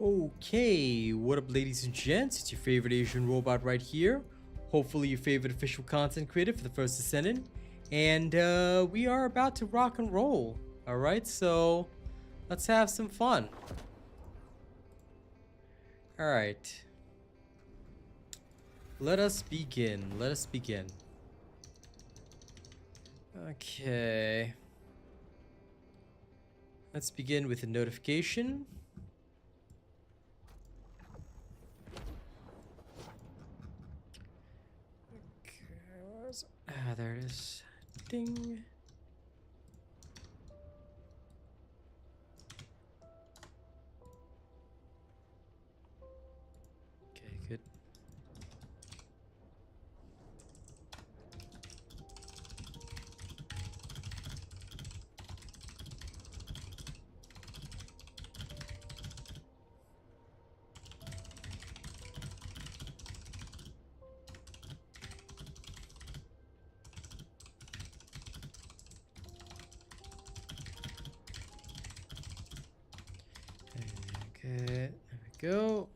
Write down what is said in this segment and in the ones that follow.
Okay, what up ladies and gents, it's your favorite Asian robot right here. Hopefully your favorite official content creator for the First Descendant. And we are about to rock and roll. Alright, so let's have some fun. Alright. Let us begin. Okay. Let's begin with a notification. There it is. Ding. Okay, good. Okay, there we go.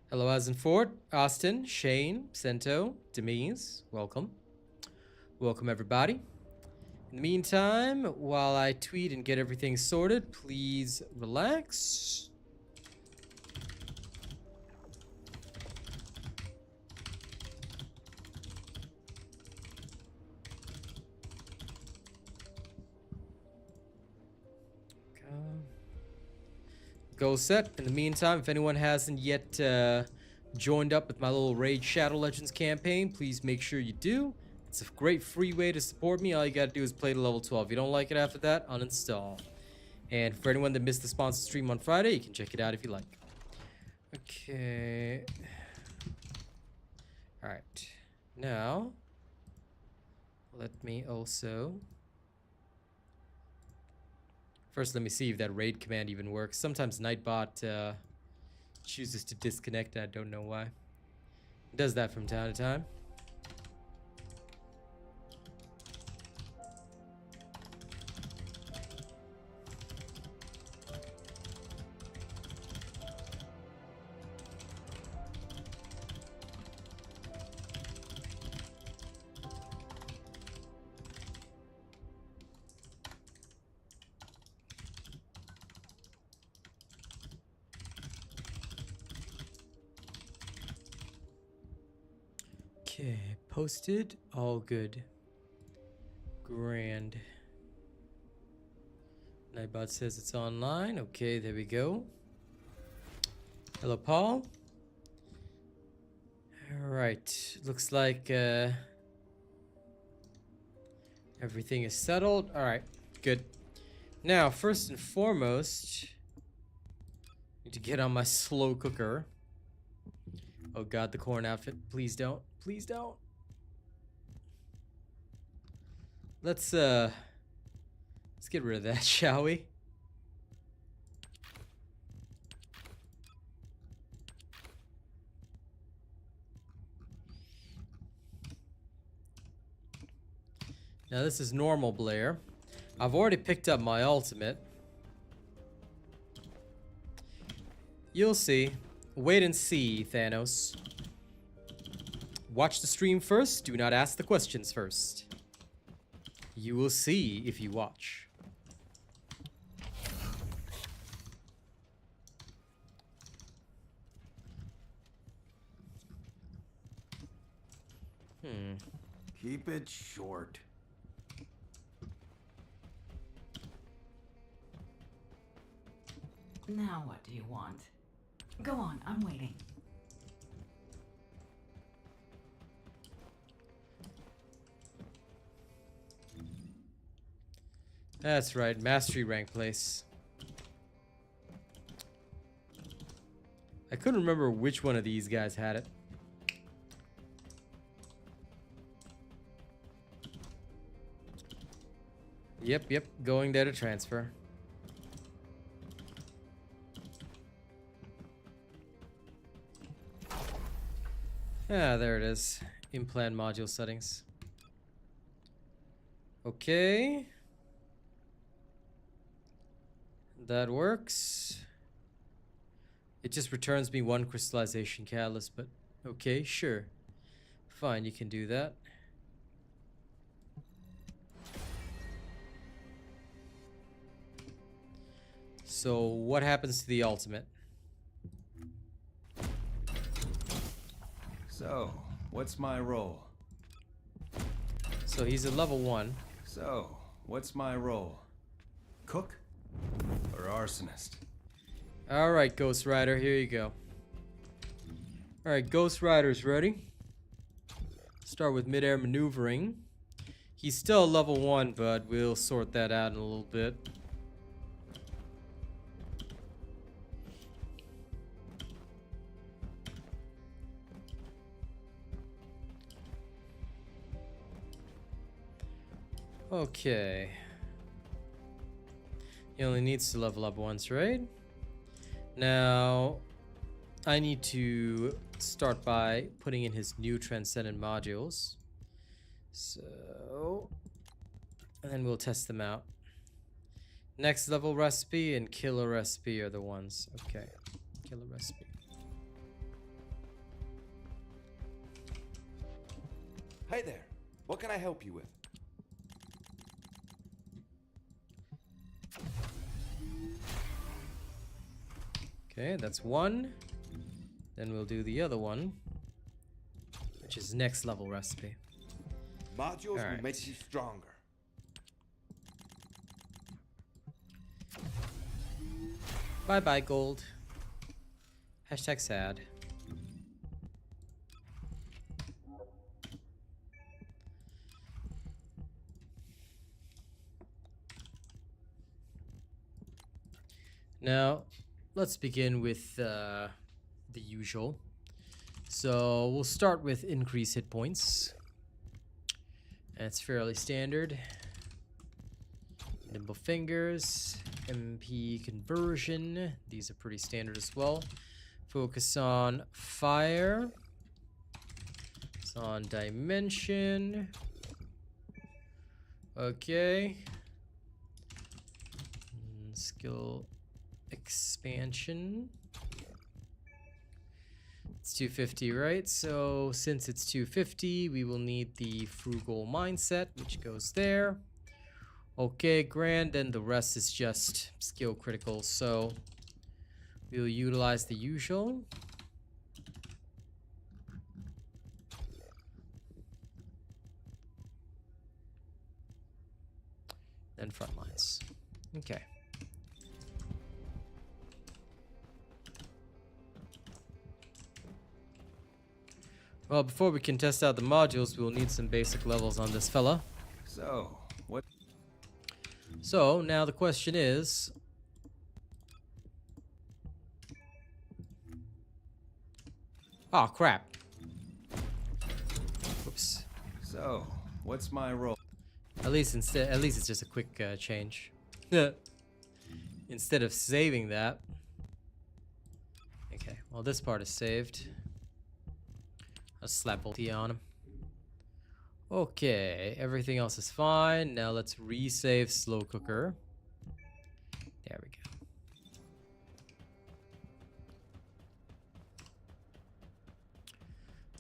Hello, Asenfort, Austin, Shane, Sento, Demise, welcome. Welcome, everybody. In the meantime, while I tweet and get everything sorted, please relax. Goal set. In the meantime, if anyone hasn't yet joined up with my little Raid Shadow Legends campaign, please make sure you do. It's a great free way to support me. All you gotta do is play to level 12. If you don't like it after that, uninstall. And for anyone that missed the sponsored stream on Friday, you can check it out if you like. Okay. Alright. Now, let me also... First, let me see if that raid command even works. Sometimes Nightbot chooses to disconnect, and I don't know why. It does that from time to time. Okay, posted, all good. Grand. Nightbot says it's online. Okay, there we go. Hello, Paul. Alright, looks like everything is settled. Alright, good. Now, first and foremost, need to get on my slow cooker. Oh god, the corn outfit. Please don't. Please don't. Let's get rid of that, shall we? Now this is normal Blair. I've already picked up my ultimate. You'll see. Wait and see, Thanos. Watch the stream first, do not ask the questions first. You will see if you watch. Keep it short. Now what do you want? Go on, I'm waiting. That's right, mastery rank place. I couldn't remember which one of these guys had it. Yep, going there to transfer. Ah, there it is. Implant module settings. Okay. That works. It just returns me 1 crystallization catalyst, but okay, sure. Fine, you can do that. So what happens to the ultimate? So, what's my role? So he's a level 1. So, what's my role? Cook or arsonist? Alright, Ghost Rider, here you go. Alright, Ghost Rider's ready. Start with mid-air maneuvering. He's still a level 1, but we'll sort that out in a little bit. Okay. He only needs to level up once, right? Now, I need to start by putting in his new Transcendent Modules. So, and then we'll test them out. Next level recipe and killer recipe are the ones. Okay, killer recipe. Hi there. What can I help you with? Okay, that's one. Then we'll do the other one, which is next level recipe. Modules Alright. will make you stronger. Bye bye, gold. Hashtag sad. Now, let's begin with the usual. So we'll start with increase hit points. That's fairly standard. Nimble fingers, MP conversion. These are pretty standard as well. Focus on fire. It's on dimension. Okay. Skill expansion. It's 250, right? So since it's 250, we will need the frugal mindset, which goes there. Okay, grand, and the rest is just skill critical, so we'll utilize the usual. Then front lines. Okay. Well, before we can test out the modules, we'll need some basic levels on this fella. So, what? So, now the question is... Oh, crap. Oops. So, what's my role? At least it's just a quick change. Instead of saving that. Okay, well this part is saved. I'll slap ulti on him. Okay, everything else is fine. Now let's resave slow cooker. There we go.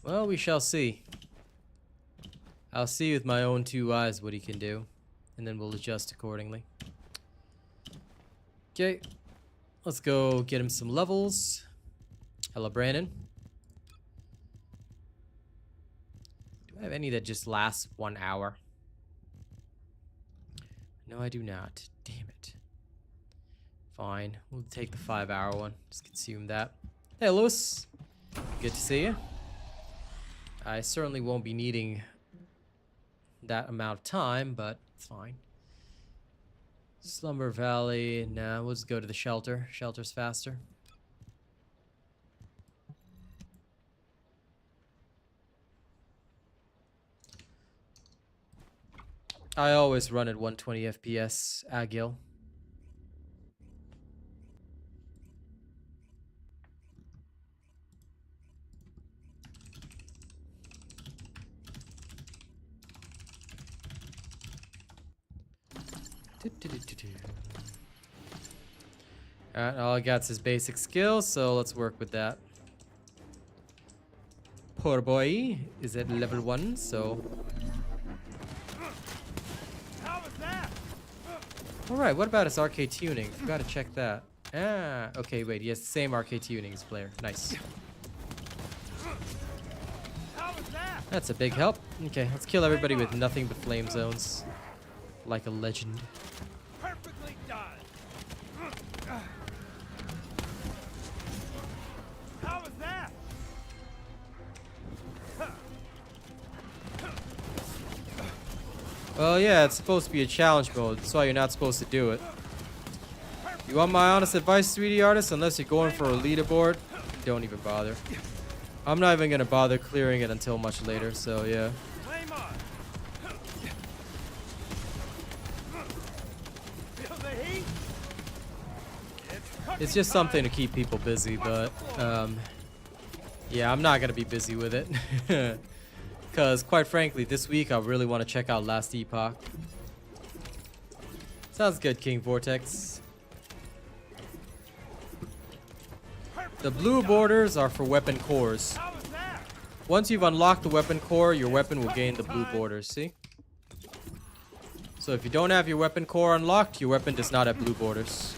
Well, we shall see. I'll see with my own 2 eyes what he can do, and then we'll adjust accordingly. Okay, let's go get him some levels. Hello, Brandon. Do I have any that just last 1 hour? No, I do not. Damn it. Fine, we'll take the 5-hour one. Just consume that. Hey, Lewis. Good to see you. I certainly won't be needing that amount of time, but it's fine. Slumber Valley. Nah, we'll just go to the shelter. Shelter's faster. I always run at 120 FPS, Agil. Alright, all I got's his basic skills, so let's work with that. Poor boy is at level 1, so... Alright, what about his arcade tuning? Forgot to check that. Ah, okay, wait, he has the same arcade tuning as Blair. Nice. That's a big help. Okay, let's kill everybody with nothing but flame zones. Like a legend. Perfectly done. How was that? Well, yeah, it's supposed to be a challenge mode. That's why you're not supposed to do it. You want my honest advice, 3D artist? Unless you're going for a leaderboard, don't even bother. I'm not even gonna bother clearing it until much later, so yeah. Flame on. Feel the heat? It's just something to keep people busy, but yeah, I'm not gonna be busy with it. Because quite frankly, this week I really want to check out Last Epoch. Sounds good, King Vortex. The blue borders are for weapon cores. How was that? Once you've unlocked the weapon core, your weapon will gain the blue borders, see? So if you don't have your weapon core unlocked, your weapon does not have blue borders.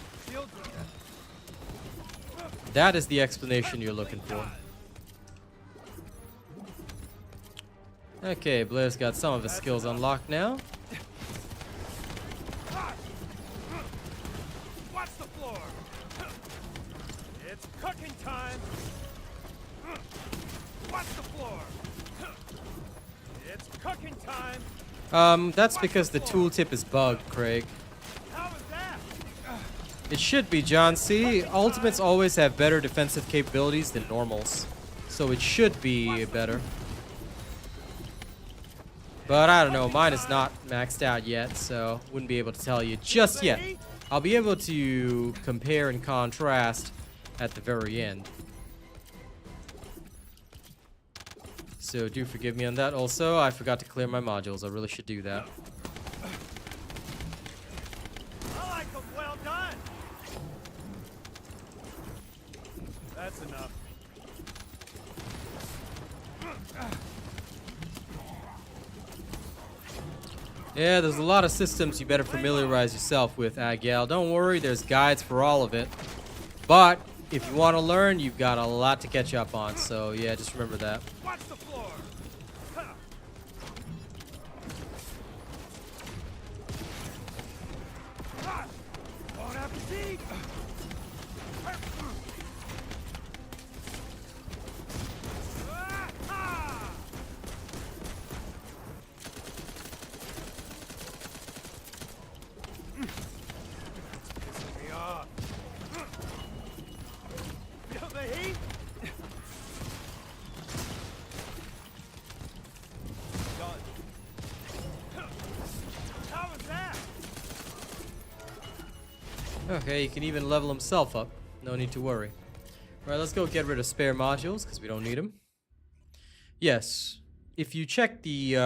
That is the explanation you're looking for. Okay, Blair's got some of his skills unlocked now. Watch the floor. It's cooking time. Watch the floor. It's cooking time. That's because the tooltip is bugged, Craig. How was that? It should be, John. See, ultimates always have better defensive capabilities than normals. So it should be better. But I don't know, mine is not maxed out yet, so wouldn't be able to tell you just yet. I'll be able to compare and contrast at the very end. So do forgive me on that. Also, I forgot to clear my modules. I really should do that. I like them well done. That's enough. Yeah, there's a lot of systems you better familiarize yourself with, Agal. Don't worry, there's guides for all of it. But if you want to learn, you've got a lot to catch up on. So yeah, just remember that. Watch the floor. Bon appetit. Pissing me off. Feel the heat? Done. How was that? Okay, he can even level himself up. No need to worry. Alright, let's go get rid of spare modules, because we don't need them. Yes, if you check the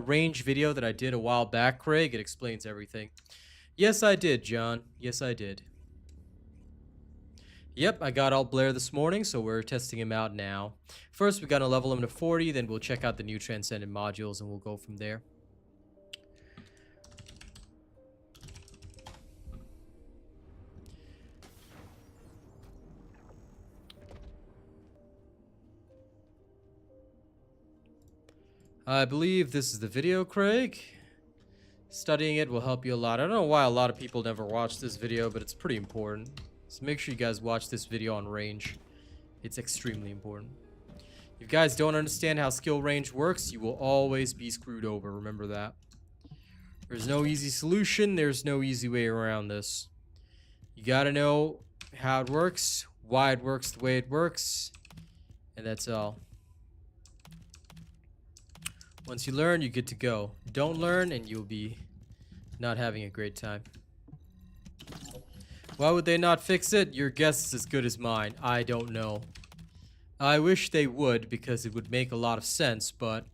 range video that I did a while back, Craig, it explains everything. Yes, I did, John. Yes, I did. Yep, I got all Blair this morning, so we're testing him out now. First, we're going to level him to 40, then we'll check out the new Transcendent Modules, and we'll go from there. I believe this is the video, Craig. Studying it will help you a lot. I don't know why a lot of people never watch this video, but it's pretty important. So make sure you guys watch this video on range. It's extremely important. If you guys don't understand how skill range works, you will always be screwed over. Remember that. There's no easy solution. There's no easy way around this. You gotta know how it works, why it works the way it works, and that's all. Once you learn, you get to go. Don't learn, and you'll be not having a great time. Why would they not fix it? Your guess is as good as mine. I don't know. I wish they would, because it would make a lot of sense, but...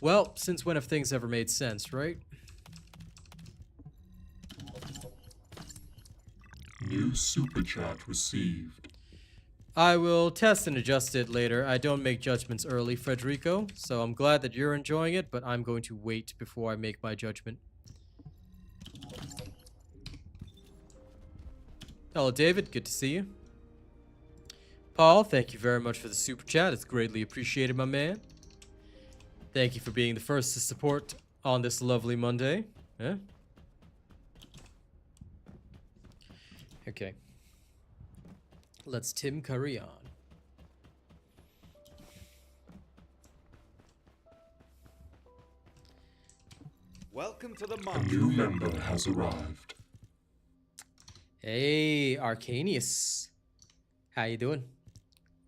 Well, since when have things ever made sense, right? New super chat received. I will test and adjust it later. I don't make judgments early, Frederico, so I'm glad that you're enjoying it, but I'm going to wait before I make my judgment. Hello, David. Good to see you. Paul, thank you very much for the super chat. It's greatly appreciated, my man. Thank you for being the first to support on this lovely Monday. Yeah? Okay. Let's Tim Curry on. Welcome to the A new module. member has arrived. Hey, Arcanius. How you doing?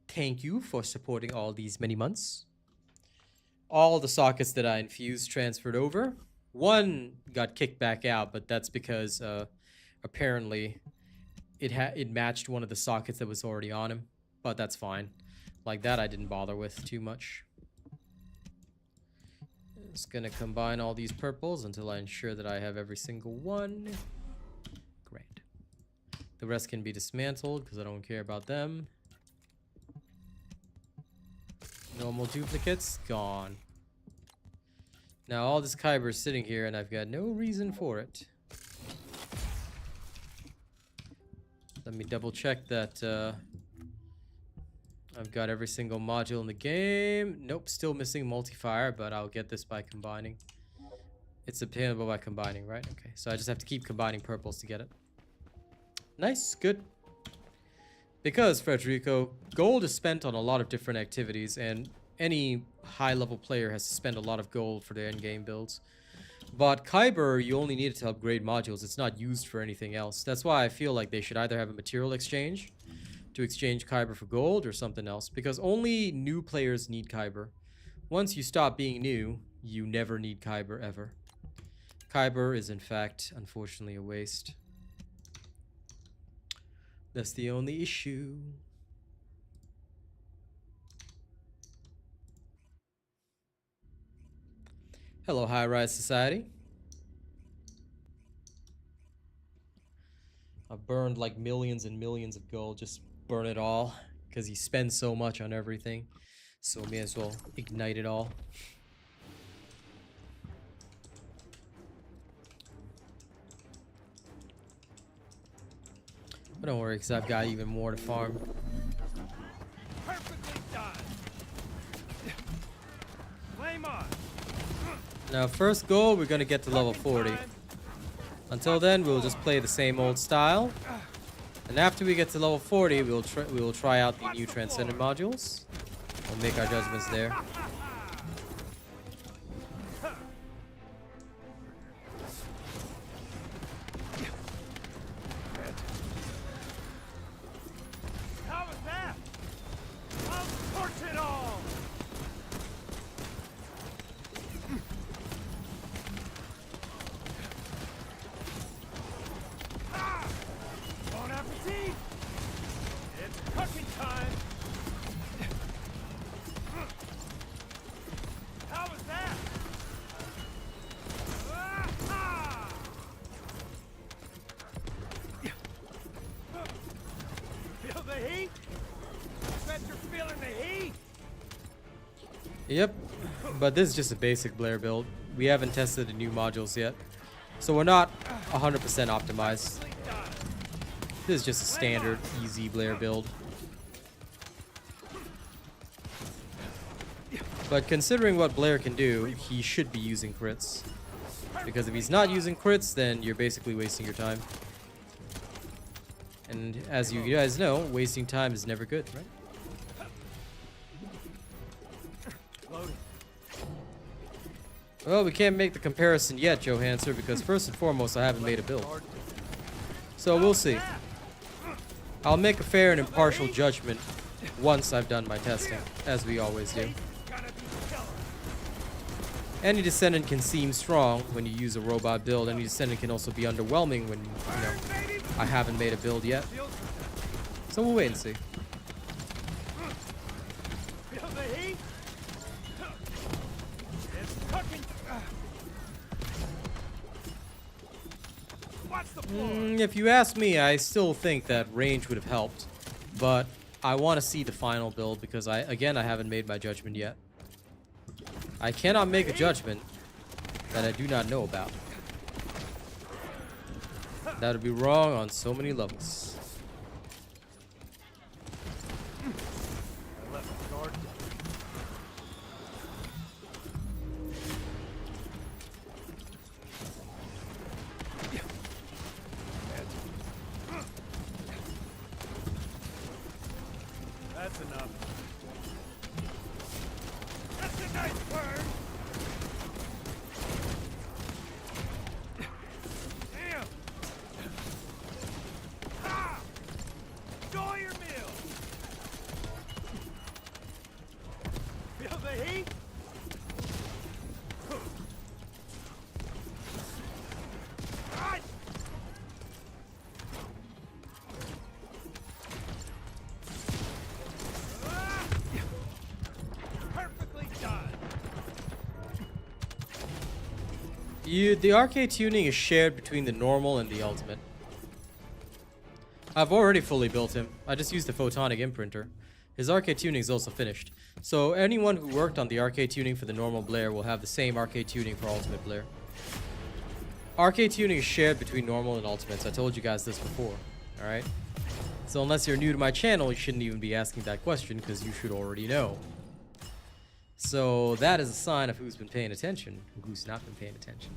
Thank you for supporting all these many months. All the sockets that I infused transferred over. One got kicked back out, but that's because apparently it matched one of the sockets that was already on him. But that's fine. Like that I didn't bother with too much. Just gonna combine all these purples until I ensure that I have every single one. Great. The rest can be dismantled because I don't care about them. Normal duplicates, gone. Now all this Kyber is sitting here and I've got no reason for it. Let me double check that I've got every single module in the game. Nope, still missing multi-fire, but I'll get this by combining. It's obtainable by combining, right? Okay, so I just have to keep combining purples to get it. Nice, good. Because, Frederico, gold is spent on a lot of different activities, and any high-level player has to spend a lot of gold for their endgame builds. But Kyber, you only need it to upgrade modules. It's not used for anything else. That's why I feel like they should either have a material exchange to exchange Kyber for gold or something else. Because only new players need Kyber. Once you stop being new, you never need Kyber ever. Kyber is, in fact, unfortunately a waste. That's the only issue. Hello, High Rise Society. I've burned like millions and millions of gold. Just burn it all. Because you spend so much on everything. So may as well ignite it all. But don't worry, because I've got even more to farm. Perfectly done. Flame on. Now, first goal, we're going to get to level 40. Time. Until then, we'll just play the same old style. And after we get to level 40, we will try out the new Transcendent Modules. We'll make our judgments there. How was that? I'll torch it all. Bon appetit! It's cooking time! How was that? Ah! Feel the heat? I bet you're feeling the heat! Yep, but this is just a basic Blair build. We haven't tested the new modules yet. So we're not 100% optimized. Perfectly done. This is just a standard, easy Blair build. But considering what Blair can do, he should be using crits. Because if he's not using crits, then you're basically wasting your time. And as you guys know, wasting time is never good, right? Loading. Well, we can't make the comparison yet, Joe Hanser, because first and foremost, I haven't made a build. So we'll see. I'll make a fair and impartial judgment once I've done my testing, as we always do. Gonna be killer. Any Descendant can seem strong when you use a robot build. Any Descendant can also be underwhelming when, you know, I haven't made a build yet. So we'll wait and see. Feel the heat? It's cooking. Watch the If you ask me, I still think that range would have helped, but I want to see the final build because I haven't made my judgment yet. I cannot make a judgment that I do not know about. That would be wrong on so many levels. I left the guard. That's enough. That's a nice burn. Damn. Ha! Enjoy your meal. Feel the heat? Ah! Perfectly done. The arcade tuning is shared between the normal and the ultimate. I've already fully built him. I just used the photonic imprinter. His arcade tuning is also finished. So anyone who worked on the arcade tuning for the normal Blair will have the same arcade tuning for ultimate Blair. Arcade tuning is shared between normal and ultimates. I told you guys this before. Alright? So unless you're new to my channel, you shouldn't even be asking that question because you should already know. So that is a sign of who's been paying attention and who's not been paying attention.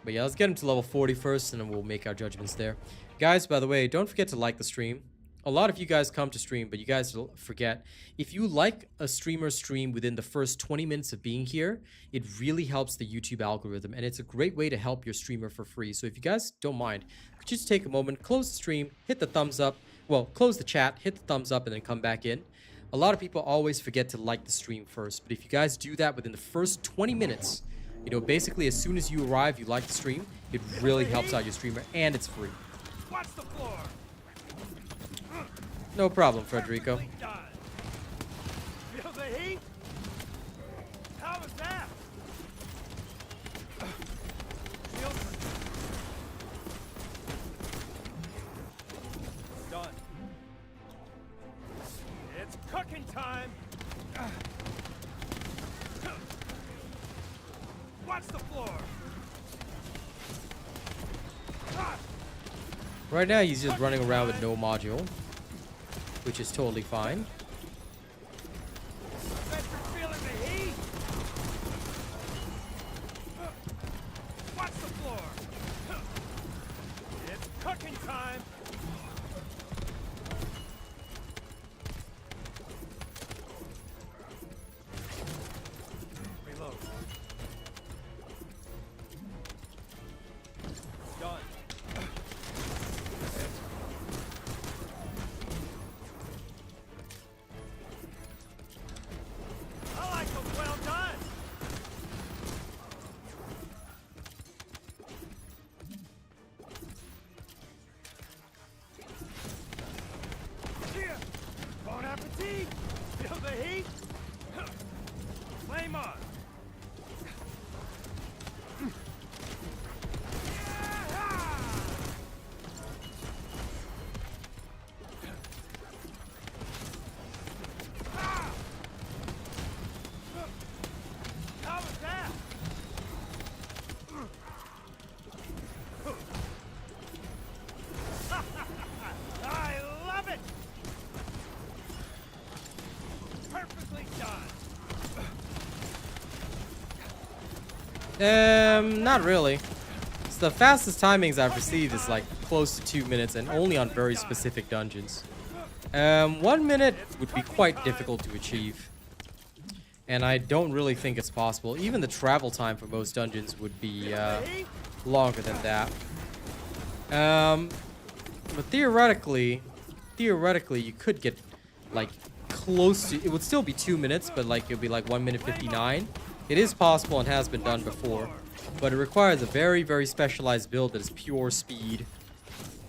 But yeah, let's get him to level 40 first and then we'll make our judgments there. Guys, by the way, don't forget to like the stream. A lot of you guys come to stream, but you guys forget. If you like a streamer's stream within the first 20 minutes of being here, it really helps the YouTube algorithm, and it's a great way to help your streamer for free. So if you guys don't mind, could you just take a moment, close the stream, hit the thumbs up, well, close the chat, hit the thumbs up, and then come back in. A lot of people always forget to like the stream first, but if you guys do that within the first 20 minutes, you know, basically as soon as you arrive, you like the stream, it really helps out your streamer, and it's free. Watch the floor. No problem, Frederico. Perfectly done. Feel the heat? How was that? Feel done. It's cooking time. Watch the floor. Right now, he's just running around with no module, which is totally fine. Bet you're feeling the heat. Watch the floor. It's cooking time. Reload. Done. I like them well done. Here. Bon appetit. Feel the heat. Flame on. How was that? I love it. Perfectly done. Not really. So the fastest timings I've received is like close to 2 minutes and only on very specific dungeons. 1 minute would be quite difficult to achieve. And I don't really think it's possible. Even the travel time for most dungeons would be longer than that. But theoretically, you could get like close to. It would still be 2 minutes, but like it would be like 1 minute 59. It is possible and has been done before, but it requires a very, very specialized build that is pure speed.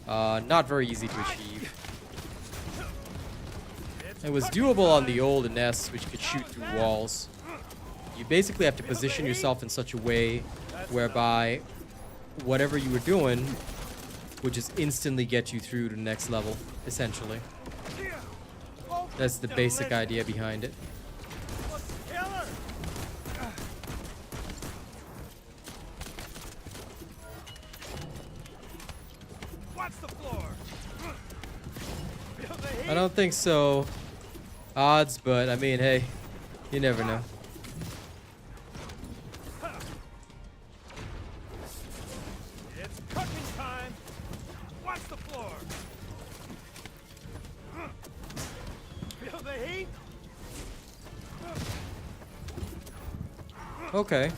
Not very easy to achieve. It was doable on the old NES, which could shoot through walls. You basically have to position yourself in such a way whereby whatever you were doing would just instantly get you through to the next level, essentially. That's the basic idea behind it. I don't think so. Odds, but I mean, hey, you never know. It's cooking time. Watch the floor. Feel the heat? Okay.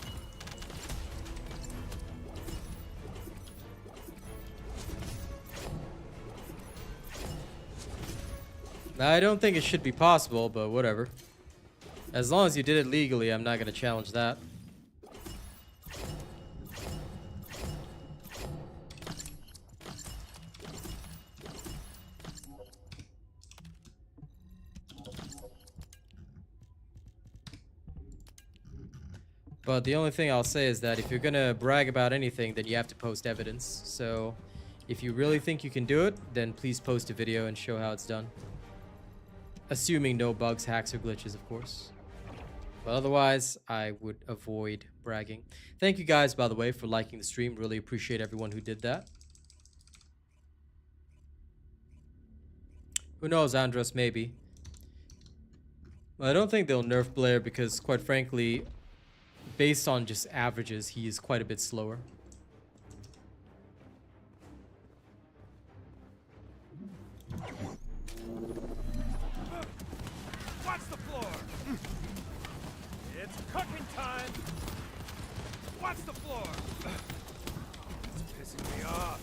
I don't think it should be possible, but whatever. As long as you did it legally, I'm not going to challenge that. But the only thing I'll say is that if you're going to brag about anything, then you have to post evidence. So if you really think you can do it, then please post a video and show how it's done. Assuming no bugs, hacks, or glitches, of course. But otherwise, I would avoid bragging. Thank you guys, by the way, for liking the stream. Really appreciate everyone who did that. Who knows, Andros, maybe. Well, I don't think they'll nerf Blair because, quite frankly, based on just averages, he is quite a bit slower. Watch the floor. It's cooking time. Watch the floor. It's pissing me off.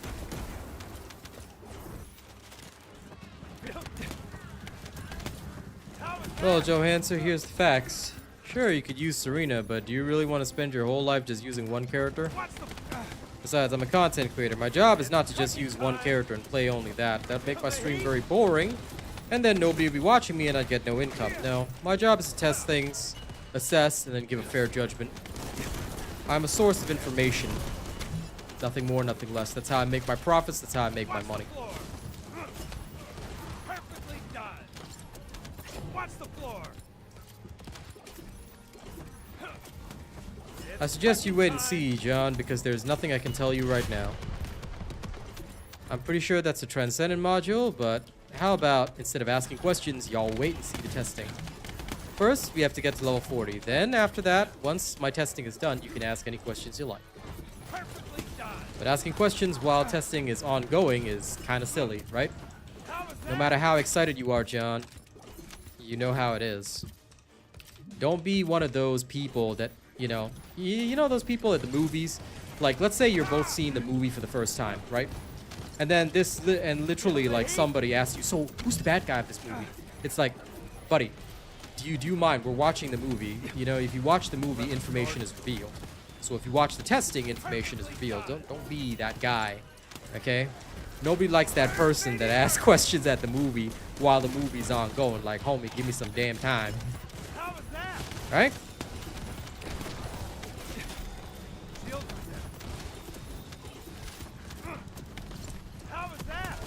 Well, Johansson, here's the facts. Sure, you could use Serena, but do you really want to spend your whole life just using one character? Besides, I'm a content creator. My job is not to just use one character and play only that. That'd make my stream very boring, and then nobody would be watching me and I'd get no income. No, my job is to test things, assess, and then give a fair judgment. I'm a source of information. Nothing more, nothing less. That's how I make my profits, that's how I make my money. Perfectly done. Watch the floor. I suggest you wait and see, John, because there's nothing I can tell you right now. I'm pretty sure that's a Transcendent module, but how about, instead of asking questions, y'all wait and see the testing. First, we have to get to level 40. Then, after that, once my testing is done, you can ask any questions you like. Perfectly done. But asking questions while testing is ongoing is kind of silly, right? How was No that? matter how excited you are, John, you know how it is. Don't be one of those people that, you know those people at the movies? Like, let's say you're both seeing the movie for the first time, right? And then literally, like, somebody asks you, so who's the bad guy of this movie? It's like, buddy, do you mind? We're watching the movie. You know, if you watch the movie, information is revealed. So if you watch the testing, information is revealed. Don't be that guy, okay? Nobody likes that person that asks questions at the movie while the movie's ongoing. Like, homie, give me some damn time. How was that? Right? Shield. How was that?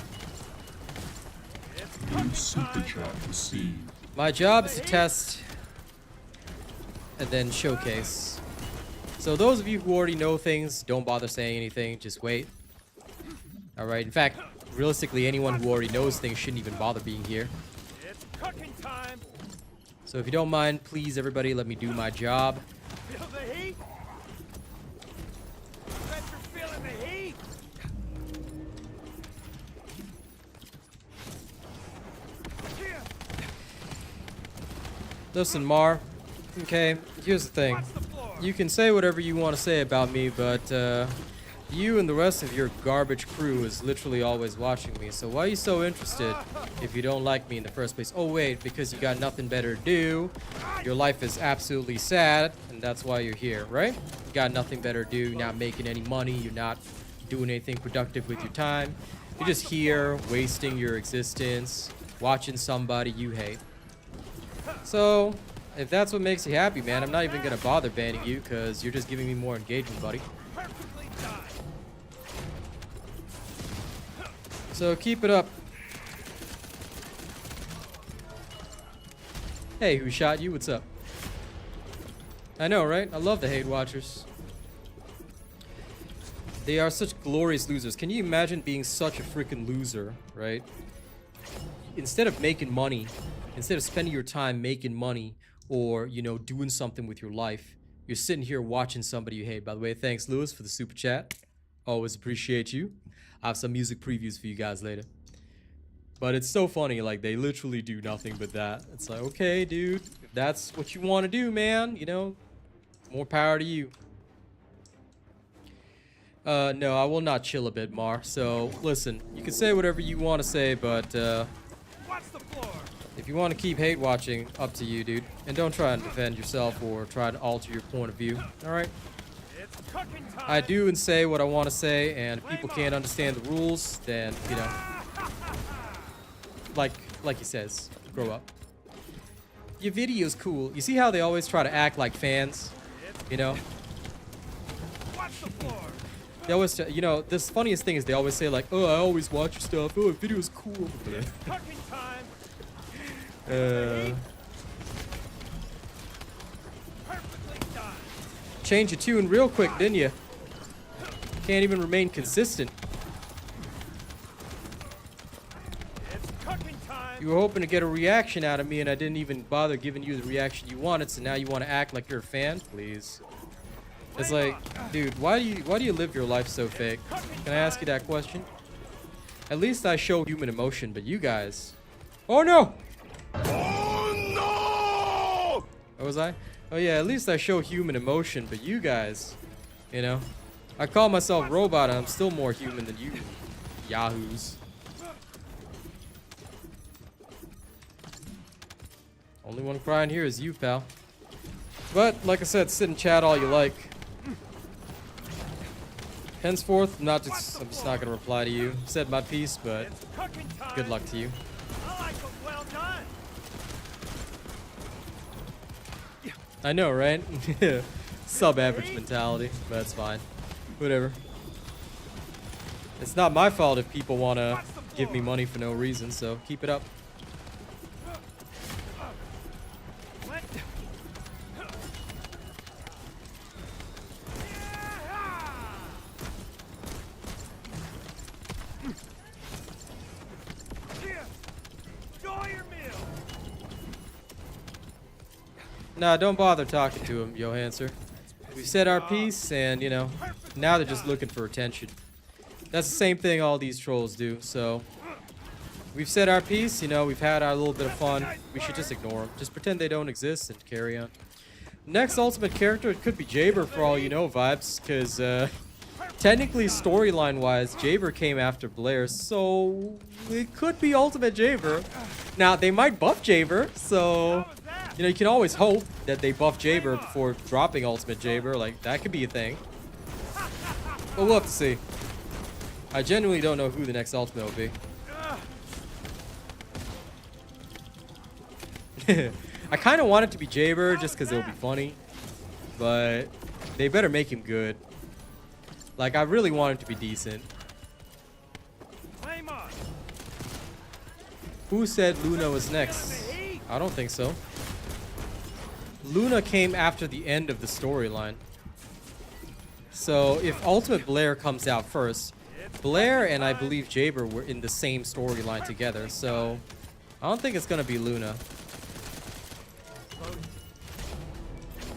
It's New cooking super time. chat received. My job is to test and then showcase. So those of you who already know things, don't bother saying anything. Just wait. Alright, in fact, realistically, anyone who already knows things shouldn't even bother being here. It's cooking time. So if you don't mind, please, everybody, let me do my job. Feel the heat? Bet you're feeling the heat. Yeah. Listen, Mar. Okay, here's the thing. Watch the floor. You can say whatever you want to say about me, but you and the rest of your garbage crew is literally always watching me. So why are you so interested if you don't like me in the first place? Oh wait, because you got nothing better to do. Your life is absolutely sad, and that's why you're here, right? You got nothing better to do. You're not making any money. You're not doing anything productive with your time. You're just here wasting your existence, watching somebody you hate. So, If that's what makes you happy, man, I'm not even gonna bother banning you because you're just giving me more engagement, buddy. Perfectly timed. So keep it up. Hey, who shot you? What's up? I know, right? I love the hate watchers. They are such glorious losers. Can you imagine being such a freaking loser, right? Instead of making money, instead of spending your time making money or, you know, doing something with your life, you're sitting here watching somebody you hate. By the way, thanks, Lewis, for the super chat. Always appreciate you. I have some music previews for you guys later. But it's so funny, like, they literally do nothing but that. It's like, okay, dude, if that's what you want to do, man, you know, more power to you. No, I will not chill a bit, Mar. So, listen, you can say whatever you want to say, but, Watch the floor. if you want to keep hate watching, up to you, dude. And don't try and defend yourself or try to alter your point of view, alright? It's cooking time. I do and say what I want to say, and if people can't understand the rules, then, you know, like he says, grow up. Your video's cool. You see how they always try to act like fans? You know? Watch the floor. They always, you know, this funniest thing is they always say like, oh, I always watch your stuff. Oh, your video's cool. Cooking time. Perfectly done. Change your tune real quick, didn't you? Can't even remain consistent. It's cooking time. You were hoping to get a reaction out of me, and I didn't even bother giving you the reaction you wanted. So now you want to act like you're a fan? Please. It's like, dude, why do you live your life so fake? Can I ask you that question? At least I show human emotion, but you guys. Oh no! Oh no! What was I? Oh yeah, at least I show human emotion, but you guys, you know, I call myself robot, and I'm still more human than you, yahoos. Only one crying here is you, pal. But like I said, sit and chat all you like. Henceforth, I'm just not gonna reply to you. Said my piece, but It's cooking time. good luck to you. I like them well done. I know, right? Sub-average mentality, but that's fine. Whatever. It's not my fault if people want to give me money for no reason, so keep it up. What? Enjoy your meal. Nah, don't bother talking to him, Johanser. We said our piece, and, you know, now they're just looking for attention. That's the same thing all these trolls do, so... We've said our piece, you know, we've had our little bit of fun. We should just ignore them. Just pretend they don't exist and carry on. Next ultimate character, it could be Jaber for all you know, vibes, because, technically, storyline-wise, Jaber came after Blair, so it could be ultimate Jaber. Now, they might buff Jaber, so... You know, you can always hope that they buff Jaber before dropping ultimate Jaber. Like, that could be a thing. But we'll have to see. I genuinely don't know who the next ultimate will be. I kind of want it to be Jaber just because it'll be funny. But they better make him good. Like, I really want him to be decent. Flame on. Who said Luna was next? I don't think so. Luna came after the end of the storyline. So if Ultimate Blair comes out first, Blair and I believe Jaber were in the same storyline together, so I don't think it's gonna be Luna.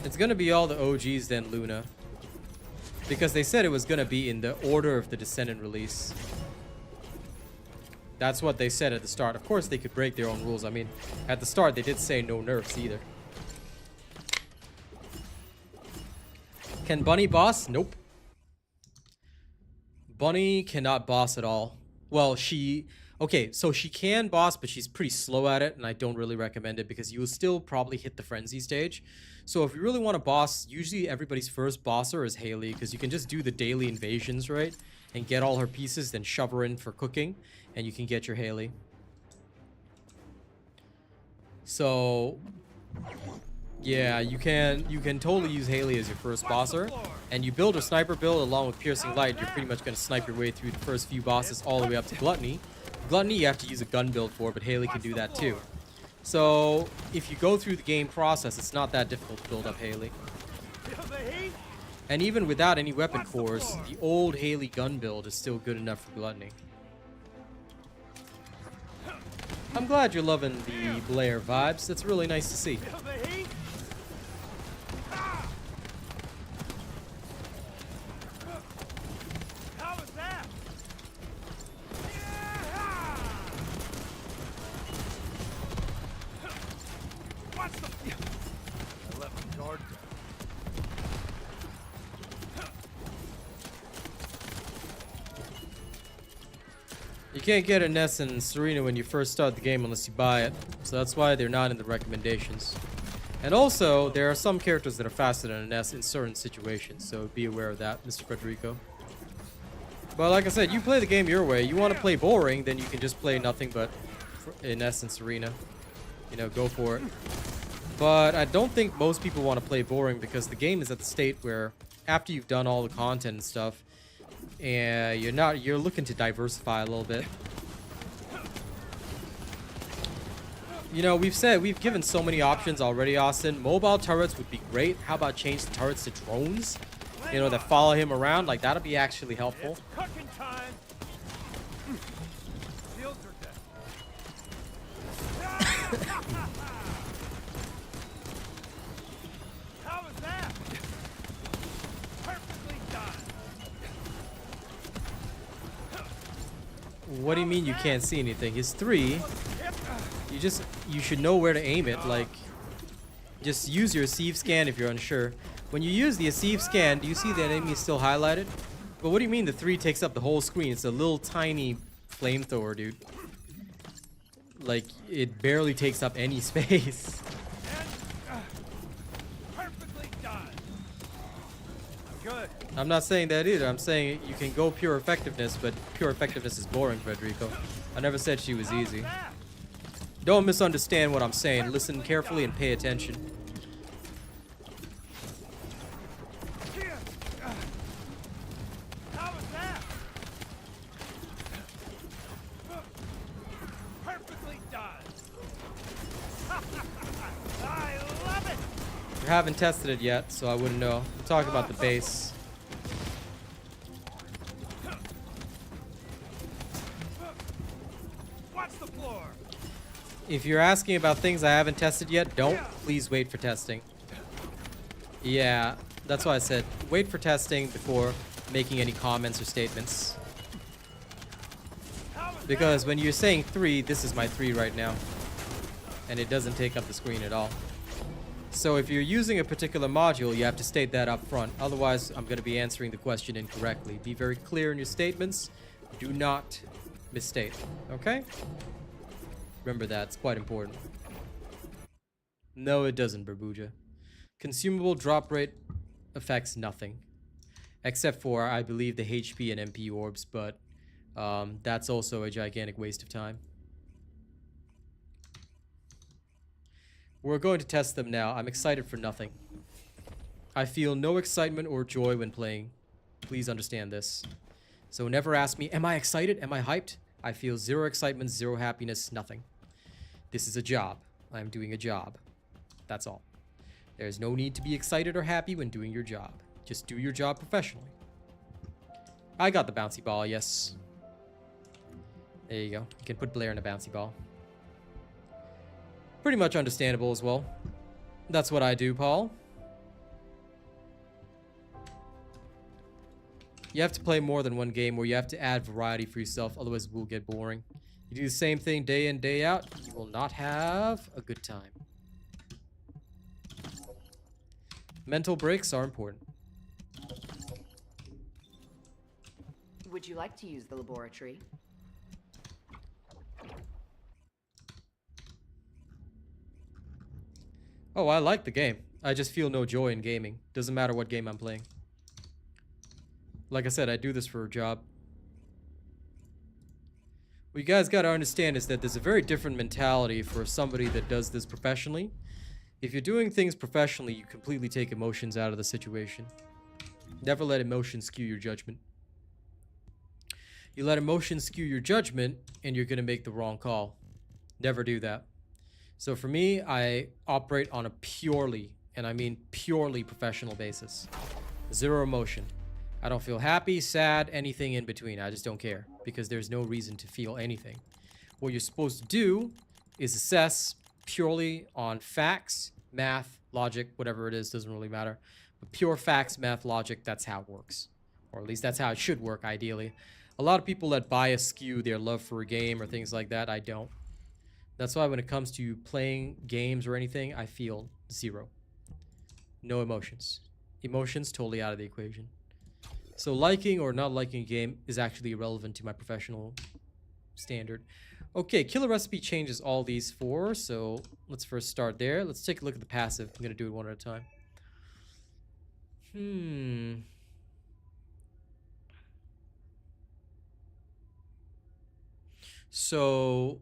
It's gonna be all the OGs then Luna. Because they said it was gonna be in the order of the Descendant release. That's what they said at the start. Of course they could break their own rules. I mean, at the start they did say no nerfs either. Can Bunny boss? Nope. Bunny cannot boss at all. Well, okay, so she can boss, but she's pretty slow at it, and I don't really recommend it because you will still probably hit the frenzy stage. So if you really want to boss, usually everybody's first bosser is Haley, because you can just do the daily invasions, right? And get all her pieces, then shove her in for cooking, and you can get your Haley. So... Yeah, you can totally use Haley as your first bosser, and you build a sniper build along with piercing light. You're pretty much gonna snipe your way through the first few bosses all the way up to gluttony. Gluttony you have to use a gun build for, but Haley can do that too. So if you go through the game process, it's not that difficult to build up Haley. Feel the heat? And even without any weapon cores, the old Haley gun build is still good enough for gluttony. I'm glad you're loving the Blair vibes. That's really nice to see. Feel the heat? Ah! How was that? Yeah! Watch the... I left the guard down. You can't get a Ness and Serena when you first start the game unless you buy it. So that's why they're not in the recommendations. And also, there are some characters that are faster than a Ness in certain situations. So be aware of that, Mr. Federico. But like I said, you play the game your way. You want to play boring, then you can just play nothing but Ness and Serena. You know, go for it. But I don't think most people want to play boring because the game is at the state where after you've done all the content and stuff, and you're looking to diversify a little bit. You know, we've given so many options already, Austin. Mobile turrets would be great. How about change the turrets to drones? You know, that follow him around. Like, that'll be actually helpful. It's cooking time. Shields are dead. How was that? Perfectly done. What do you mean you can't see anything? His 3, you should know where to aim it. Like, just use your Sieve scan if you're unsure. When you use the Sieve scan, do you see that enemy is still highlighted? But what do you mean the 3 takes up the whole screen? It's a little tiny flamethrower, dude. Like, it barely takes up any space. Perfectly done. Good. I'm not saying that either. I'm saying you can go pure effectiveness, but pure effectiveness is boring, Federico. I never said she was easy. Don't misunderstand what I'm saying. Listen carefully and pay attention. How was that? Perfectly done. I love it. I haven't tested it yet, so I wouldn't know. I'm talking about the base. Watch the floor. If you're asking about things I haven't tested yet, don't. Please wait for testing. Yeah, that's why I said wait for testing before making any comments or statements. Because when you're saying 3, this is my 3 right now. And it doesn't take up the screen at all. So if you're using a particular module, you have to state that up front. Otherwise, I'm going to be answering the question incorrectly. Be very clear in your statements. Do not misstate. Okay? Remember that. It's quite important. No, it doesn't, Barbuja. Consumable drop rate affects nothing. Except for, I believe, the HP and MP orbs, but that's also a gigantic waste of time. We're going to test them now. I'm excited for nothing. I feel no excitement or joy when playing. Please understand this. So never ask me, am I excited? Am I hyped? I feel 0 excitement, 0 happiness, nothing. This is a job. I'm doing a job. That's all. There's no need to be excited or happy when doing your job. Just do your job professionally. I got the bouncy ball, yes. There you go. You can put Blair in a bouncy ball. Pretty much understandable as well. That's what I do, Paul. You have to play more than one game, or you have to add variety for yourself, otherwise it will get boring. You do the same thing day in, day out, you will not have a good time. Mental breaks are important. Would you like to use the laboratory? Oh, I like the game. I just feel no joy in gaming. Doesn't matter what game I'm playing. Like I said, I do this for a job. What you guys gotta understand is that there's a very different mentality for somebody that does this professionally If you're doing things professionally, you completely take emotions out of the situation. Never let emotions skew your judgment. You let emotions skew your judgment, and you're going to make the wrong call. Never do that. So for me, I operate on a purely, and I mean purely professional basis. Zero emotion. I don't feel happy, sad, anything in between. I just don't care because there's no reason to feel anything. What you're supposed to do is assess purely on facts, math, logic, whatever it is, doesn't really matter. But pure facts, math, logic, that's how it works. Or at least that's how it should work, ideally. A lot of people let bias skew their love for a game or things like that. I don't. That's why when it comes to playing games or anything, I feel zero. No emotions. Emotions totally out of the equation. So liking or not liking a game is actually irrelevant to my professional standard. Okay, killer recipe changes all these four, so let's first start there. Let's take a look at the passive. I'm gonna do it one at a time. So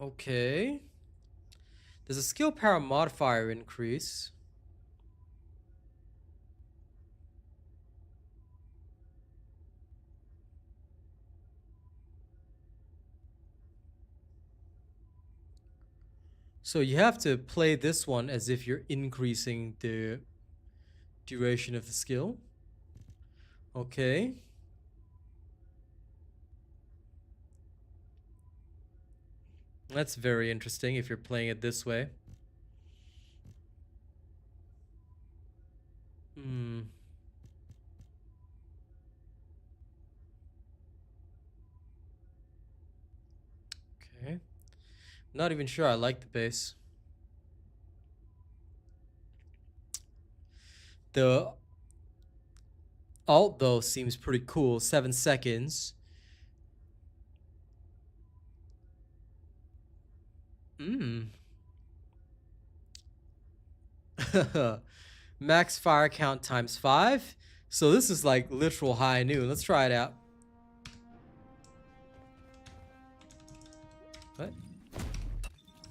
okay. There's a skill power modifier increase. So you have to play this one as if you're increasing the duration of the skill. Okay. That's very interesting if you're playing it this way. Okay. Not even sure I like the base. The alt, though, seems pretty cool. 7 seconds. Max fire count times 5. So this is like literal high noon. Let's try it out. What?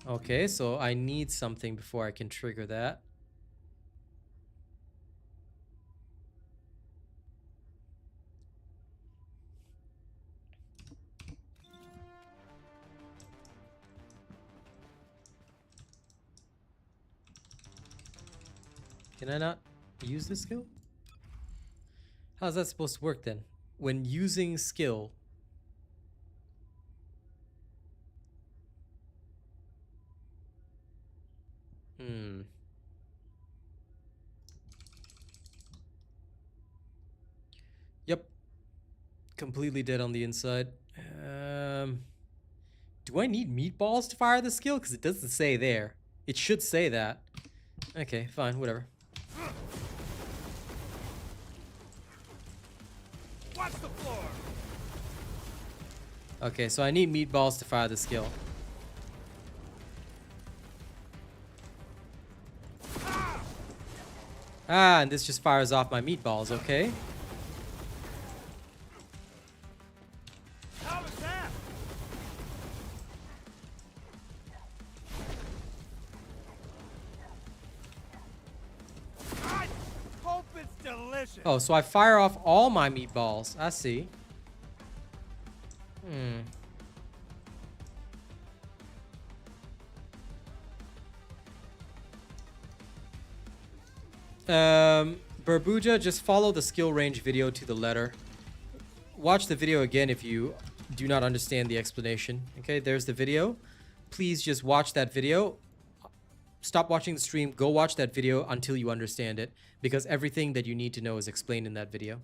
Okay, so I need something before I can trigger that. Can I not use this skill? How's that supposed to work then? When using skill. Yep. Completely dead on the inside. Do I need meatballs to fire the skill? Because it doesn't say there. It should say that. Okay, fine, whatever. Watch the floor. Okay, so I need meatballs to fire the skill. Ah, and this just fires off my meatballs, okay? How was that? I hope it's delicious. Oh, so I fire off all my meatballs. I see. Burbuja, just follow the skill range video to the letter. Watch the video again if you do not understand the explanation. Okay, there's the video. Please just watch that video. Stop watching the stream. Go watch that video until you understand it, because everything that you need to know is explained in that video.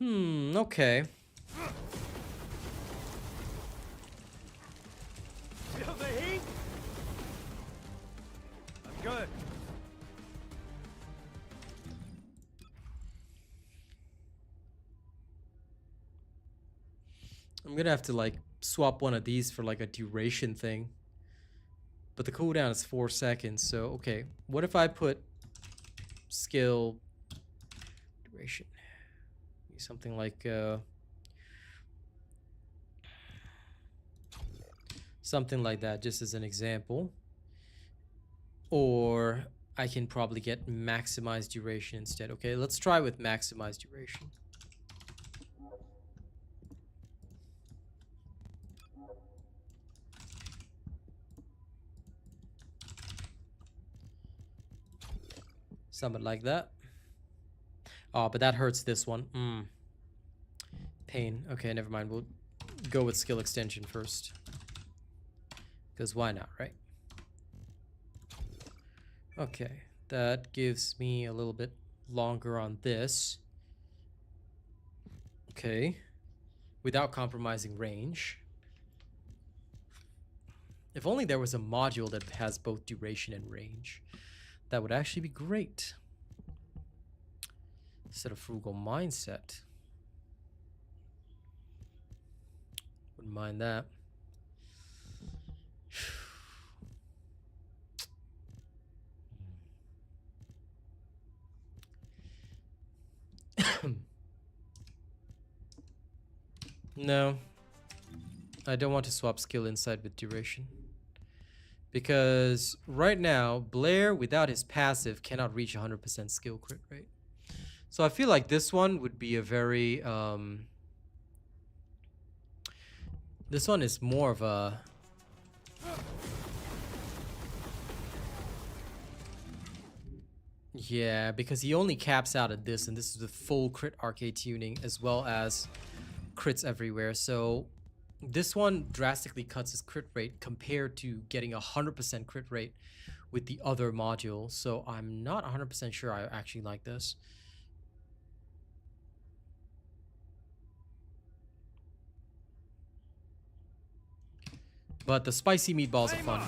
Okay. Feel the heat? I'm good. I'm gonna have to like swap one of these for like a duration thing. But the cooldown is 4 seconds, so okay. What if I put skill duration? Something like Something like that, just as an example. Or I can probably get maximized duration instead. Okay, let's try with maximized duration. Something like that. Oh, but that hurts this one. Pain. Okay, never mind. We'll go with skill extension first. Because why not, right? Okay, that gives me a little bit longer on this. Okay, without compromising range. If only there was a module that has both duration and range. That would actually be great. Instead of frugal mindset. Wouldn't mind that. No. I don't want to swap skill insight with duration. Because right now, Blair, without his passive, cannot reach 100% skill crit rate. So I feel like this one would be a very... this one is more of a... Yeah, because he only caps out at this, and this is the full crit arcade tuning, as well as crits everywhere. So this one drastically cuts his crit rate compared to getting 100% crit rate with the other module. So I'm not 100% sure I actually like this. But the spicy meatballs are fun.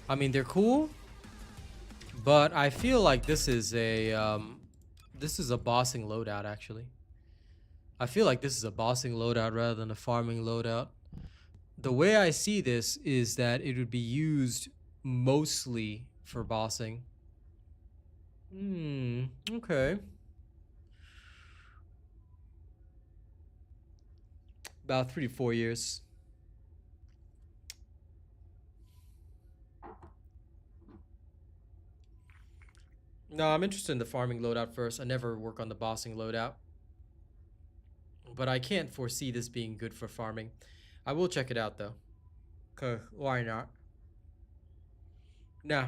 I mean, they're cool, but I feel like this is a bossing loadout, actually. I feel like this is a bossing loadout rather than a farming loadout. The way I see this is that it would be used mostly for bossing. Okay. About 3 to 4 years. No, I'm interested in the farming loadout first. I never work on the bossing loadout. But I can't foresee this being good for farming. I will check it out though. Okay, why not? Nah.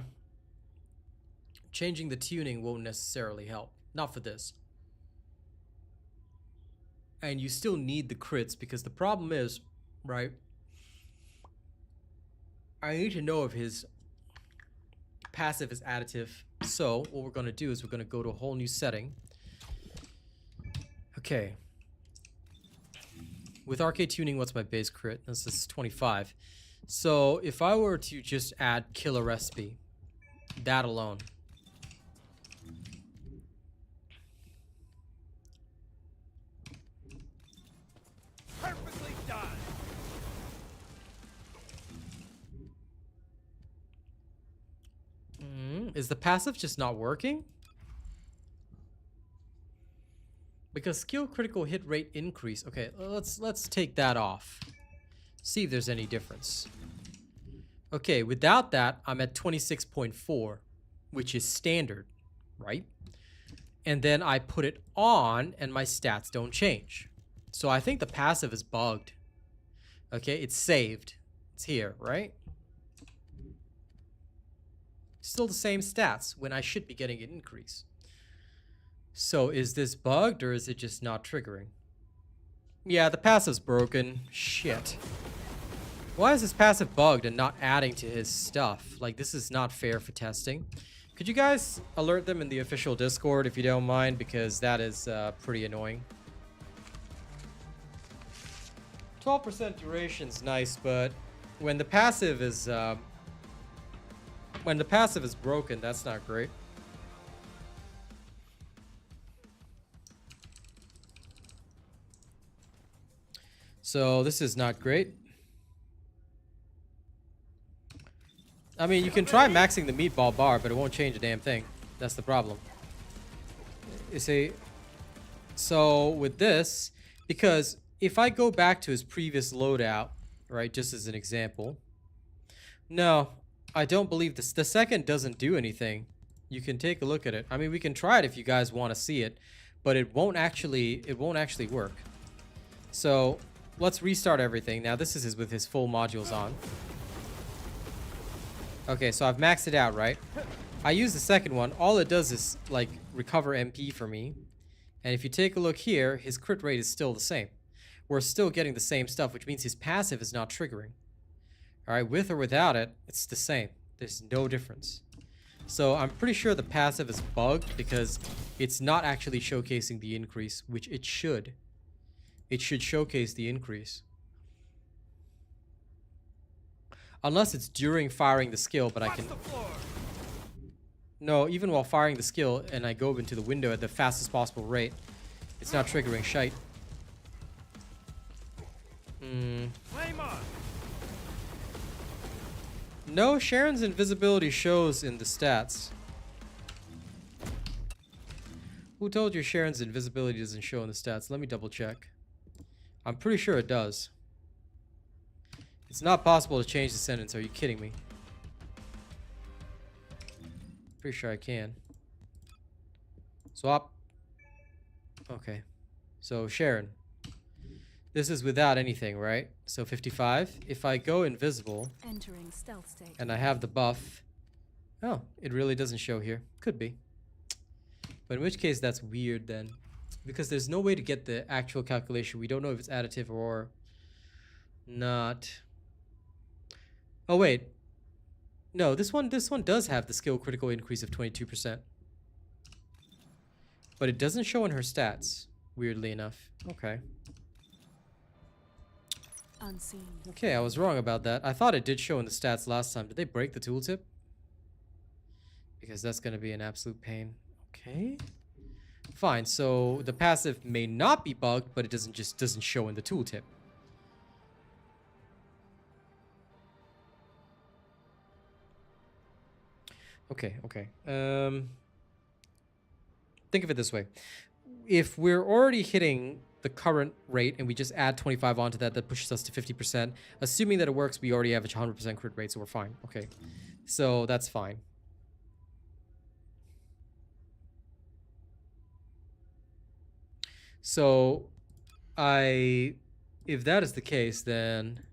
Changing the tuning won't necessarily help. Not for this. And you still need the crits because the problem is, right? I need to know if his passive is additive. So what we're going to do is we're going to go to a whole new setting. Okay. With arcade tuning, what's my base crit? This is 25. So if I were to just add killer recipe, that alone. Perfectly done. Is the passive just not working? Because skill critical hit rate increase. Okay, let's take that off. See if there's any difference. Okay, without that, I'm at 26.4, which is standard, right? And then I put it on and my stats don't change. So I think the passive is bugged. Okay, it's saved. It's here, right? Still the same stats when I should be getting an increase. So is this bugged or is it just not triggering? Yeah, the passive's broken. Shit. Why is this passive bugged and not adding to his stuff? Like, this is not fair for testing. Could you guys alert them in the official Discord if you don't mind? Because that is pretty annoying. 12% duration's nice, but when the passive is broken, that's not great. So this is not great. I mean, you can try maxing the meatball bar, but it won't change a damn thing. That's the problem. You see, so with this, because if I go back to his previous loadout, right, just as an example, no, I don't believe this. The second doesn't do anything. You can take a look at it. I mean, we can try it if you guys want to see it, but it won't actually work. So let's restart everything. Now this is with his full modules on. Okay, so I've maxed it out, right? I use the second one. All it does is like recover MP for me. And if you take a look here, his crit rate is still the same. We're still getting the same stuff, which means his passive is not triggering. All right, with or without it, it's the same. There's no difference. So I'm pretty sure the passive is bugged because it's not actually showcasing the increase, which it should. It should showcase the increase. Unless it's during firing the skill, but I can... No, even while firing the skill and I go into the window at the fastest possible rate, it's not triggering shite. Flame on. No, Sharon's invisibility shows in the stats. Who told you Sharon's invisibility doesn't show in the stats? Let me double check. I'm pretty sure it does. It's not possible to change the sentence. Are you kidding me? Pretty sure I can. Swap. Okay. So Sharon. This is without anything, right? So 55. If I go invisible Entering stealth state. and I have the buff. Oh, it really doesn't show here. Could be. But in which case that's weird then. Because there's no way to get the actual calculation. We don't know if it's additive or not. Oh wait. No, this one does have the skill critical increase of 22%. But it doesn't show in her stats, weirdly enough. Okay. Unseen. Okay, I was wrong about that. I thought it did show in the stats last time. Did they break the tooltip? Because that's going to be an absolute pain. Okay. Fine, so the passive may not be bugged, but it doesn't show in the tooltip. Okay. Think of it this way. If we're already hitting the current rate and we just add 25 onto that, that pushes us to 50%. Assuming that it works, we already have a 100% crit rate, so we're fine. Okay, so that's fine. So if that is the case, then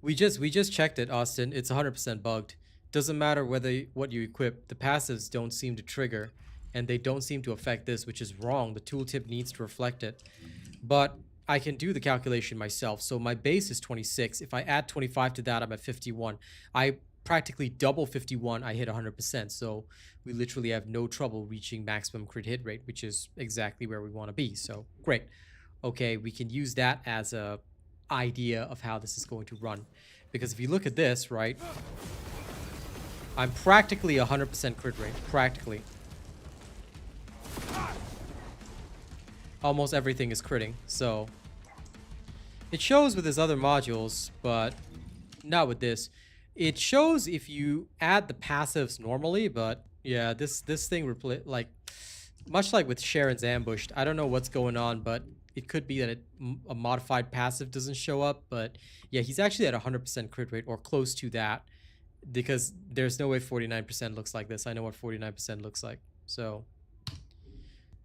we just checked it, Austin. It's 100% bugged. Doesn't matter what you equip. The passives don't seem to trigger, and they don't seem to affect this, which is wrong. The tooltip needs to reflect it. But I can do the calculation myself. So my base is 26. If I add 25 to that, I'm at 51. I practically double 51. I hit 100%. So we literally have no trouble reaching maximum crit hit rate, which is exactly where we want to be. So great. Okay, we can use that as a idea of how this is going to run. Because if you look at this, right, I'm practically 100% crit rate. Practically. Almost everything is critting, so it shows with his other modules, but not with this. It shows if you add the passives normally, but yeah, this thing like much like with Sharon's ambushed. I don't know what's going on, but it could be that a modified passive doesn't show up. But yeah, he's actually at 100% crit rate or close to that, because there's no way 49% looks like this. I know what 49% looks like, so.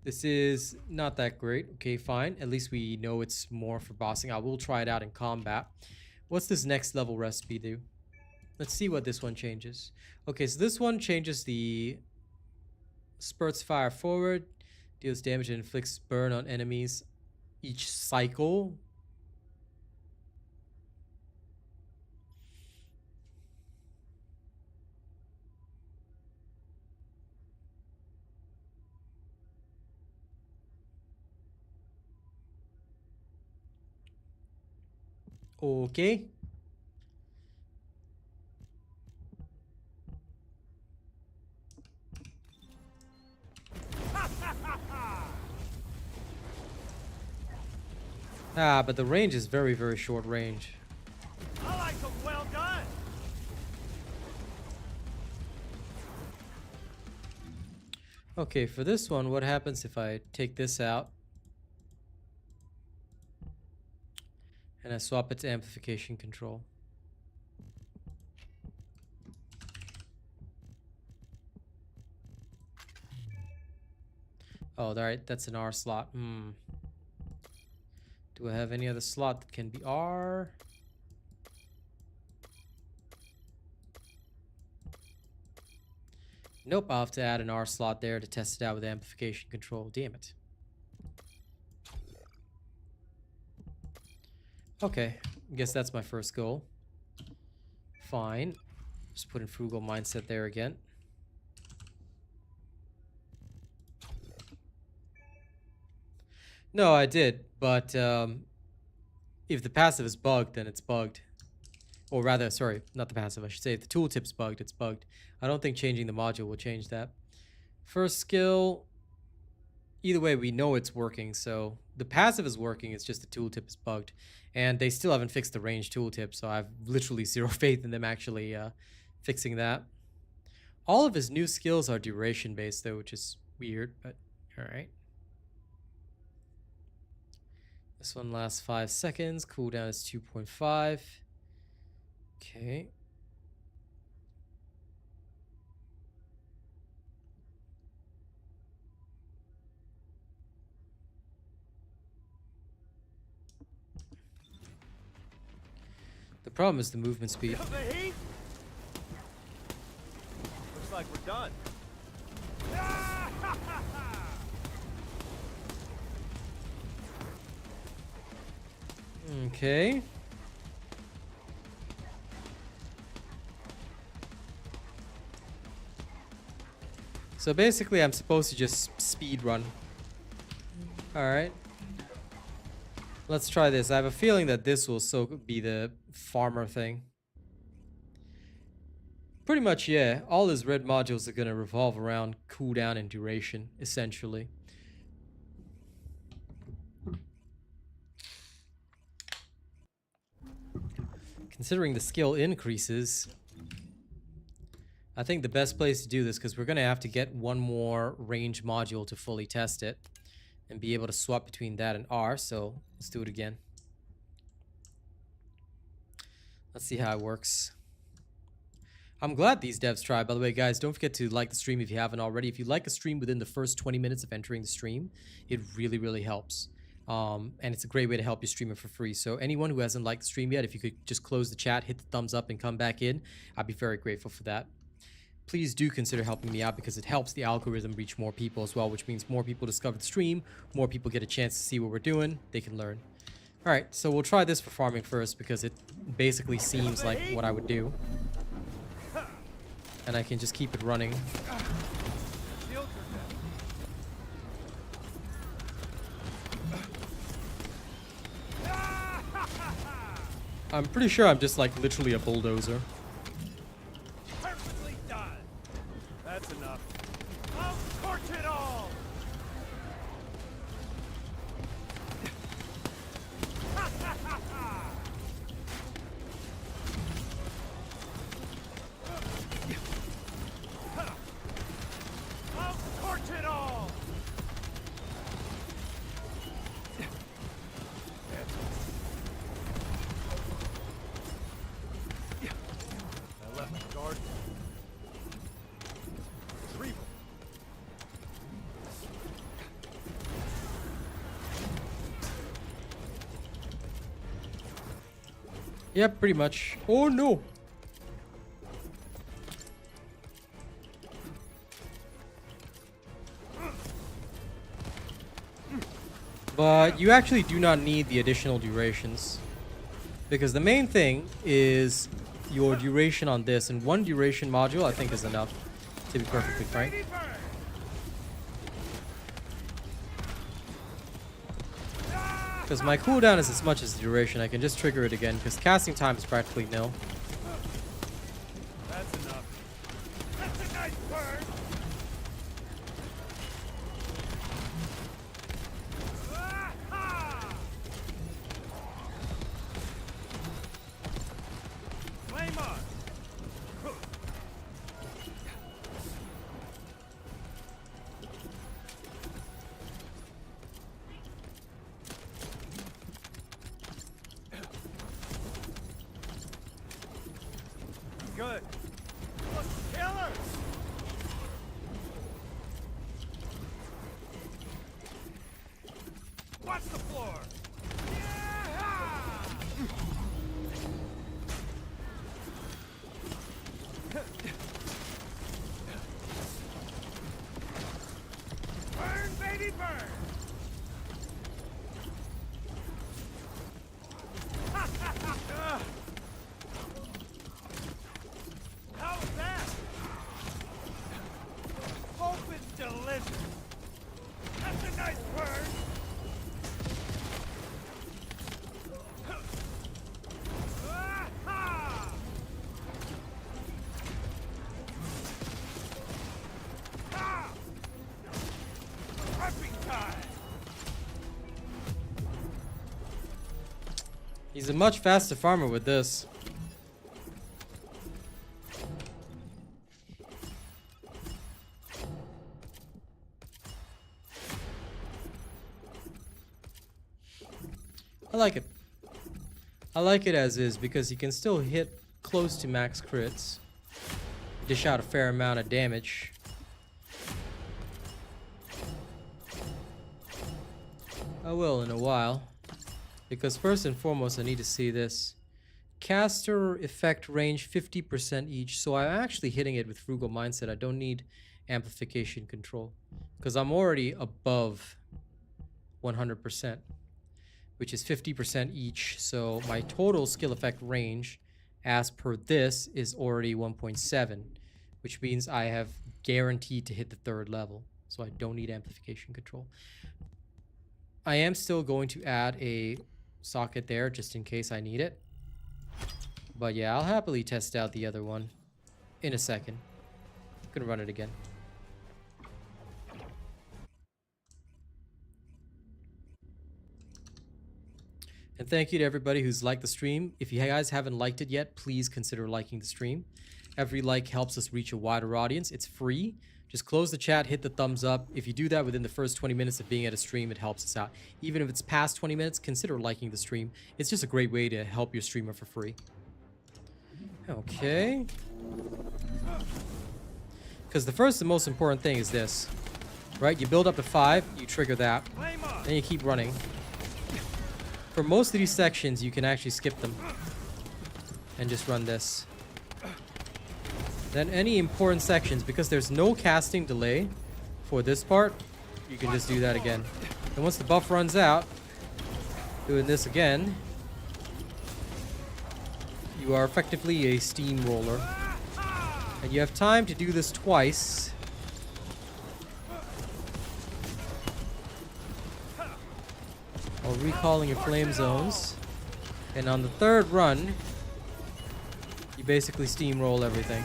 This is not that great. Okay, fine. At least we know it's more for bossing. I will try it out in combat. What's this next level recipe do? Let's see what this one changes. Okay, so this one changes the spurts fire forward, deals damage and inflicts burn on enemies each cycle. Okay. Ah, but the range is very, very short range. I like them well done. Okay, for this one, what happens if I take this out and I swap it to amplification control? Oh, alright, that's an R slot. Do I have any other slot that can be R? Nope, I'll have to add an R slot there to test it out with amplification control. Damn it. Okay, I guess that's my first goal. Fine. Just put in frugal mindset there again. No, I did, but if the passive is bugged, then it's bugged. Or rather, sorry, not the passive, I should say. If the tooltip's bugged, it's bugged. I don't think changing the module will change that. First skill, either way, we know it's working, so the passive is working, it's just the tooltip is bugged. And they still haven't fixed the range tooltip, so I have literally zero faith in them actually fixing that. All of his new skills are duration-based, though, which is weird, but alright. This one lasts 5 seconds. Cooldown is 2.5. Okay. The problem is the movement speed. Feel the heat? Looks like we're done. Okay. So basically I'm supposed to just speed run. Alright. Let's try this. I have a feeling that this will be the farmer thing. Pretty much, yeah. All his red modules are going to revolve around cooldown and duration, essentially. Considering the skill increases, I think the best place to do this, because we're going to have to get one more range module to fully test it and be able to swap between that and R, so let's do it again. Let's see how it works. I'm glad these devs tried. By the way, guys, don't forget to like the stream if you haven't already. If you like a stream within the first 20 minutes of entering the stream, it really, really helps. And it's a great way to help your streamer for free. So anyone who hasn't liked the stream yet, if you could just close the chat, hit the thumbs up, and come back in, I'd be very grateful for that. Please do consider helping me out because it helps the algorithm reach more people as well, which means more people discover the stream, more people get a chance to see what we're doing, they can learn. Alright, so we'll try this for farming first because it basically seems like what I would do. And I can just keep it running. I'm pretty sure I'm just like literally a bulldozer. Perfectly done. That's enough. I'll torch it all. I'll torch it all. I left my guard. Retrieve. Yeah, pretty much. Oh no! But you actually do not need the additional durations. Because the main thing is your duration on this, and one duration module I think is enough, to be perfectly frank. Because my cooldown is as much as the duration, I can just trigger it again, because casting time is practically nil. That's enough. That's a nice bird. Flame on. Watch the floor! Burn, baby, burn! How was that? Hope it's delicious. That's a nice burn. Ah-ha! Ah! Prepping time. He's a much faster farmer with this. I like it. I like it as is because you can still hit close to max crits. Dish out a fair amount of damage. I will in a while. Because first and foremost I need to see this. Caster effect range 50% each. So I'm actually hitting it with frugal mindset. I don't need amplification control. Because I'm already above 100%. Which is 50% each. So my total skill effect range, as per this, is already 1.7, which means I have guaranteed to hit the 3rd level. So I don't need amplification control. I am still going to add a socket there just in case I need it. But yeah, I'll happily test out the other one in a second. I'm gonna run it again. And thank you to everybody who's liked the stream. If you guys haven't liked it yet, please consider liking the stream. Every like helps us reach a wider audience. It's free. Just close the chat, hit the thumbs up. If you do that within the first 20 minutes of being at a stream, it helps us out. Even if it's past 20 minutes, consider liking the stream. It's just a great way to help your streamer for free. Okay. Because the first and most important thing is this. Right? You build up to 5, you trigger that. Then you keep running. For most of these sections, you can actually skip them and just run this. Then any important sections, because there's no casting delay for this part, you can just do that again. And once the buff runs out, doing this again, you are effectively a steamroller. And you have time to do this twice. While recalling your flame zones. And on the 3rd run, you basically steamroll everything.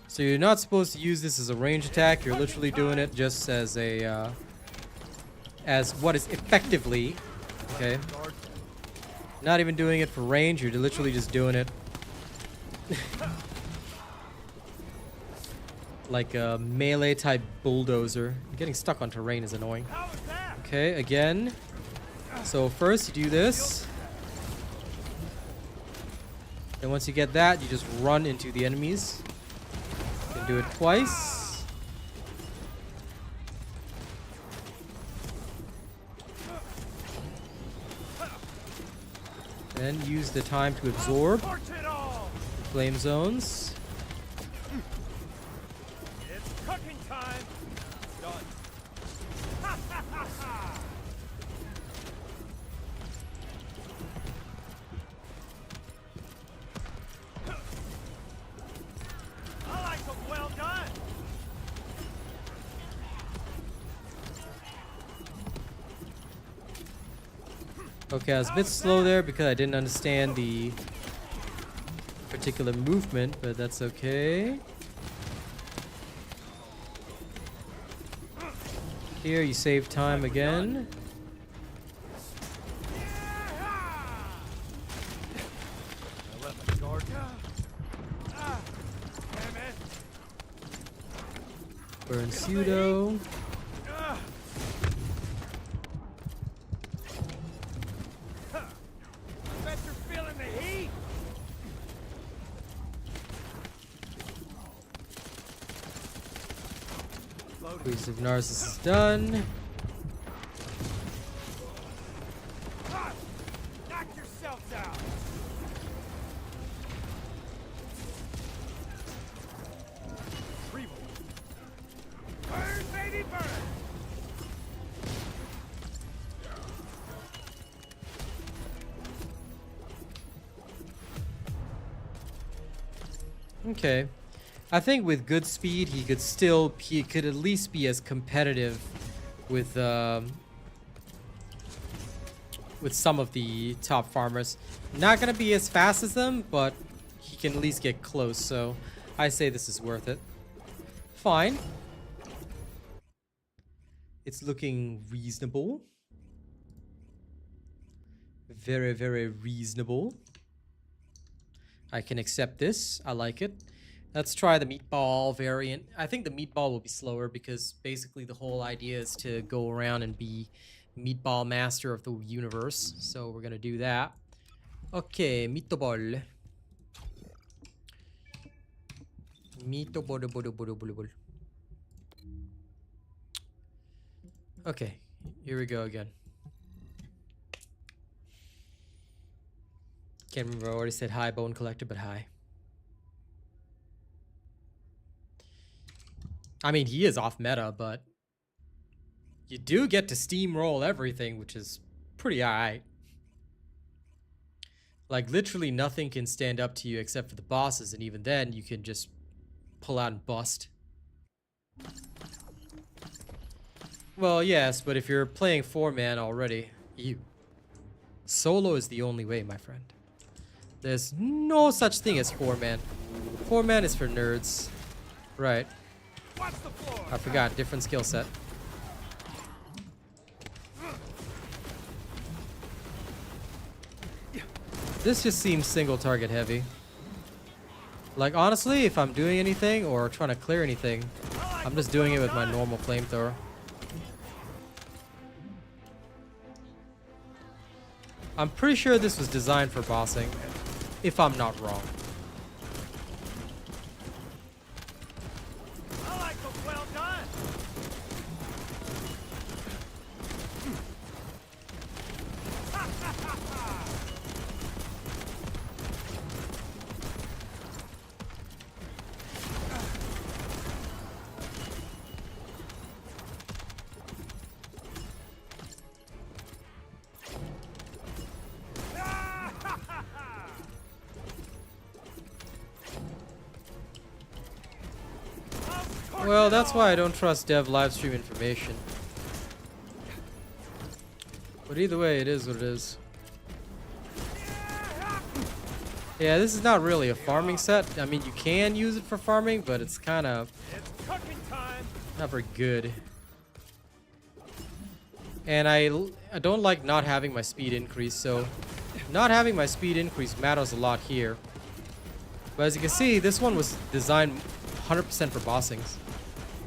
So you're not supposed to use this as a range attack. You're literally doing it just as a as what is effectively, okay, not even doing it for range. You're literally just doing it like a melee type bulldozer. Getting stuck on terrain is annoying. Okay, again. So first you do this. Then once you get that, you just run into the enemies. You can do it twice. Then use the time to absorb flame zones. It's cooking time. Done. I like them well done. Okay, I was a bit slow there because I didn't understand the particular movement, but that's okay. Here you save time again. I left my guard. Damn it. Burn pseudo. Bet you're feeling the heat. Priest of Narcissus is done. Knock yourselves out. Burn, baby, burn. Okay. I think with good speed, he could at least be as competitive with some of the top farmers. Not gonna be as fast as them, but he can at least get close. So I say this is worth it. Fine. It's looking reasonable. Very, very reasonable. I can accept this. I like it. Let's try the meatball variant. I think the meatball will be slower because basically the whole idea is to go around and be meatball master of the universe. So we're gonna do that. Okay, meatball. Meatball. Okay, here we go again. Can't remember, I already said hi, Bone Collector, but hi. I mean, he is off meta, but you do get to steamroll everything, which is pretty alright. Like, literally nothing can stand up to you except for the bosses, and even then, you can just pull out and bust. Well, yes, but if you're playing 4-man already, solo is the only way, my friend. There's no such thing as 4-man. 4-man is for nerds. Right. Watch the floor. I forgot, different skill set. This just seems single target heavy. Like, honestly, if I'm doing anything or trying to clear anything, I'm just doing it with my normal flamethrower. I'm pretty sure this was designed for bossing, if I'm not wrong. I like the well done. Well, that's why I don't trust dev livestream information. But either way, it is what it is. Yeah, this is not really a farming set. I mean, you can use it for farming, but it's kind of It's cooking time. not very good. And I don't like not having my speed increase, so not having my speed increase matters a lot here. But as you can see, this one was designed 100% for bossings.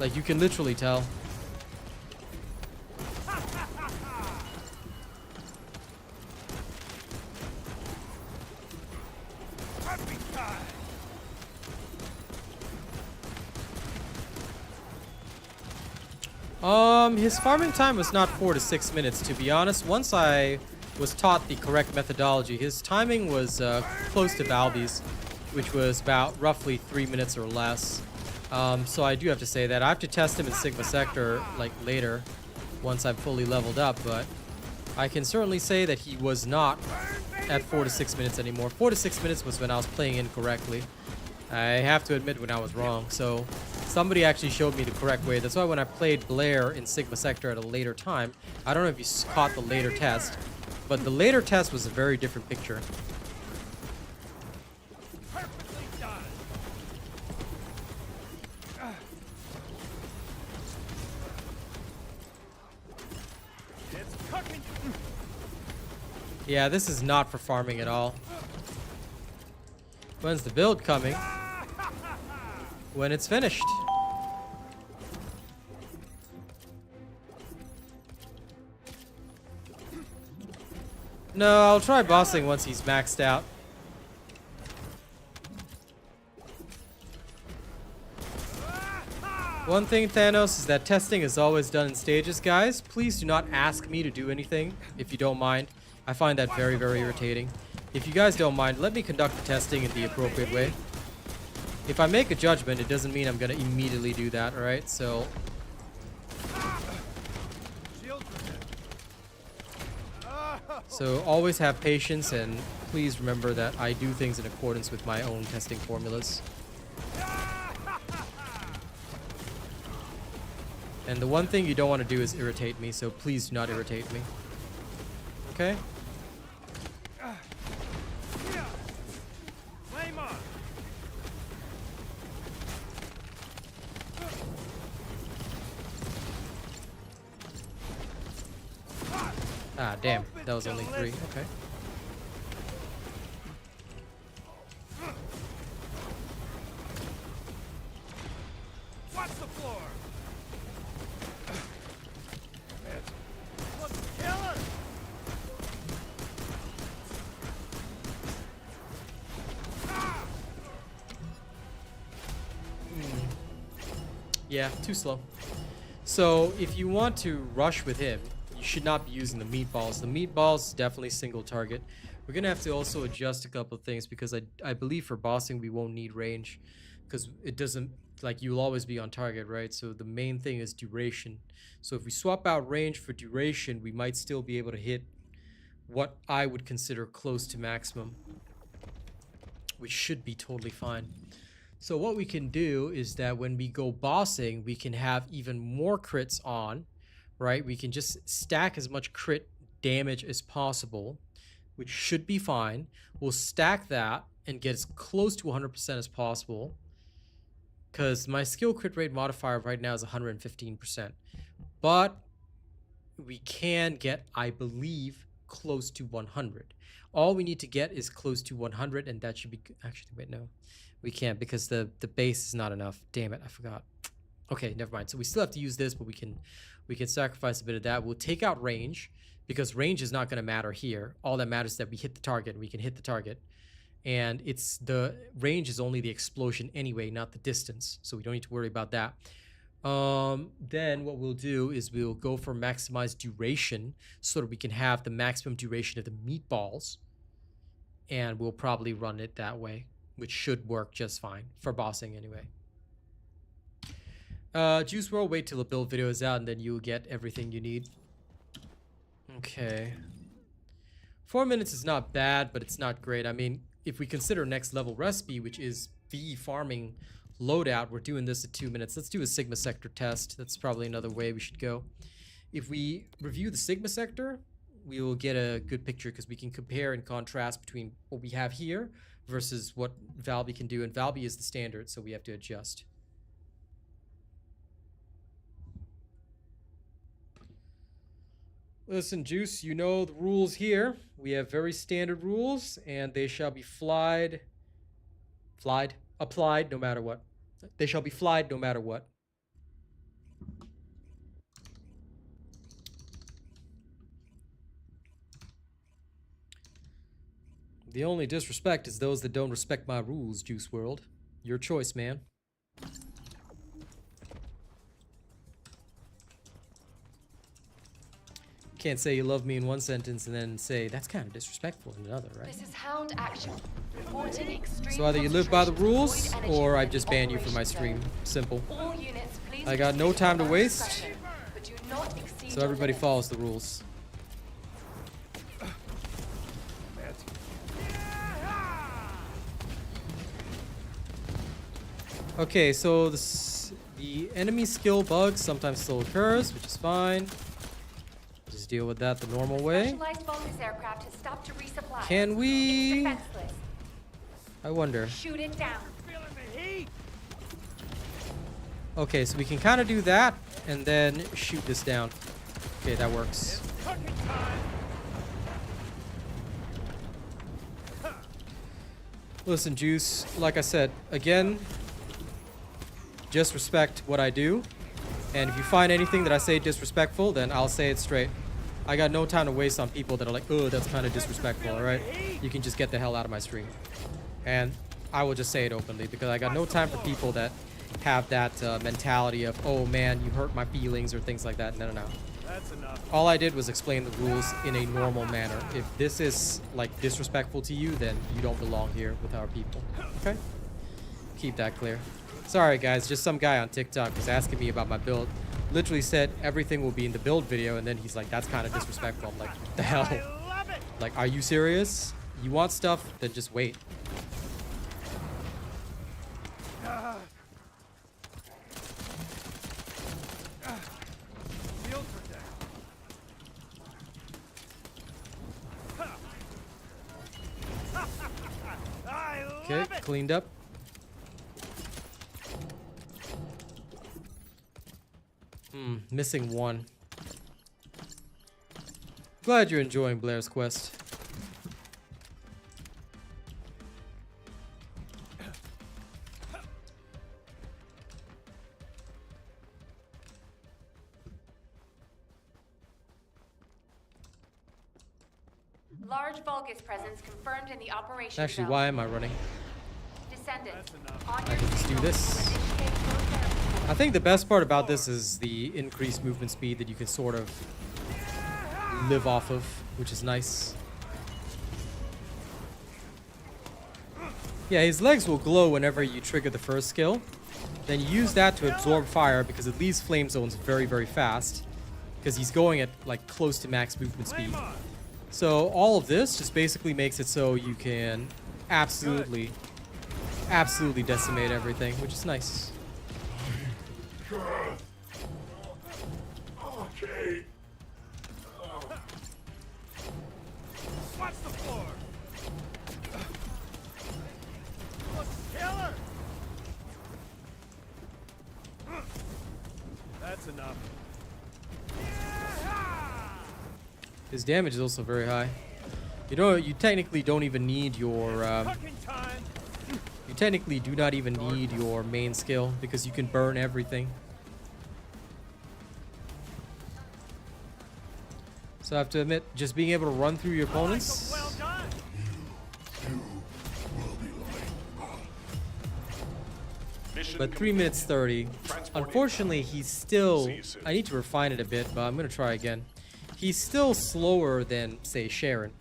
Like, you can literally tell. Happy time. His farming time was not 4 to 6 minutes, to be honest. Once I was taught the correct methodology, his timing was close to Valby's, which was about roughly 3 minutes or less. So I do have to say that. I have to test him in Sigma Sector, like, later, once I'm fully leveled up, but I can certainly say that he was not at 4 to 6 minutes anymore. 4 to 6 minutes was when I was playing incorrectly. I have to admit when I was wrong, so somebody actually showed me the correct way. That's why when I played Blair in Sigma Sector at a later time, I don't know if you caught the later test, but the later test was a very different picture. Perfectly done. It's cooking. Yeah, this is not for farming at all. When's the build coming? When it's finished. No, I'll try bossing once he's maxed out. One thing, Thanos, is that testing is always done in stages, guys. Please do not ask me to do anything, if you don't mind. I find that very, very irritating. If you guys don't mind, let me conduct the testing in the appropriate way. If I make a judgment, it doesn't mean I'm gonna immediately do that, alright? So... So always have patience, and please remember that I do things in accordance with my own testing formulas. And the one thing you don't want to do is irritate me, so please do not irritate me. Okay? Flame on. Ah, damn. That was only 3. Okay. Watch the floor. Look, killer. Yeah, too slow. So, if you want to rush with him, you should not be using the meatballs. The meatballs is definitely single target. We're gonna have to also adjust a couple of things because I believe for bossing we won't need range because it doesn't, like, you'll always be on target, right? So the main thing is duration. So if we swap out range for duration, we might still be able to hit what I would consider close to maximum, which should be totally fine. So what we can do is that when we go bossing, we can have even more crits on, right? We can just stack as much crit damage as possible, which should be fine. We'll stack that and get as close to 100% as possible, because my skill crit rate modifier right now is 115%. But we can get, I believe, close to 100. All we need to get is close to 100, and that should be... Actually, wait, no. We can't because the base is not enough. Damn it, I forgot. Okay, never mind. So we still have to use this, but we can sacrifice a bit of that. We'll take out range because range is not going to matter here. All that matters is that we hit the target, and we can hit the target. And it's the range is only the explosion anyway, not the distance. So we don't need to worry about that. Then what we'll do is we'll go for maximized duration so that we can have the maximum duration of the meatballs. And we'll probably run it that way, which should work just fine for bossing anyway. Juice WRLD, wait till the build video is out and then you'll get everything you need. Okay. 4 minutes is not bad, but it's not great. I mean, if we consider next level recipe, which is the farming loadout, we're doing this at 2 minutes. Let's do a Sigma sector test. That's probably another way we should go. If we review the Sigma sector, we will get a good picture because we can compare and contrast between what we have here versus what Valby can do. And Valby is the standard, so we have to adjust. Listen, Juice, you know the rules here. We have very standard rules, and they shall be applied no matter what. They shall be flied no matter what. The only disrespect is those that don't respect my rules, Juice WRLD. Your choice, man. Can't say you love me in one sentence and then say that's kind of disrespectful in another, right? This is Hound Action. Reporting extreme So either you live by the rules concentration, void or I energy just ban you and from my stream. operation Simple. zone. All units, please I got no time to waste, discretion, but do not exceed so your everybody limits. follows the rules. Okay, so the enemy skill bug sometimes still occurs, which is fine. Just deal with that the normal way. Specialized focus aircraft has stopped to resupply. Can we? It's defenseless. I wonder. Shoot it down. Feeling the heat. Okay, so we can kind of do that and then shoot this down. Okay, that works. Cooking time. Listen, Juice, like I said, again, just respect what I do. And if you find anything that I say disrespectful, then I'll say it straight. I got no time to waste on people that are like, oh, that's kind of disrespectful, alright? You can just get the hell out of my stream. And I will just say it openly because I got no time for people that have that mentality of, oh man, you hurt my feelings or things like that. No, no, no. That's enough. All I did was explain the rules in a normal manner. If this is like disrespectful to you, then you don't belong here with our people. Okay? Keep that clear. Sorry guys, just some guy on TikTok was asking me about my build. Literally said everything will be in the build video, and then he's like, that's kind of disrespectful. I'm like, what the hell? I love it. Like, are you serious? You want stuff? Then just wait. Shields are down. I Okay, love it. cleaned up. Missing one. Glad you're enjoying Blair's quest. Large Vulgus presence confirmed in the operation Actually, zone. why am I running? Descendant. That's enough. On I your can just do signal, this. initiate close air. I think the best part about this is the increased movement speed that you can sort of live off of, which is nice. Yeah, his legs will glow whenever you trigger the first skill. Then you use that to absorb fire because it leaves flame zones very, very fast. Because he's going at like close to max movement speed. Flame on. So all of this just basically makes it so you can absolutely decimate everything, which is nice. Okay. Watch the floor. Look, killer. That's enough. His damage is also very high. You technically don't even need your Cooking time. you technically do not even need your main skill because you can burn everything. So I have to admit, just being able to run through your opponents. Well done. But 3 minutes 30. Unfortunately, he's still... I need to refine it a bit, but I'm going to try again. He's still slower than, say, Sharon.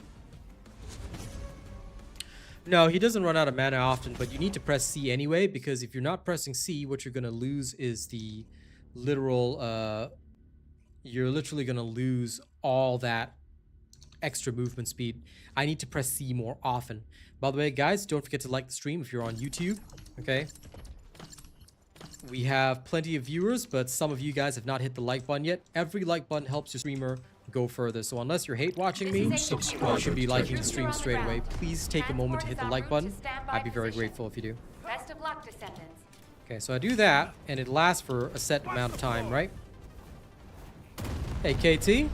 No, he doesn't run out of mana often, but you need to press C anyway, because if you're not pressing C, what you're going to lose is the literal... you're literally going to lose all that extra movement speed. I need to press C more often. By the way, guys, don't forget to like the stream if you're on YouTube, okay? We have plenty of viewers, but some of you guys have not hit the like button yet. Every like button helps your streamer go further. So unless you're hate watching me, you should be liking the stream straight away. Please take a moment to hit the like button. I'd be very grateful if you do. Best of luck, Descendants. Okay, so I do that, and it lasts for a set amount of time, right? Hey, KT.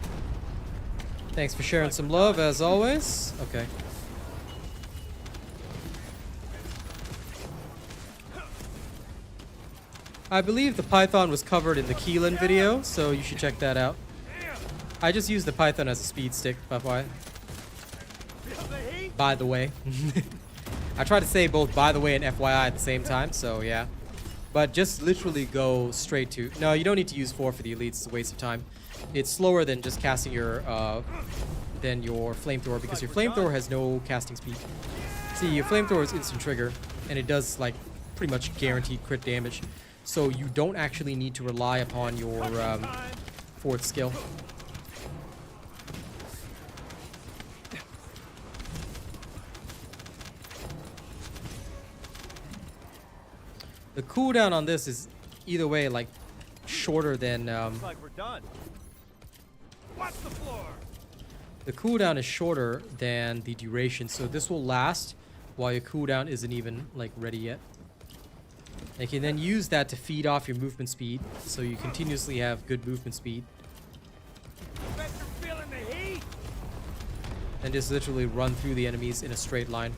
Thanks for sharing some love, as always. Okay. I believe the Python was covered in the Keelan video, so you should check that out. I just use the Python as a speed stick, by the way. By the way. I try to say both by the way and FYI at the same time, so yeah. But just literally go straight to... No, you don't need to use 4 for the elites, it's a waste of time. It's slower than just casting your flamethrower, because your flamethrower has no casting speed. See, your flamethrower is instant trigger, and it does like pretty much guaranteed crit damage. So you don't actually need to rely upon your 4th skill. The cooldown on this is either way like shorter than Looks like we're done. Watch the floor. the cooldown is shorter than the duration, so this will last while your cooldown isn't even like ready yet. You can then use that to feed off your movement speed, so you continuously have good movement speed. Bet you're feeling the heat. And just literally run through the enemies in a straight line,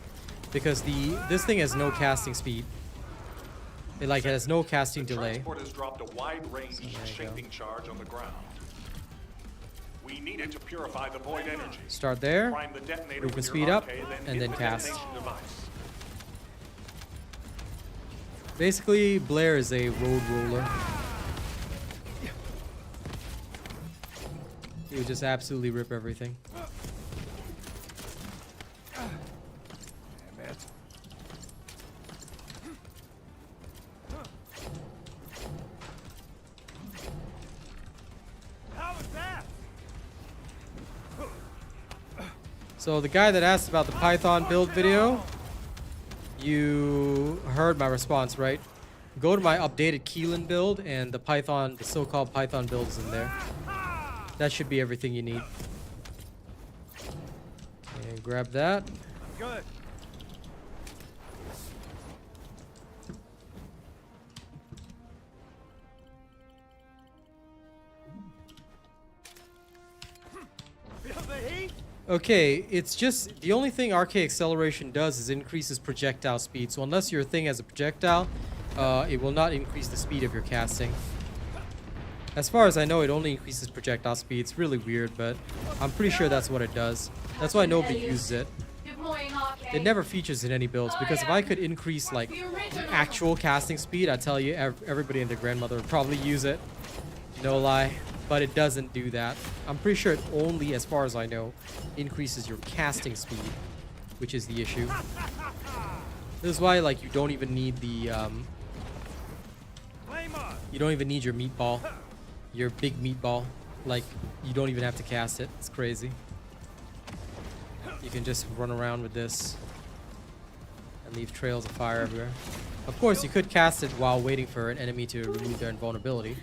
because this thing has no casting speed. It has no casting delay. Transport has dropped a wide-range So there you shaping go. charge on the ground. We need it to purify the void energy. Start there, Prime the detonator movement with your speed up, arcade, and hit then the cast. detonation device. Basically, Blair is a road roller. He would just absolutely rip everything. Damn it. How was that? So the guy that asked about the Python build video, you heard my response, right? Go to my updated Keelan build, and the Python, the so-called Python build is in there. That should be everything you need. And grab that. Good. Feel the heat? Okay, it's just the only thing RK acceleration does is increases projectile speed. So unless your thing has a projectile, it will not increase the speed of your casting. As far as I know, it only increases projectile speed. It's really weird, but I'm pretty sure that's what it does. That's why nobody uses it. It never features in any builds, because if I could increase like actual casting speed, I tell you, everybody and their grandmother would probably use it. No lie. But it doesn't do that. I'm pretty sure it only, as far as I know, increases your casting speed, which is the issue. This is why, like, you don't even need the, you don't even need your meatball. Your big meatball. Like, you don't even have to cast it. It's crazy. You can just run around with this and leave trails of fire everywhere. Of course, you could cast it while waiting for an enemy to remove their invulnerability.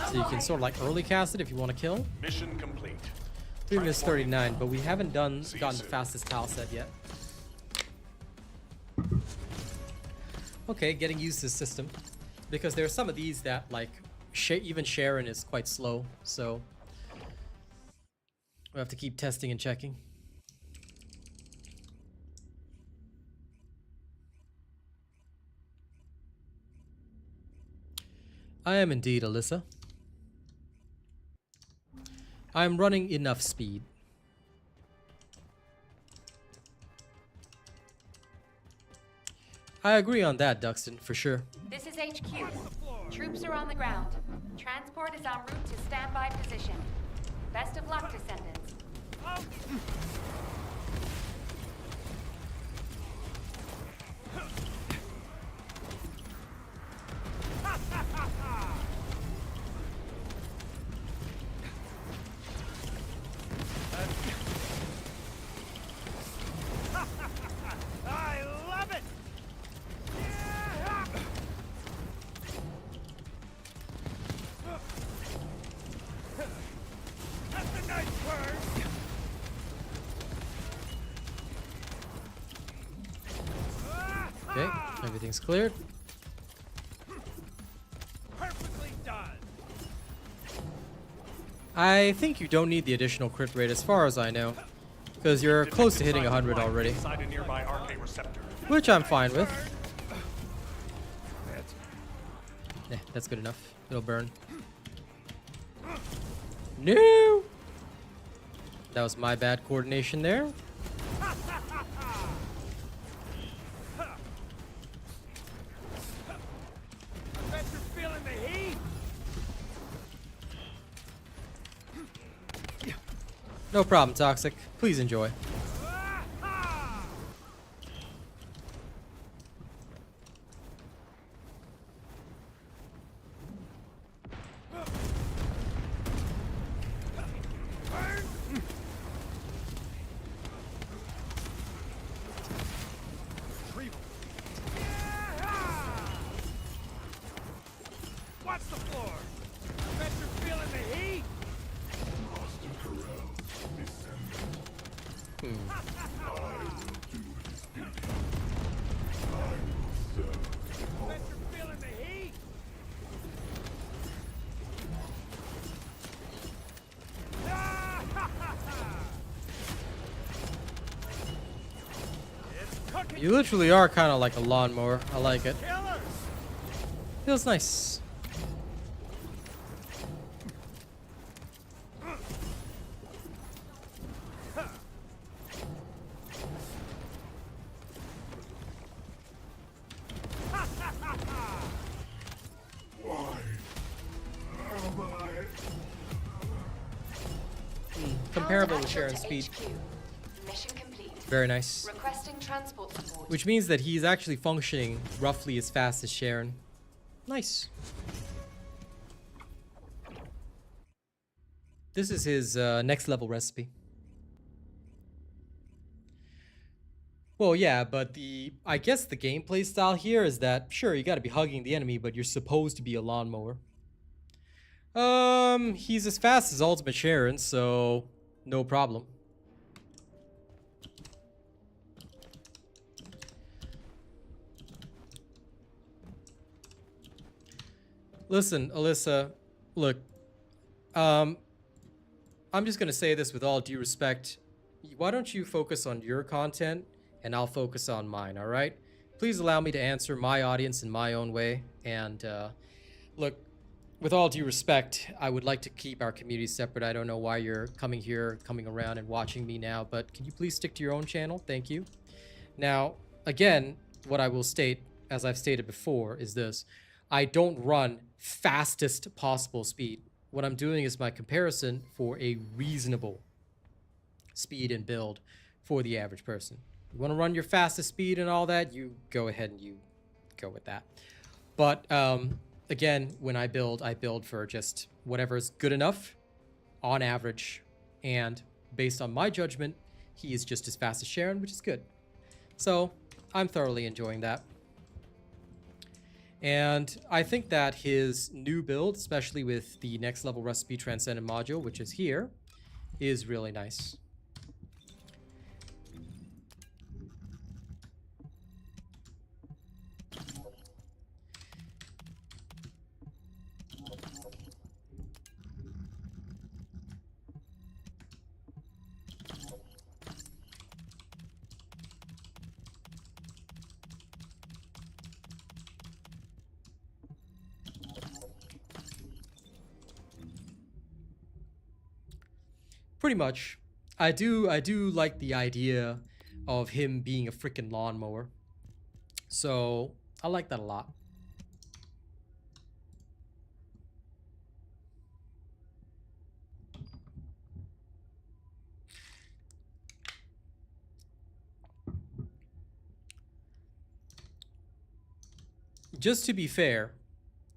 So you can sort of like early cast it if you want to kill. Mission complete. 3 minutes 39, but we haven't gotten the fastest tile set yet. Okay, getting used to the system. Because there are some of these that like, even Sharon is quite slow, so we have to keep testing and checking. I am indeed, Alyssa. I am running enough speed. I agree on that, Duxton, for sure. This is HQ. Troops are on the ground. Transport is en route to standby position. Best of luck, Descendants. I love it! Yeah! That's a nice bird! Okay, everything's cleared. Perfectly done! I think you don't need the additional crit rate as far as I know. Because you're close to hitting 100 already. Inside a nearby RK receptor. Which I'm fine with. Yeah, that's good enough. It'll burn. No! That was my bad coordination there. I bet you're feeling the heat! No problem, Toxic. Please enjoy. Watch the floor! I bet you're feeling the heat! I bet you're feeling the heat! It's cooking! You literally are kind of like a lawnmower. I like it. Killers! Feels nice. comparable with Sharon's speed. Mission complete. Very nice. Requesting transport support. Which means that he's actually functioning roughly as fast as Sharon. Nice. This is his next level recipe. Well, yeah, but I guess the gameplay style here is that, sure, you gotta be hugging the enemy, but you're supposed to be a lawnmower. He's as fast as Ultimate Sharon, so no problem. Listen, Alyssa, look, I'm just gonna say this with all due respect. Why don't you focus on your content and I'll focus on mine, all right? Please allow me to answer my audience in my own way. And look, with all due respect, I would like to keep our community separate. I don't know why you're coming around and watching me now, but can you please stick to your own channel? Thank you. Now, again, what I will state, as I've stated before, is this. I don't run fastest possible speed. What I'm doing is my comparison for a reasonable speed and build for the average person. You want to run your fastest speed and all that, you go ahead and you go with that. But again, when I build for just whatever is good enough on average, and based on my judgment, he is just as fast as Sharon, which is good. So I'm thoroughly enjoying that. And I think that his new build, especially with the next level recipe Transcendent Module, which is here, is really nice. Pretty much. I do like the idea of him being a freaking lawnmower. So I like that a lot. Just to be fair,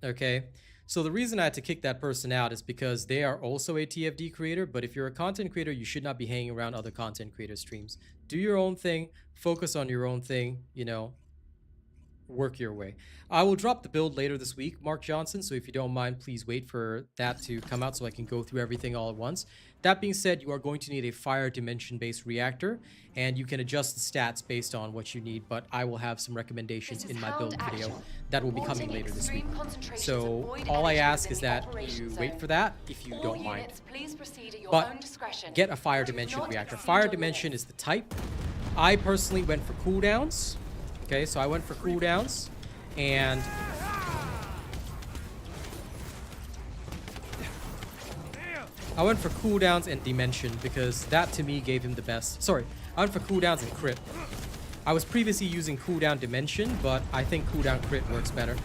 okay? So the reason I had to kick that person out is because they are also a TFD creator, but if you're a content creator, you should not be hanging around other content creator streams. Do your own thing, focus on your own thing, you know, work your way. I will drop the build later this week, Mark Johnson, so if you don't mind, please wait for that to come out so I can go through everything all at once. That being said, you are going to need a fire dimension-based reactor, and you can adjust the stats based on what you need, but I will have some recommendations in my build video that will be coming later this week. So all I ask is that you wait for that if you don't mind. But get a fire dimension reactor. Fire dimension is the type. I personally went for cooldowns. Okay, so I went for cooldowns, and I went for cooldowns and dimension because that to me gave him the best. Sorry, I went for cooldowns and crit. I was previously using cooldown dimension, but I think cooldown crit works better.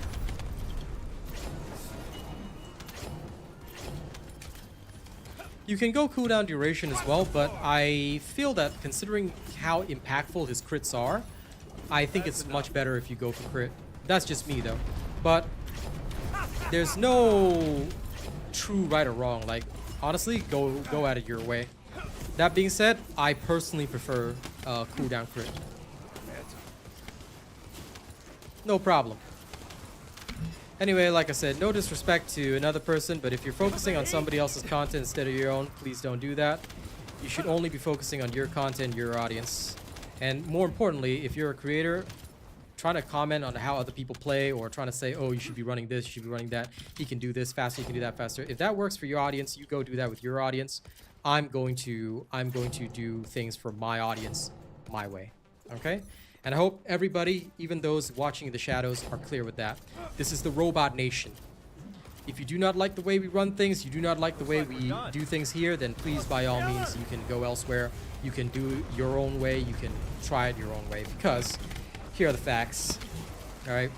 You can go cooldown duration as well, but I feel that considering how impactful his crits are, I think it's much better if you go for crit. That's just me though. But there's no true right or wrong. Like, honestly, go at it your way. That being said, I personally prefer cooldown crit. No problem. Anyway, like I said, no disrespect to another person, but if you're focusing on somebody else's content instead of your own, please don't do that. You should only be focusing on your content, your audience. And more importantly, if you're a creator, trying to comment on how other people play or trying to say, oh, you should be running this, you should be running that, he can do this faster, he can do that faster. If that works for your audience, you go do that with your audience. I'm going to do things for my audience my way. Okay? And I hope everybody, even those watching in the shadows, are clear with that. This is the Robot Nation. If you do not like the way we run things, you do not like the way we do things here, then please, by all means, you can go elsewhere. You can do it your own way. You can try it your own way. Because here are the facts. All right?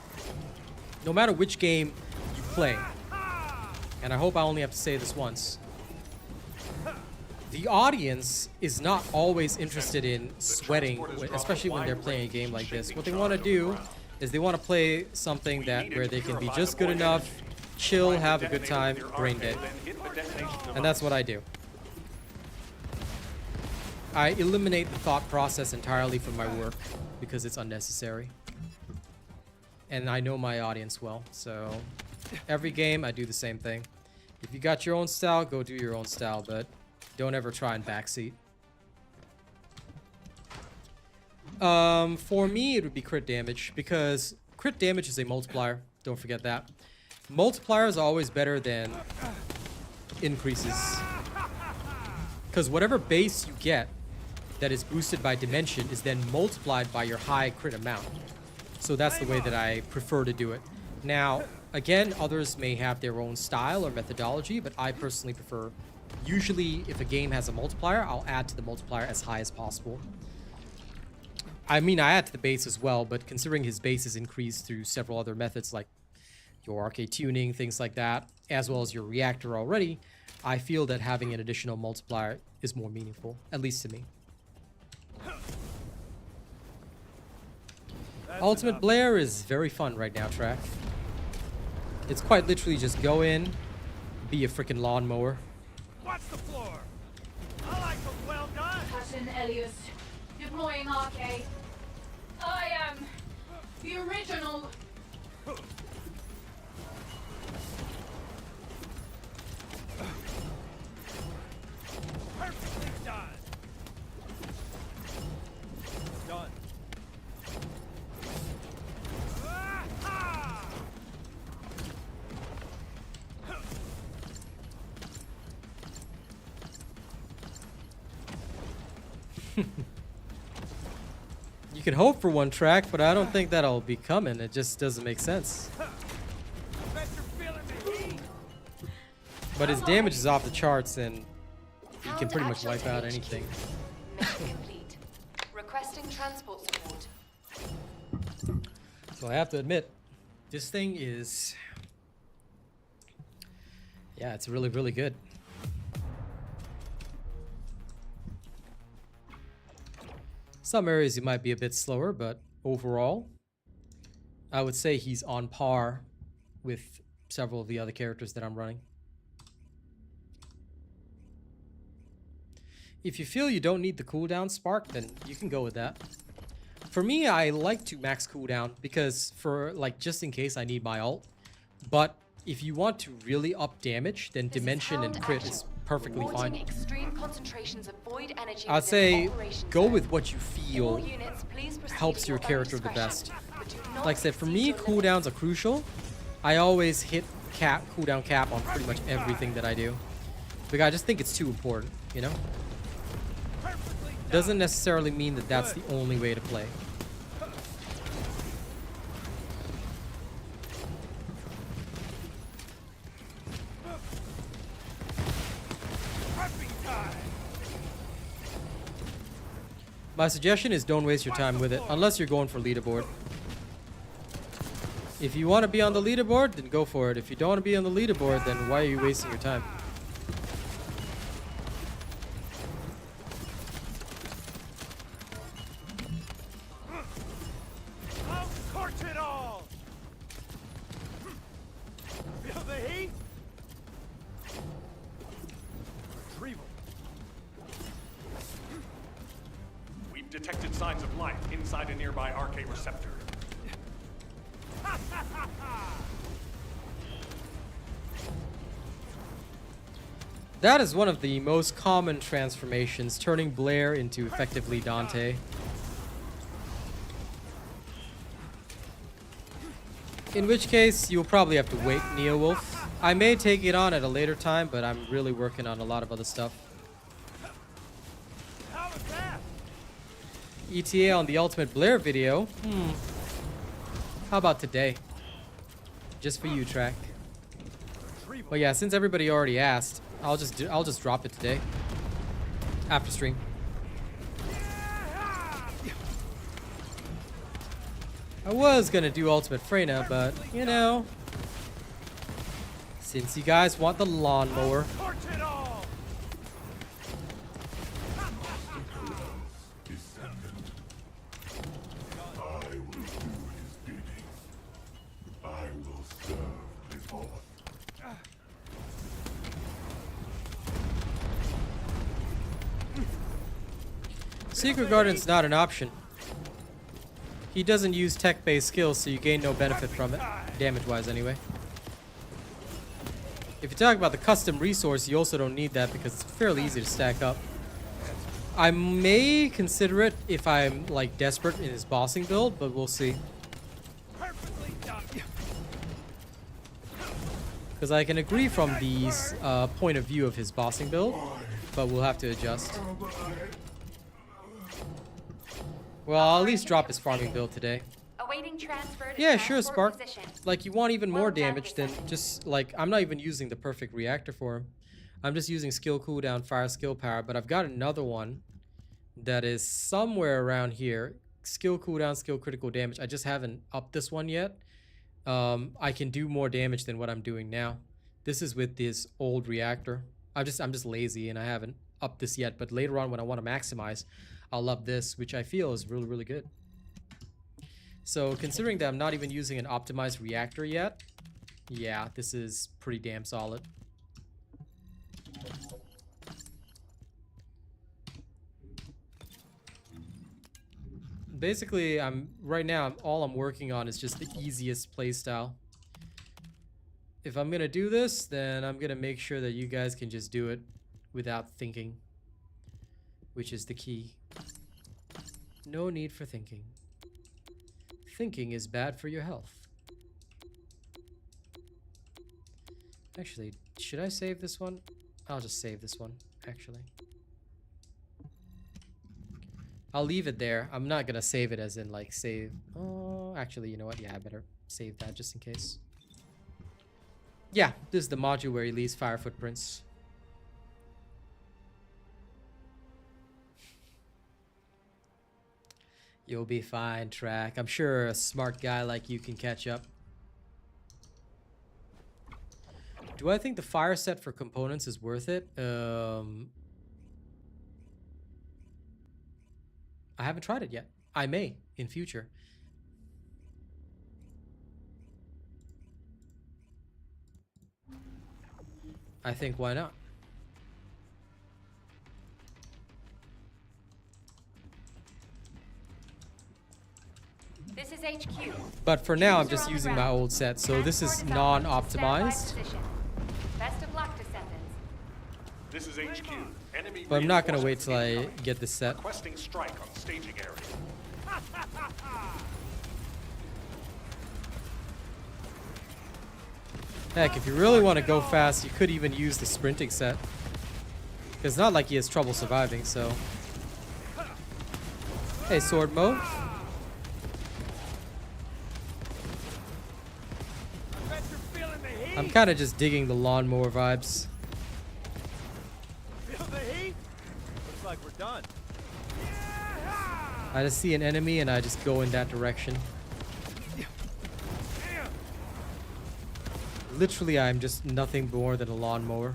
No matter which game you play, and I hope I only have to say this once, the audience is not always interested in sweating, especially when they're playing a game like this. What they want to do is they want to play something where they can be just good enough, chill, have a good time, brain dead. And that's what I do. I eliminate the thought process entirely from my work because it's unnecessary. And I know my audience well, so every game I do the same thing. If you got your own style, go do your own style, but don't ever try and backseat. For me, it would be crit damage, because crit damage is a multiplier. Don't forget that. Multipliers are always better than increases. Because whatever base you get that is boosted by dimension is then multiplied by your high crit amount. So that's the way that I prefer to do it. Now, again, others may have their own style or methodology, but I personally prefer, usually if a game has a multiplier, I'll add to the multiplier as high as possible. I mean, I add to the base as well, but considering his base is increased through several other methods like your arcade tuning, things like that, as well as your reactor already, I feel that having an additional multiplier is more meaningful, at least to me. Ultimate Blair is very fun right now, Track. It's quite literally just go in, be a freaking lawnmower. Watch the floor. I like them well done. Captain Elias, deploying arcade. I am the original. Perfectly done. Done. Ah-ha! You can hope for one, Track, but I don't think that'll be coming. It just doesn't make sense. Bet you're feeling the heat. But his damage is off the charts, and he can pretty much Count wipe out action anything. Mission complete. Requesting transport support. So I have to admit, this thing is... yeah, it's really, really good. Some areas he might be a bit slower, but overall, I would say he's on par with several of the other characters that I'm running. If you feel you don't need the cooldown spark, then you can go with that. For me, I like to max cooldown because for, like, just in case I need my ult. But if you want to really up damage, then This is dimension and hound crit action. is perfectly Launching fine. extreme concentrations of void energy I'd within say operation go zone. with what you All feel units, please proceed helps at your own character the discretion, best. but do not Like I said, for exceed me, your limit. cooldowns are crucial. I always hit cooldown cap on pretty much everything that I do. Because I just think it's too important, you know? Perfectly done. Doesn't necessarily mean that that's the only way to play. Prepping time. My suggestion is don't waste your time with it, unless you're going for leaderboard. If you want to be on the leaderboard, then go for it. If you don't want to be on the leaderboard, then why are you wasting your time? I'll torch it all. Feel the heat? Retrieval. We've detected signs of life inside a nearby arcade receptor. That is one of the most common transformations, turning Blair into effectively Dante. In which case, you'll probably have to wait, Neowolf. I may take it on at a later time, but I'm really working on a lot of other stuff. How was that? ETA on the Ultimate Blair video? How about today? Just for you, Track. But yeah, since everybody already asked, I'll just drop it today. After stream. I was gonna do Ultimate Freyna, but you know, since you guys want the lawnmower, Torch it all. Secret Guardian's not an option. He doesn't use tech-based skills, so you gain no benefit from it, damage-wise anyway. If you talk about the custom resource, you also don't need that because it's fairly easy to stack up. I may consider it if I'm like desperate in his bossing build, but we'll see. Perfectly done. Because I can agree from the point of view of his bossing build, but we'll have to adjust. Well, I'll at least drop his farming build today. Awaiting transfer to Yeah, sure, transport Spark. position. Like, you want even more Well done, damage than Descendant. just, like, I'm not even using the perfect reactor for him. I'm just using skill cooldown, fire skill power, but I've got another one that is somewhere around here. Skill cooldown, skill critical damage. I just haven't upped this one yet. I can do more damage than what I'm doing now. This is with this old reactor. I'm just lazy and I haven't upped this yet, but later on when I want to maximize, I'll up this, which I feel is really, really good. So considering that I'm not even using an optimized reactor yet, yeah, this is pretty damn solid. Basically, right now, all I'm working on is just the easiest playstyle. If I'm gonna do this, then I'm gonna make sure that you guys can just do it without thinking, which is the key. No need for thinking. Thinking is bad for your health. Actually, should I save this one? I'll just save this one, actually. I'll leave it there. I'm not gonna save it as in like save. Oh, actually, you know what? Yeah, I better save that just in case. Yeah, this is the module where he leaves fire footprints. You'll be fine, Track. I'm sure a smart guy like you can catch up. Do I think the fire set for components is worth it? I haven't tried it yet. I may in future. I think why not? This is HQ. But for now, I'm Troops are just on the using my ground. old set, so this is Transport is en route to non-optimized. standby position. Best of luck, Descendants. This is HQ. Enemy But I'm not gonna wait reinforcements till I incoming. get this set. Requesting strike on staging area. Heck, if you really want to go fast, you could even use the sprinting set. It's not like he has trouble surviving, so. Hey, sword mode. I bet you're feeling the heat. I'm kind of just digging the lawnmower vibes. Feel the heat? Looks like we're done. I just see an enemy and I just go in that direction. Literally, I'm just nothing more than a lawnmower.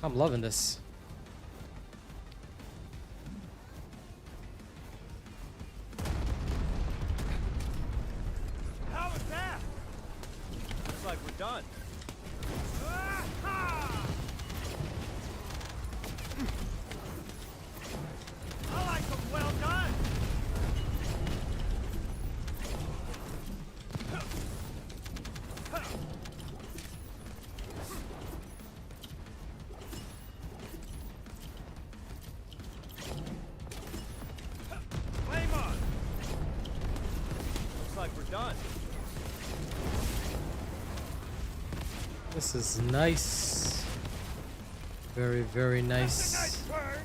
I'm loving this. How was that? Looks like we're done. I like them well done. Flame on. Looks like we're done. This is nice. Very, very nice. Nice burn.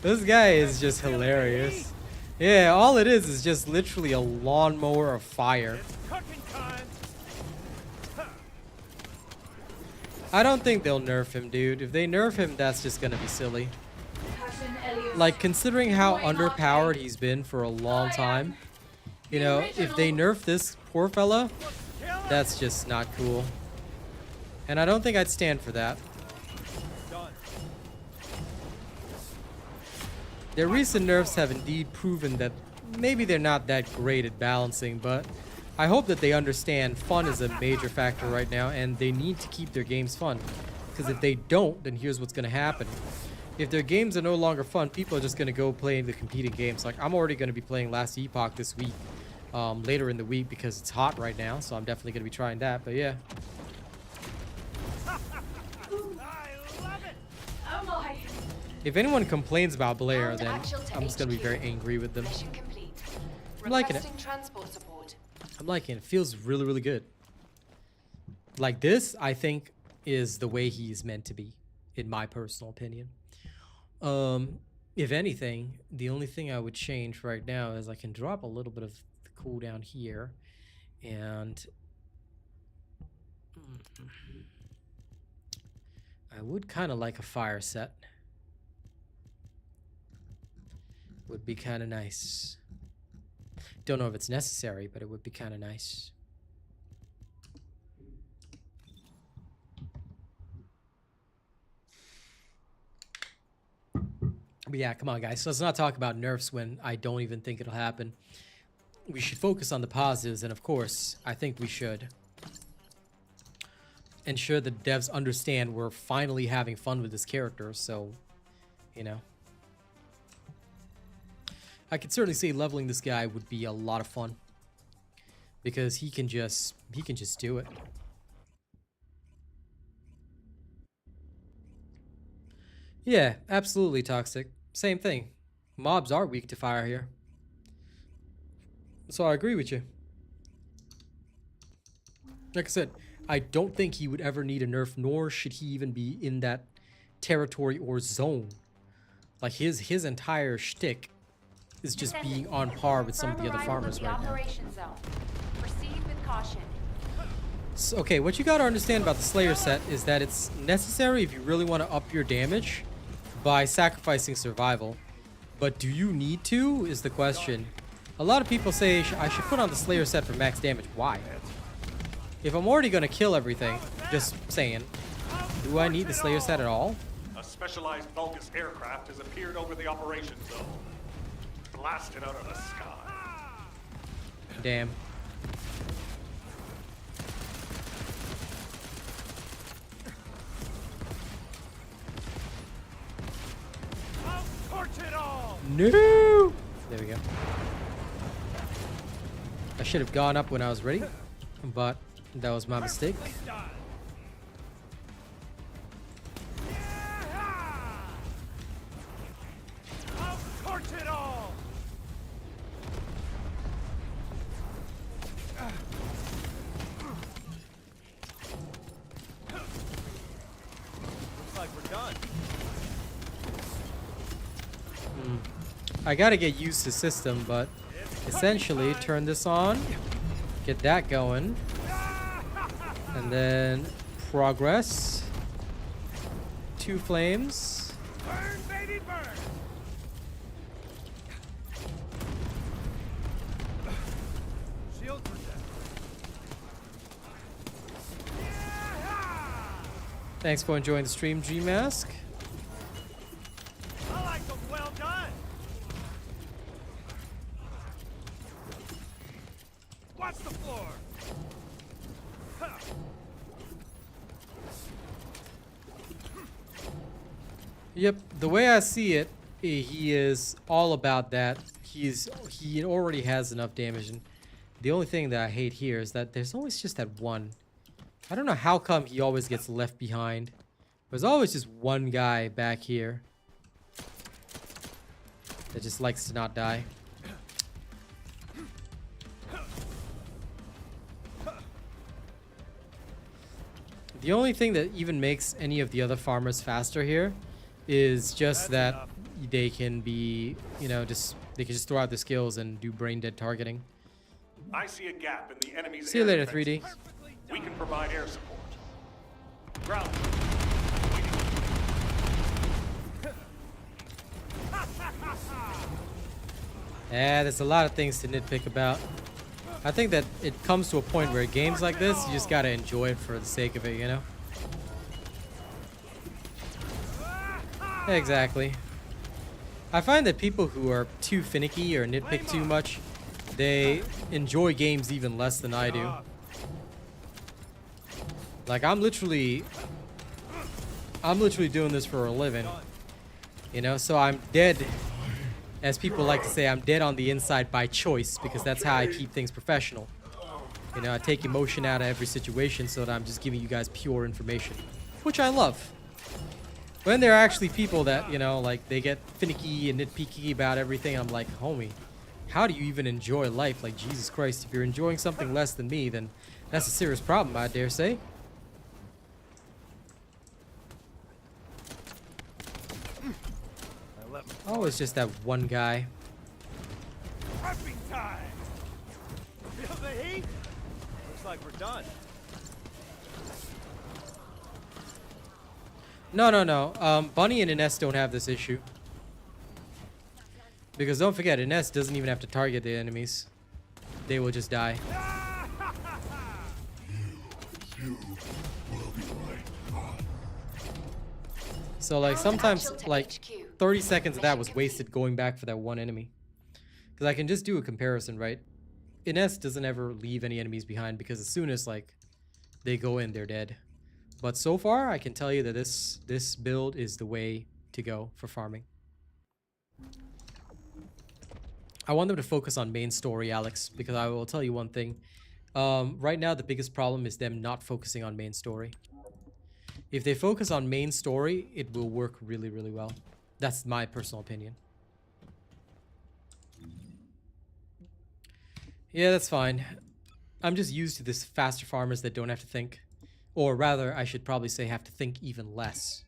This guy is just hilarious. Yeah, all it is just literally a lawnmower of fire. It's cooking time. I don't think they'll nerf him, dude. If they nerf him, that's just gonna be silly. Captain Elliot. Like, considering how underpowered he's been for a long time, you know, if they nerf this poor fella, that's just not cool. And I don't think I'd stand for that. Their recent nerfs have indeed proven that maybe they're not that great at balancing, but I hope that they understand fun is a major factor right now, and they need to keep their games fun. Because if they don't, then here's what's going to happen. If their games are no longer fun, people are just going to go play the competing games. Like, I'm already going to be playing Last Epoch this week, later in the week, because it's hot right now, so I'm definitely going to be trying that, but yeah. I love it. Oh my. If anyone complains about Blair, Ground then actual to I'm just going to be HQ. very angry with them. Mission complete. I'm liking it. Requesting transport support. I'm liking it. It feels really, really good. Like this, I think, is the way he's meant to be, in my personal opinion. If anything, the only thing I would change right now is I can drop a little bit of the cooldown here, and I would kind of like a fire set. Would be kind of nice. Don't know if it's necessary, but it would be kind of nice. But yeah, come on, guys. So let's not talk about nerfs when I don't even think it'll happen. We should focus on the positives, and of course, I think we should ensure that devs understand we're finally having fun with this character, so, you know. I could certainly say leveling this guy would be a lot of fun. Because he can just do it. Yeah, absolutely toxic. Same thing. Mobs are weak to fire here. So I agree with you. Like I said, I don't think he would ever need a nerf, nor should he even be in that territory or zone. Like his entire shtick is just being on par with some of the other farmers right now. Operation zone. Proceed with caution. So, okay, what you gotta understand about the Slayer set is that it's necessary if you really want to up your damage by sacrificing survival. But do you need to, is the question. A lot of people say I should put on the Slayer set for max damage. Why? If I'm already gonna kill everything, just saying, do I need the Slayer set at all? A specialized Vulgus aircraft has appeared over the operation zone. Blasted out of the sky. Damn. I'll torch it all. No! There we go. I should have gone up when I was ready, but that was my mistake. Done. I'll torch it all. Looks like we're done. I gotta get used to system, but essentially turn this on, get that going, and then progress. 2 flames. Burn, baby, burn. Shield protect. Thanks for enjoying the stream, G-Mask. I like them well done. Watch the floor. Huh. Yep, the way I see it, he is all about that. He already has enough damage, and the only thing that I hate here is that there's always just that one. I don't know how come he always gets left behind. There's always just one guy back here that just likes to not die. The only thing that even makes any of the other farmers faster here is just that they can be, you know, they can just throw out their skills and do brain dead targeting. I see a gap in the enemy's See you air later, defenses. 3D. We can provide air support. Ground. Yeah, there's a lot of things to nitpick about. I think that it comes to a point where games like this, you just gotta enjoy it for the sake of it, you know? Exactly. I find that people who are too finicky or nitpick too much, they enjoy games even less than I do. Like I'm literally doing this for a living, you know, so I'm dead, as people like to say, I'm dead on the inside by choice, because that's how I keep things professional. You know, I take emotion out of every situation so that I'm just giving you guys pure information, which I love. When there are actually people that, you know, like they get finicky and nitpicky about everything, I'm like, homie, how do you even enjoy life? Like, Jesus Christ, if you're enjoying something less than me, then that's a serious problem, I dare say. Oh, it's just that one guy. Prepping time! Feel the heat? Looks like we're done. No. Bunny and Ines don't have this issue. Because don't forget, Ines doesn't even have to target the enemies. They will just die. So like sometimes like 30 seconds of that was wasted going back for that one enemy. Because I can just do a comparison, right? Ines doesn't ever leave any enemies behind, because as soon as like they go in, they're dead. But so far, I can tell you that this build is the way to go for farming. I want them to focus on main story, Alex, because I will tell you one thing. Right now, the biggest problem is them not focusing on main story. If they focus on main story, it will work really, really well. That's my personal opinion. Yeah, that's fine. I'm just used to this faster farmers that don't have to think. Or rather, I should probably say have to think even less.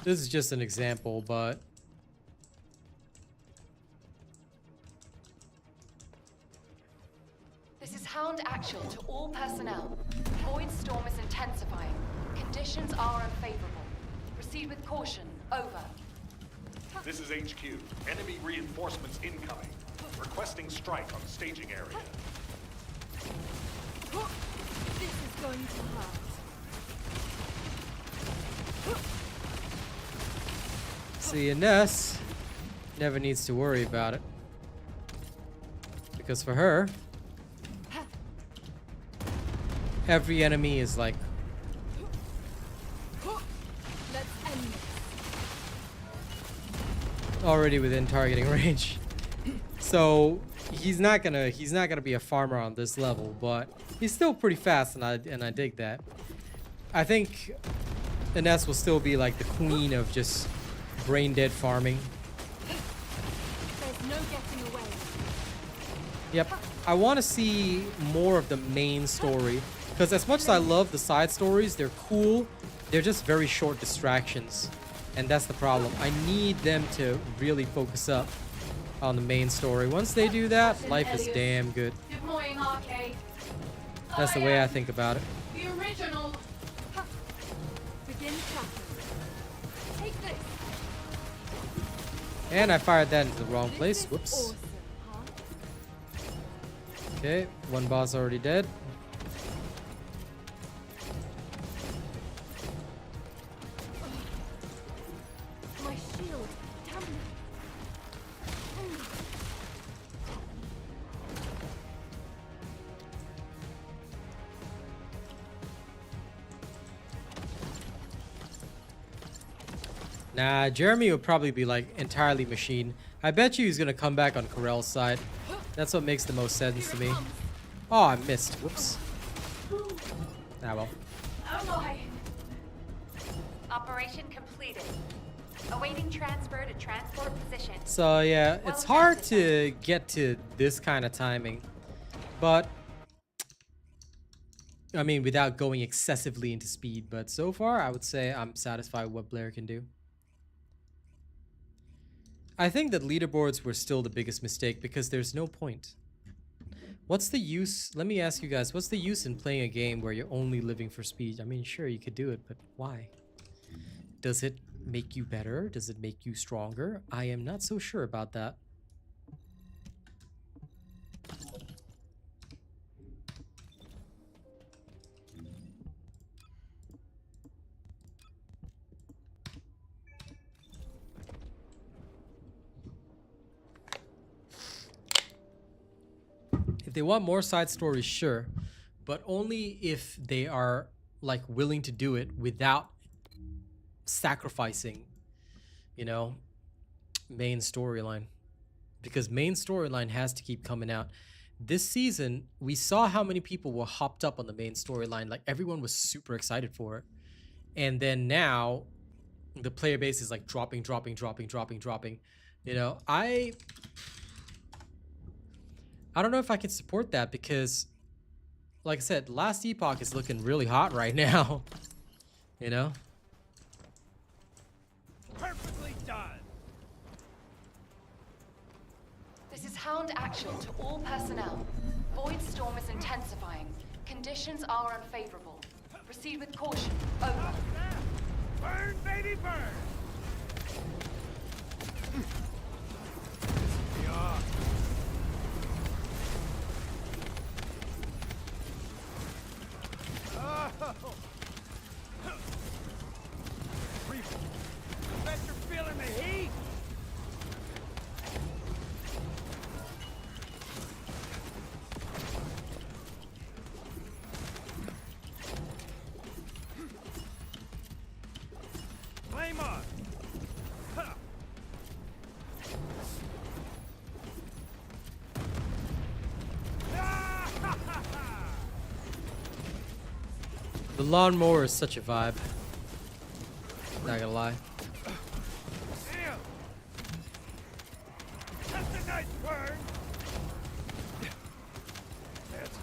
This is just an example, but This is Hound Actual to all personnel. Void storm is intensifying. Conditions are unfavorable. Proceed with caution. Over. This is HQ. Enemy reinforcements incoming. Requesting strike on staging area. This is going to hurt. see, Ines never needs to worry about it. Because for her, every enemy is like already within targeting range. So he's not gonna be a farmer on this level, but he's still pretty fast, and I dig that. I think Ines will still be like the queen of just brain dead farming. There's no getting away. Yep. I want to see more of the main story, because as much as I love the side stories, they're cool. They're just very short distractions, and that's the problem. I need them to really focus up on the main story. Once they do that, life is damn good. Deploying arcade. That's the way I think about it. The original. Begin tracking. Take this. And I fired that into the wrong place. This is Whoops. awesome, huh? Okay, one boss already dead. My shield. Damn it. Nah, Jeremy will probably be like entirely machine. I bet you he's gonna come back on Corell's side. That's what makes the most sense to me. Oh, I missed. Whoops. Ah, well. Oh my. Operation completed. Awaiting transfer to transport position. So yeah, it's hard to get to this kind of timing, but I mean, without going excessively into speed. But so far, I would say I'm satisfied with what Blair can do. I think that leaderboards were still the biggest mistake because there's no point. What's the use? Let me ask you guys, what's the use in playing a game where you're only living for speed? I mean, sure, you could do it, but why? Does it make you better? Does it make you stronger? I am not so sure about that. If they want more side stories, sure, but only if they are like willing to do it without sacrificing, you know, main storyline, because main storyline has to keep coming out. This season, we saw how many people were hopped up on the main storyline. Like everyone was super excited for it, and then now the player base is like dropping. You know, I don't know if I can support that because, like I said, Last Epoch is looking really hot right now. You know? Perfectly done. This is Hound Action to all personnel. Void storm is intensifying. Conditions are unfavorable. Proceed with caution. Over. Burn, baby, burn. Yeah. Bet you're feeling the heat. Flame on. The lawnmower is such a vibe. Not gonna lie. Damn. That's a nice burn. That's...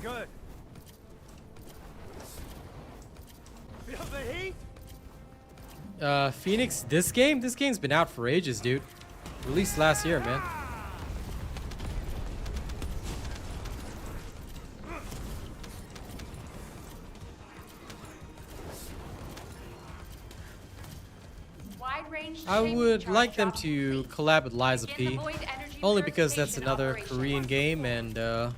Good. Feel the heat? Phoenix, this game's been out for ages, dude. Released last year, man. Wide range I chamber would charge like them drop to complete. collab with Liza Begin the P. void energy Only because that's purification another operation. Korean game and Descendant,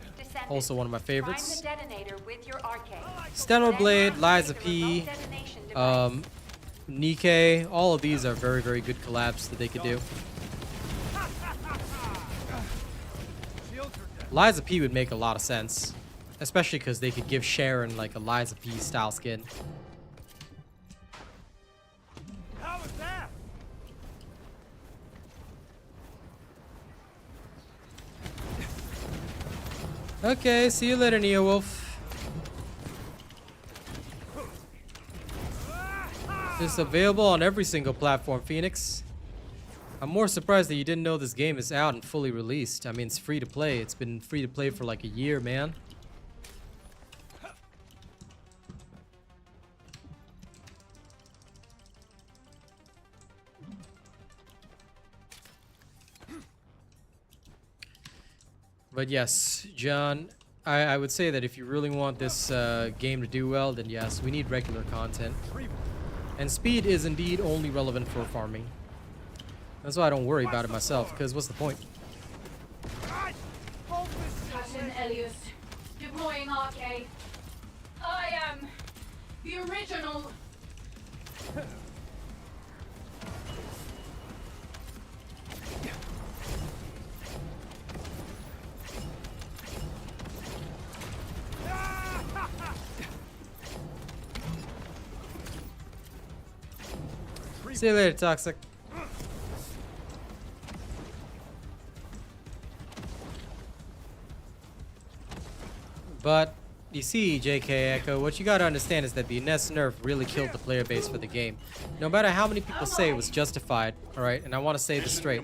also one of my prime favorites. the detonator with your arcade. Stellar Then Blade, activate Liza the P, remote detonation device. Nikkei, all of these are very, very good collabs that they could do. Shields are dead. Liza P would make a lot of sense, especially because they could give Sharon like a Liza P style skin. How was that? Okay, see you later, Neo Wolf. It's available on every single platform, Phoenix. I'm more surprised that you didn't know this game is out and fully released. I mean, it's free to play. It's been free to play for like a year, man. But yes, John, I would say that if you really want this game to do well, then yes, we need regular content. And speed is indeed only relevant for farming. That's why I don't worry about it myself, because what's the point? God! Hold this Captain Elias, deploying arcade. I am the original. See you later, Toxic. But You see, JK Echo, what you gotta understand is that the NES nerf really killed the player base for the game. No matter how many people say it was justified, alright, and I want to say this straight,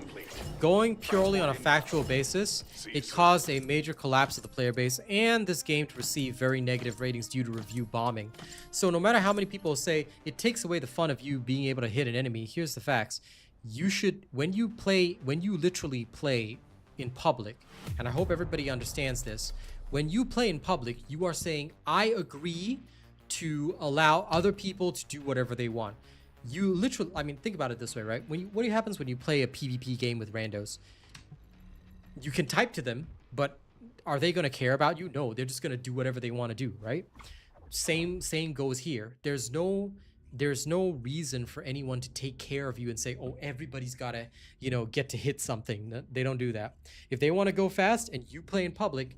going purely on a factual basis, it caused a major collapse of the player base and this game to receive very negative ratings due to review bombing. So no matter how many people say it takes away the fun of you being able to hit an enemy, here's the facts. You should, when you literally play in public, and I hope everybody understands this, when you play in public, you are saying, I agree to allow other people to do whatever they want. You literally, I mean, think about it this way, right? What happens when you play a PvP game with randos? You can type to them, but are they going to care about you? No, they're just going to do whatever they want to do, right? Same goes here. There's no reason for anyone to take care of you and say, oh, everybody's got to, you know, get to hit something. They don't do that. If they want to go fast and you play in public,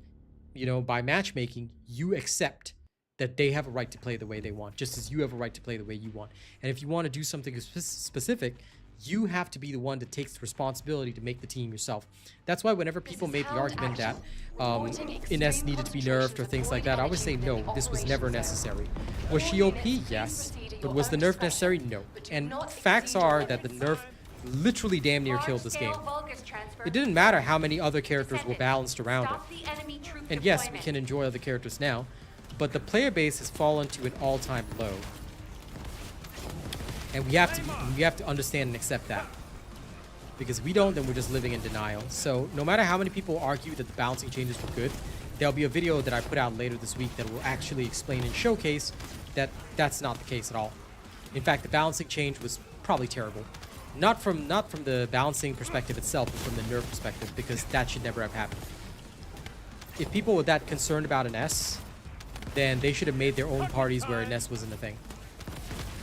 you know, by matchmaking, you accept that they have a right to play the way they want, just as you have a right to play the way you want. And if you want to do something specific, you have to be the one that takes the responsibility to make the team yourself. That's why whenever people made the argument that Ines needed to be nerfed or things like that, I always say no, this was never necessary. Was she OP? Yes. But was the nerf necessary? No. And facts are that the nerf literally damn near killed this game. It didn't matter how many other characters were balanced around it. And yes, we can enjoy other characters now, but the player base has fallen to an all-time low. And we have to understand and accept that. Because if we don't, then we're just living in denial. So no matter how many people argue that the balancing changes were good, there'll be a video that I put out later this week that will actually explain and showcase that that's not the case at all. In fact, the balancing change was probably terrible. Not from the balancing perspective itself, but from the nerf perspective, because that should never have happened. If people were that concerned about an S, then they should have made their own parties where an S wasn't a thing.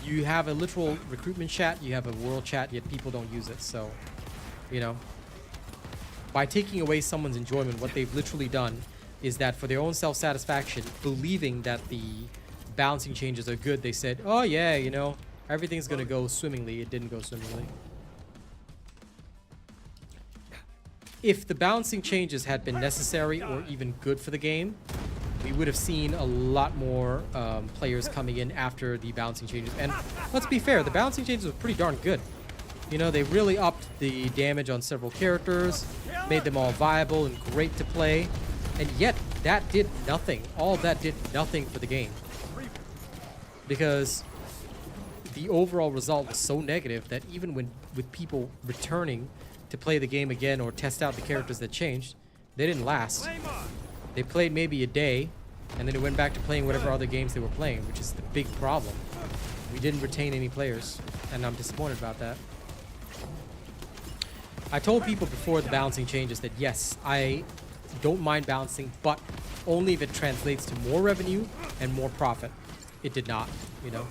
You have a literal recruitment chat, you have a world chat, yet people don't use it. So, you know, by taking away someone's enjoyment, what they've literally done is that for their own self-satisfaction, believing that the balancing changes are good, they said, oh yeah, you know, everything's gonna go swimmingly. It didn't go swimmingly. If the balancing changes had been necessary or even good for the game, we would have seen a lot more players coming in after the balancing changes. And let's be fair, the balancing changes were pretty darn good. You know, they really upped the damage on several characters, made them all viable and great to play, and yet that did nothing. All that did nothing for the game. Because the overall result was so negative that even with people returning to play the game again or test out the characters that changed, they didn't last. They played maybe a day, and then they went back to playing whatever other games they were playing, which is the big problem. We didn't retain any players, and I'm disappointed about that. I told people before the balancing changes that yes, I don't mind balancing, but only if it translates to more revenue and more profit. It did not, you know.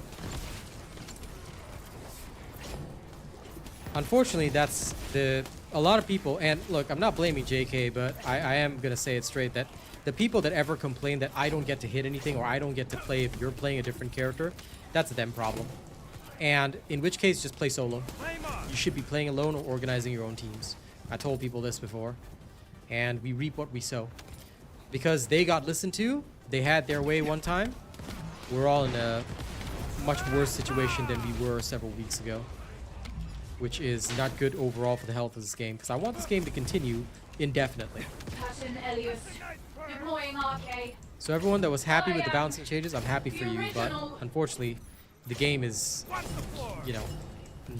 Unfortunately, that's a lot of people, and look, I'm not blaming JK, but I am going to say it straight, that the people that ever complain that I don't get to hit anything or I don't get to play if you're playing a different character, that's a them problem. And in which case, just play solo. You should be playing alone or organizing your own teams. I told people this before, and we reap what we sow. Because they got listened to, they had their way one time, we're all in a much worse situation than we were several weeks ago. Which is not good overall for the health of this game, because I want this game to continue indefinitely. So everyone that was happy with the balancing changes, I'm happy for you, but unfortunately, the game is, you know,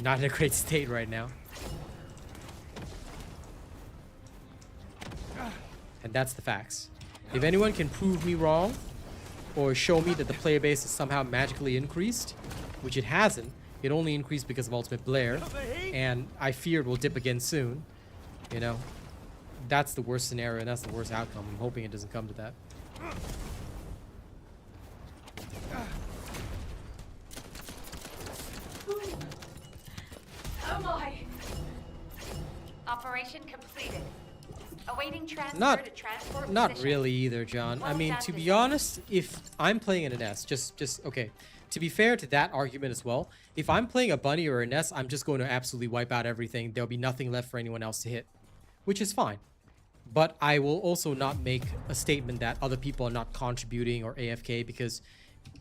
not in a great state right now. And that's the facts. If anyone can prove me wrong, or show me that the player base is somehow magically increased, which it hasn't, it only increased because of Ultimate Blair, and I fear it will dip again soon. You know, that's the worst scenario, and that's the worst outcome. I'm hoping it doesn't come to that. Oh my! Operation completed. Awaiting transfer to transport Not position. really either, John. I mean, to be honest, if I'm playing in an S, just okay. To be fair to that argument as well, if I'm playing a bunny or an S, I'm just going to absolutely wipe out everything. There'll be nothing left for anyone else to hit, which is fine. But I will also not make a statement that other people are not contributing or AFK, because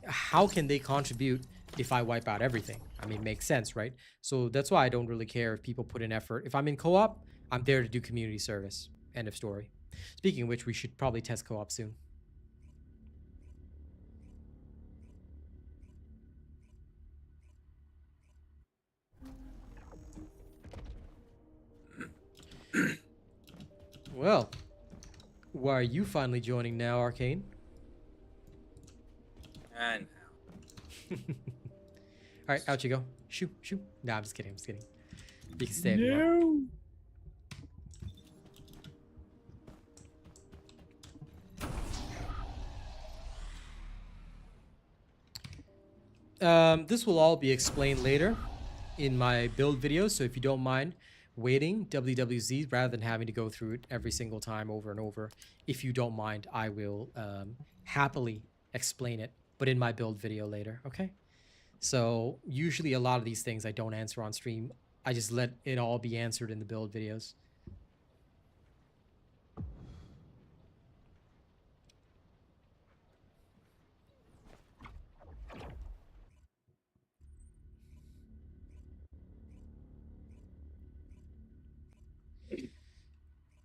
how can they contribute if I wipe out everything? I mean, makes sense, right? So that's why I don't really care if people put in effort. If I'm in co-op, I'm there to do community service. End of story. Speaking of which, we should probably test co-op soon. Well, why are you finally joining now, Arcane? And All right, out you go. Shoo, shoo. Nah, I'm just kidding. I'm just kidding. You can stay if you want. This will all be explained later in my build video, so if you don't mind waiting WWZ rather than having to go through it every single time over and over, if you don't mind, I will happily explain it, but in my build video later, okay? So usually a lot of these things I don't answer on stream. I just let it all be answered in the build videos.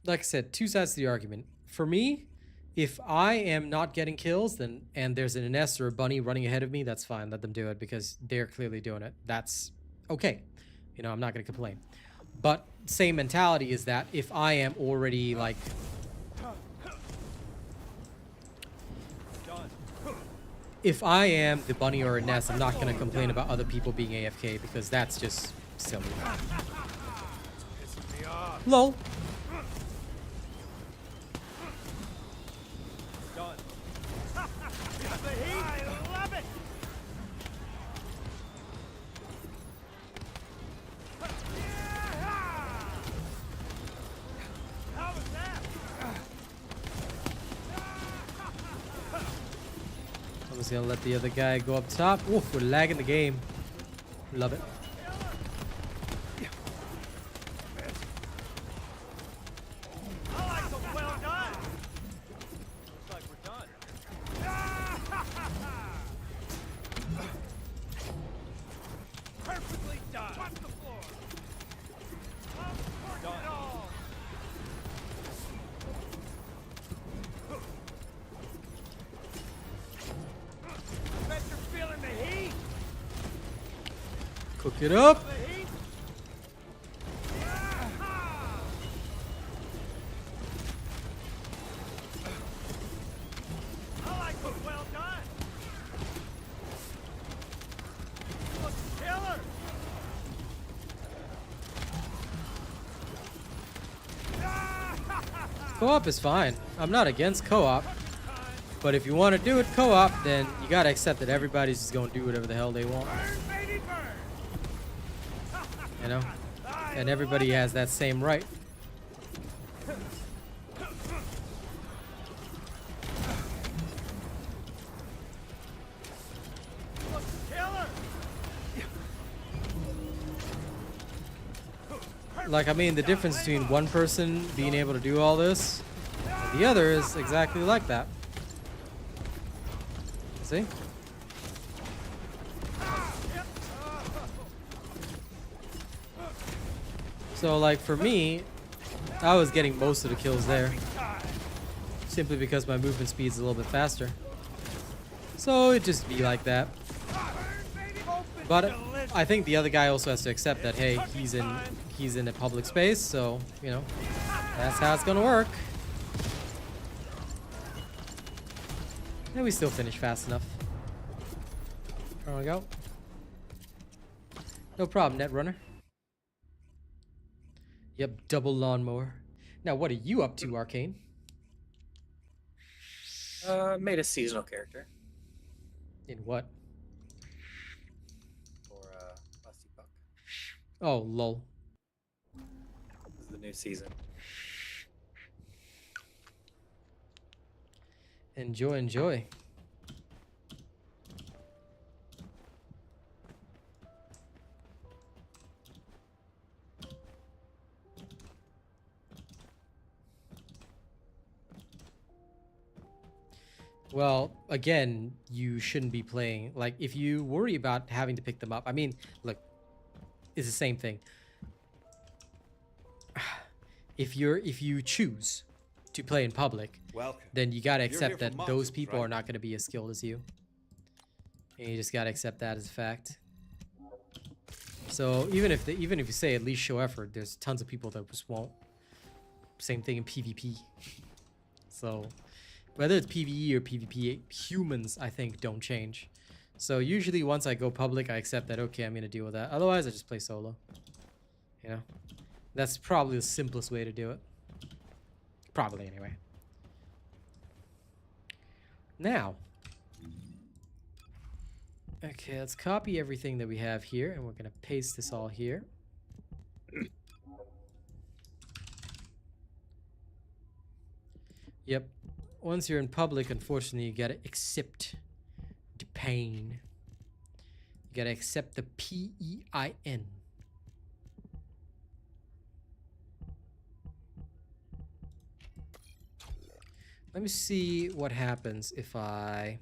Like I said, two sides to the argument. For me, if I am not getting kills, then and there's an Ines or a Bunny running ahead of me, that's fine. Let them do it because they're clearly doing it. That's okay. You know, I'm not going to complain. But same mentality is that if I am already like... If I am the Bunny or a Ness, I'm not going to complain about other people being AFK because that's just silly. LOL. I'm just gonna let the other guy go up top. Oof, we're lagging the game. Love it. Cook it up. Co-op is fine. I'm not against co-op. But if you want to do it co-op, then you gotta accept that everybody's just gonna do whatever the hell they want. You know? And everybody has that same right. Like, I mean, the difference between one person being able to do all this and the other is exactly like that. See? So, like, for me, I was getting most of the kills there. Simply because my movement speed is a little bit faster. So, it just be like that. But I think the other guy also has to accept that, hey, he's in a public space, so, you know, that's how it's gonna work. And we still finish fast enough. There we go. No problem, Netrunner. Yep, double lawnmower. Now, what are you up to, Arcane? Made a seasonal character. In what? For Lusty Puck. Oh, lol. This is the new season. Enjoy, enjoy. Well, again, you shouldn't be playing. Like, if you worry about having to pick them up, I mean, look, it's the same thing. If you choose to play in public, Welcome. then you gotta You're accept here that for those modules, people right? are not gonna be as skilled as you. And you just gotta accept that as a fact. So even if you say at least show effort, there's tons of people that just won't. Same thing in PvP. So whether it's PvE or PvP, humans I think don't change. So usually once I go public, I accept that okay, I'm gonna deal with that. Otherwise, I just play solo. You know, that's probably the simplest way to do it. Probably anyway. Now, okay, let's copy everything that we have here, and we're gonna paste this all here. Yep. Once you're in public, unfortunately, you gotta accept the pain. You gotta accept the PEIN. Let me see what happens if I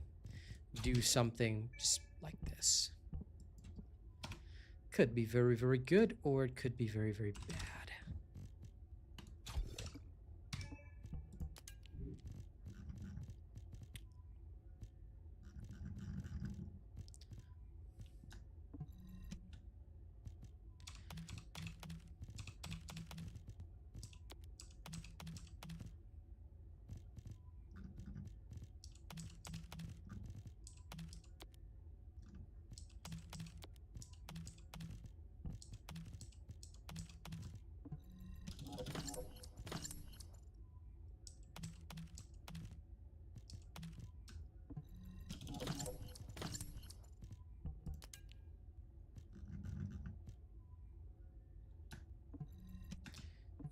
do something just like this. Could be very, very good, or it could be very, very bad.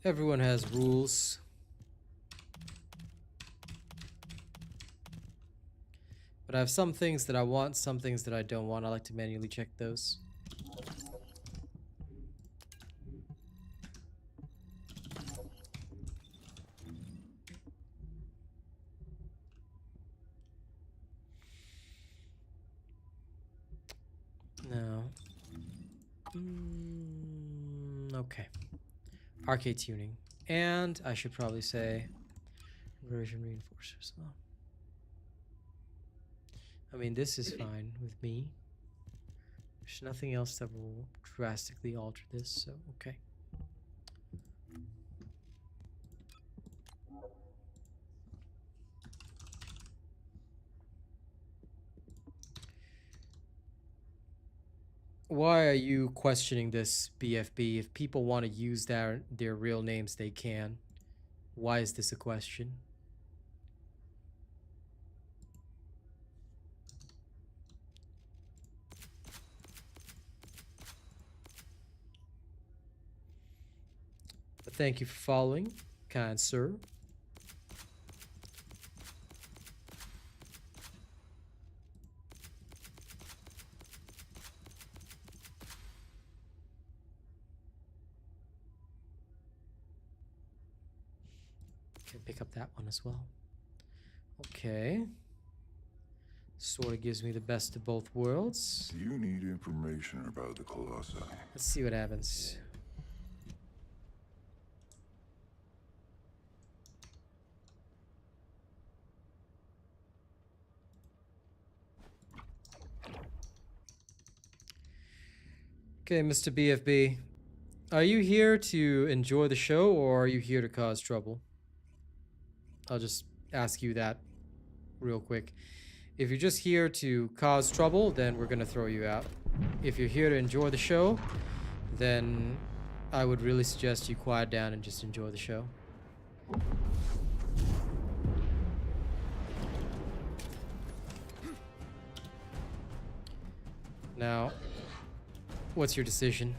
Everyone has rules. But I have some things that I want, some things that I don't want. I like to manually check those. No. Okay. Arcade tuning. And I should probably say version reinforcers. Oh. I mean, this is fine with me. There's nothing else that will drastically alter this, so okay. Why are you questioning this, BFB? If people want to use their real names, they can. Why is this a question? But thank you for following, kind sir. Can pick up that one as well. Okay. Sort of gives me the best of both worlds. Do you need information about the Colossi? Let's see what happens. Okay, Mr. BFB. Are you here to enjoy the show, or are you here to cause trouble? I'll just ask you that real quick. If you're just here to cause trouble, then we're gonna throw you out. If you're here to enjoy the show, then I would really suggest you quiet down and just enjoy the show. Now, what's your decision?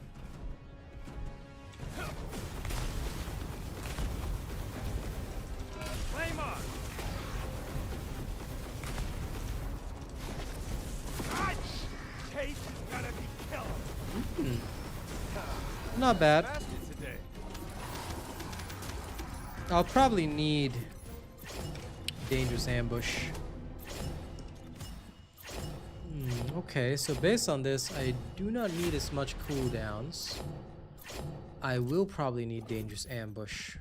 Not bad. I'll probably need dangerous ambush. Okay, so based on this, I do not need as much cooldowns. I will probably need Dangerous Ambush.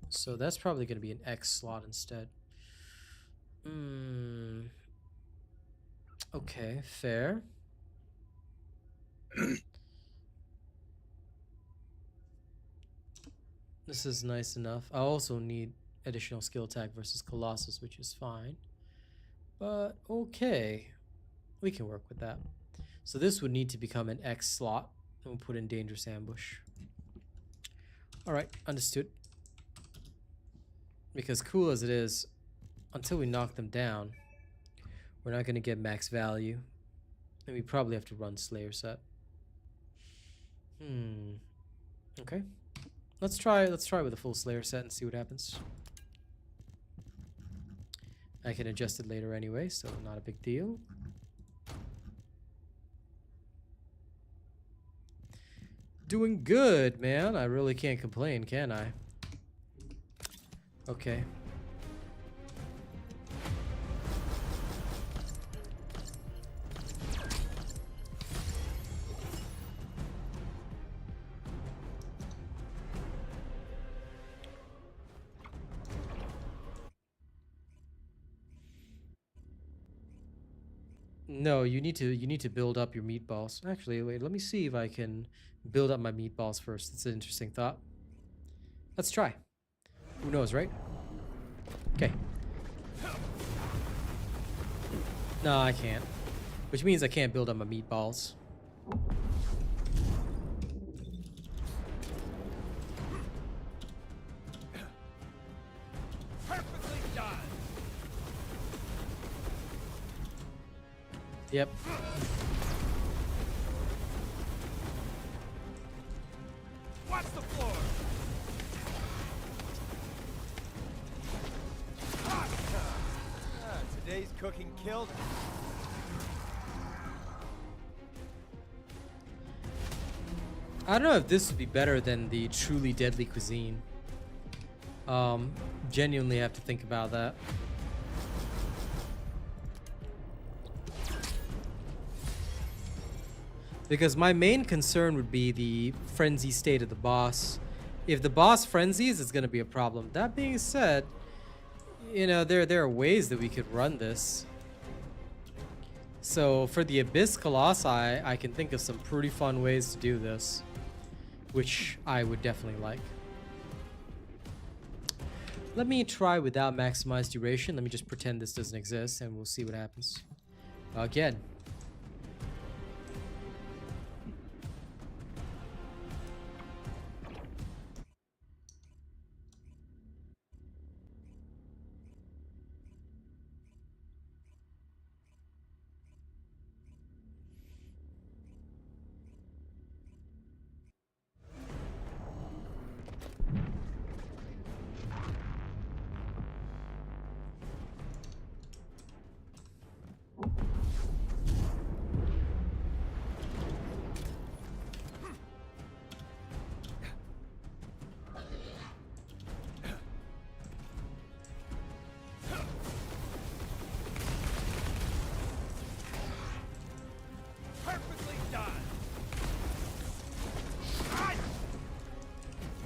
So that's probably going to be an X slot instead. Okay, fair. This is nice enough. I also need additional skill attack versus Colossus, which is fine. But okay, we can work with that. So this would need to become an X slot, and we'll put in Dangerous Ambush. Alright, understood. Because cool as it is, until we knock them down, we're not going to get max value. And we probably have to run Slayer set. Okay. Let's try with a full Slayer set and see what happens. I can adjust it later anyway, so not a big deal. Doing good, man. I really can't complain, can I? Okay. No, you need to build up your meatballs. Actually, wait, let me see if I can build up my meatballs first. It's an interesting thought. Let's try. Who knows, right? Okay. No, I can't. Which means I can't build up my meatballs. Perfectly done. Yep. Watch the floor. Today's cooking killed. I don't know if this would be better than the truly deadly cuisine. Genuinely have to think about that. Because my main concern would be the frenzy state of the boss. If the boss frenzies, it's going to be a problem. That being said, you know, there are ways that we could run this. So for the Abyss Colossi, I can think of some pretty fun ways to do this, which I would definitely like. Let me try without maximized duration. Let me just pretend this doesn't exist and we'll see what happens. Again.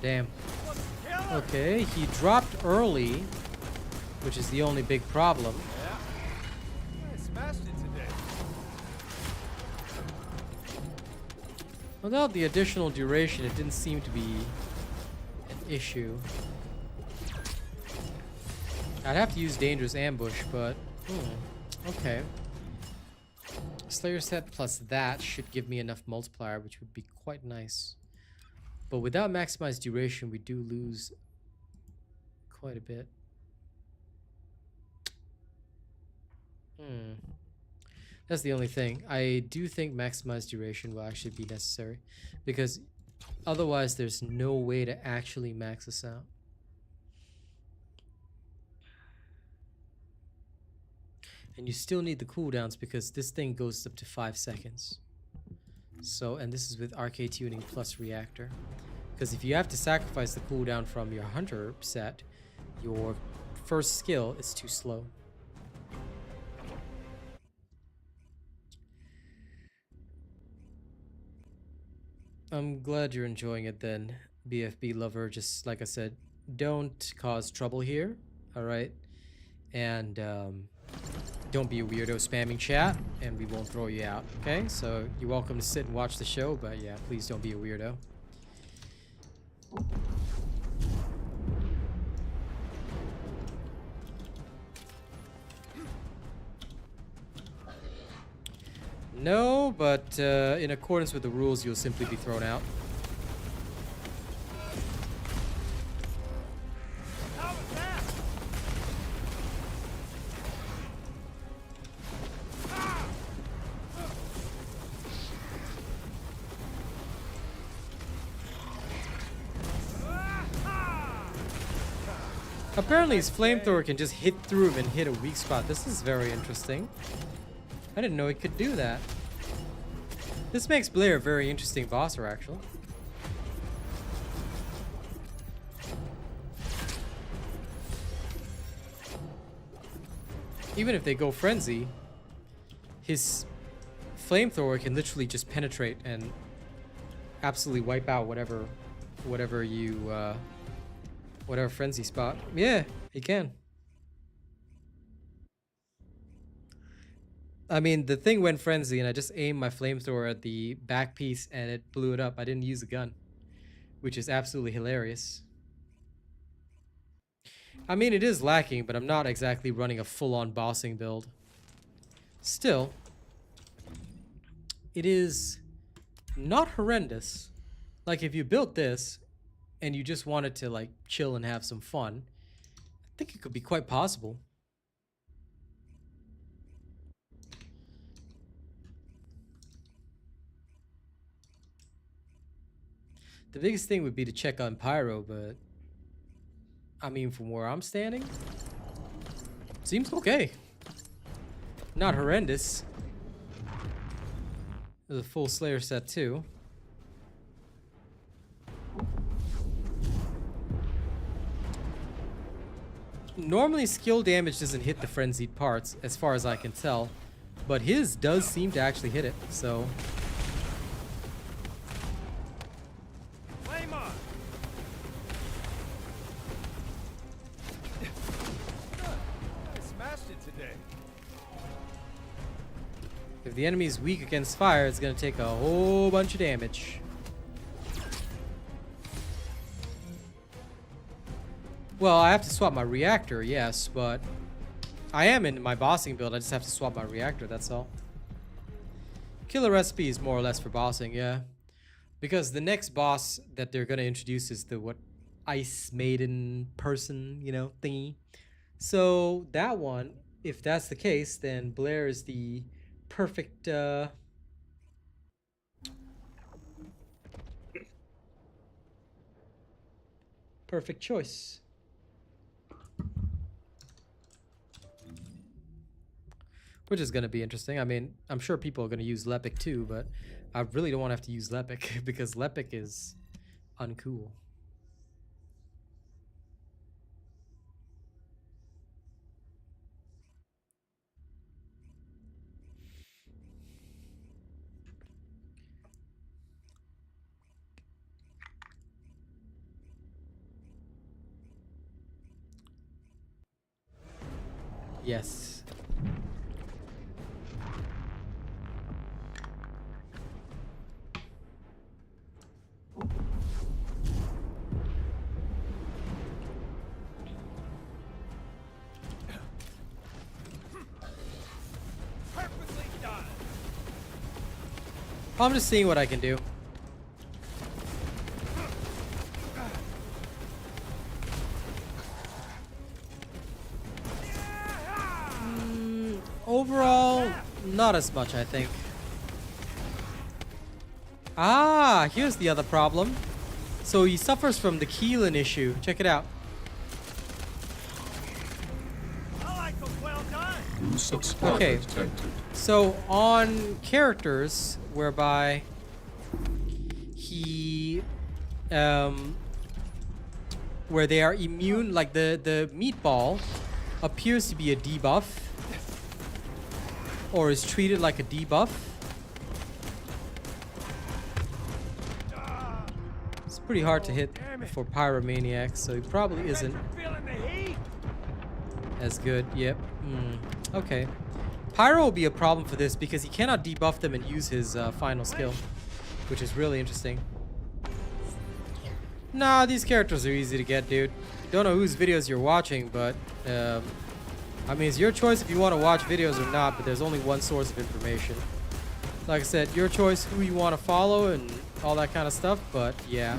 Damn. Okay, he dropped early, which is the only big problem. Yeah. I smashed it today. Without the additional duration, it didn't seem to be an issue. I'd have to use Dangerous Ambush, but okay. Slayer set plus that should give me enough multiplier, which would be quite nice. But without maximized duration, we do lose quite a bit. That's the only thing. I do think maximized duration will actually be necessary, because otherwise there's no way to actually max this out. And you still need the cooldowns because this thing goes up to 5 seconds. So, and this is with arcade tuning plus reactor. Because if you have to sacrifice the cooldown from your hunter set, your first skill is too slow. I'm glad you're enjoying it then, BFB lover. Just like I said, don't cause trouble here, alright? And don't be a weirdo spamming chat, and we won't throw you out, okay? So you're welcome to sit and watch the show, but yeah, please don't be a weirdo. No, but in accordance with the rules, you'll simply be thrown out. How was that? Apparently his flamethrower can just hit through him and hit a weak spot. This is very interesting. I didn't know it could do that. This makes Blair a very interesting bosser, actually. Even if they go frenzy, his flamethrower can literally just penetrate and absolutely wipe out whatever frenzy spot. Yeah, he can. I mean, the thing went frenzy and I just aimed my flamethrower at the back piece and it blew it up. I didn't use a gun, which is absolutely hilarious. I mean, it is lacking, but I'm not exactly running a full-on bossing build. Still, it is not horrendous. Like, if you built this and you just wanted to, like, chill and have some fun, I think it could be quite possible. The biggest thing would be to check on Pyro, but I mean, from where I'm standing, seems okay. Not horrendous. There's a full Slayer set too. Normally skill damage doesn't hit the frenzied parts, as far as I can tell, but his does seem to actually hit it, so... If the enemy is weak against fire, it's going to take a whole bunch of damage. Well, I have to swap my reactor, yes, but I am in my bossing build. I just have to swap my reactor, that's all. Killer recipe is more or less for bossing, yeah. Because the next boss that they're going to introduce is the, Ice Maiden person, you know, thingy. So that one, if that's the case, then Blair is the... perfect perfect choice. Which is going to be interesting. I mean, I'm sure people are going to use Lepic too, but I really don't want to have to use Lepic because Lepic is uncool. Yes. Perfectly done. I'm just seeing what I can do. Overall, not as much, I think. Ah, here's the other problem. So he suffers from the Keelan issue. Check it out. I like them well done. Okay, so on characters whereby he, where they are immune, like the meatball appears to be a debuff, or is treated like a debuff. pretty hard to hit for Pyromaniac, so he probably isn't Feeling the heat? as good. Yep. Okay. Pyro will be a problem for this because he cannot debuff them and use his final skill, which is really interesting. Nah, these characters are easy to get, dude. Don't know whose videos you're watching, but I mean, it's your choice if you want to watch videos or not, but there's only one source of information. Like I said, your choice who you want to follow and all that kind of stuff, but yeah.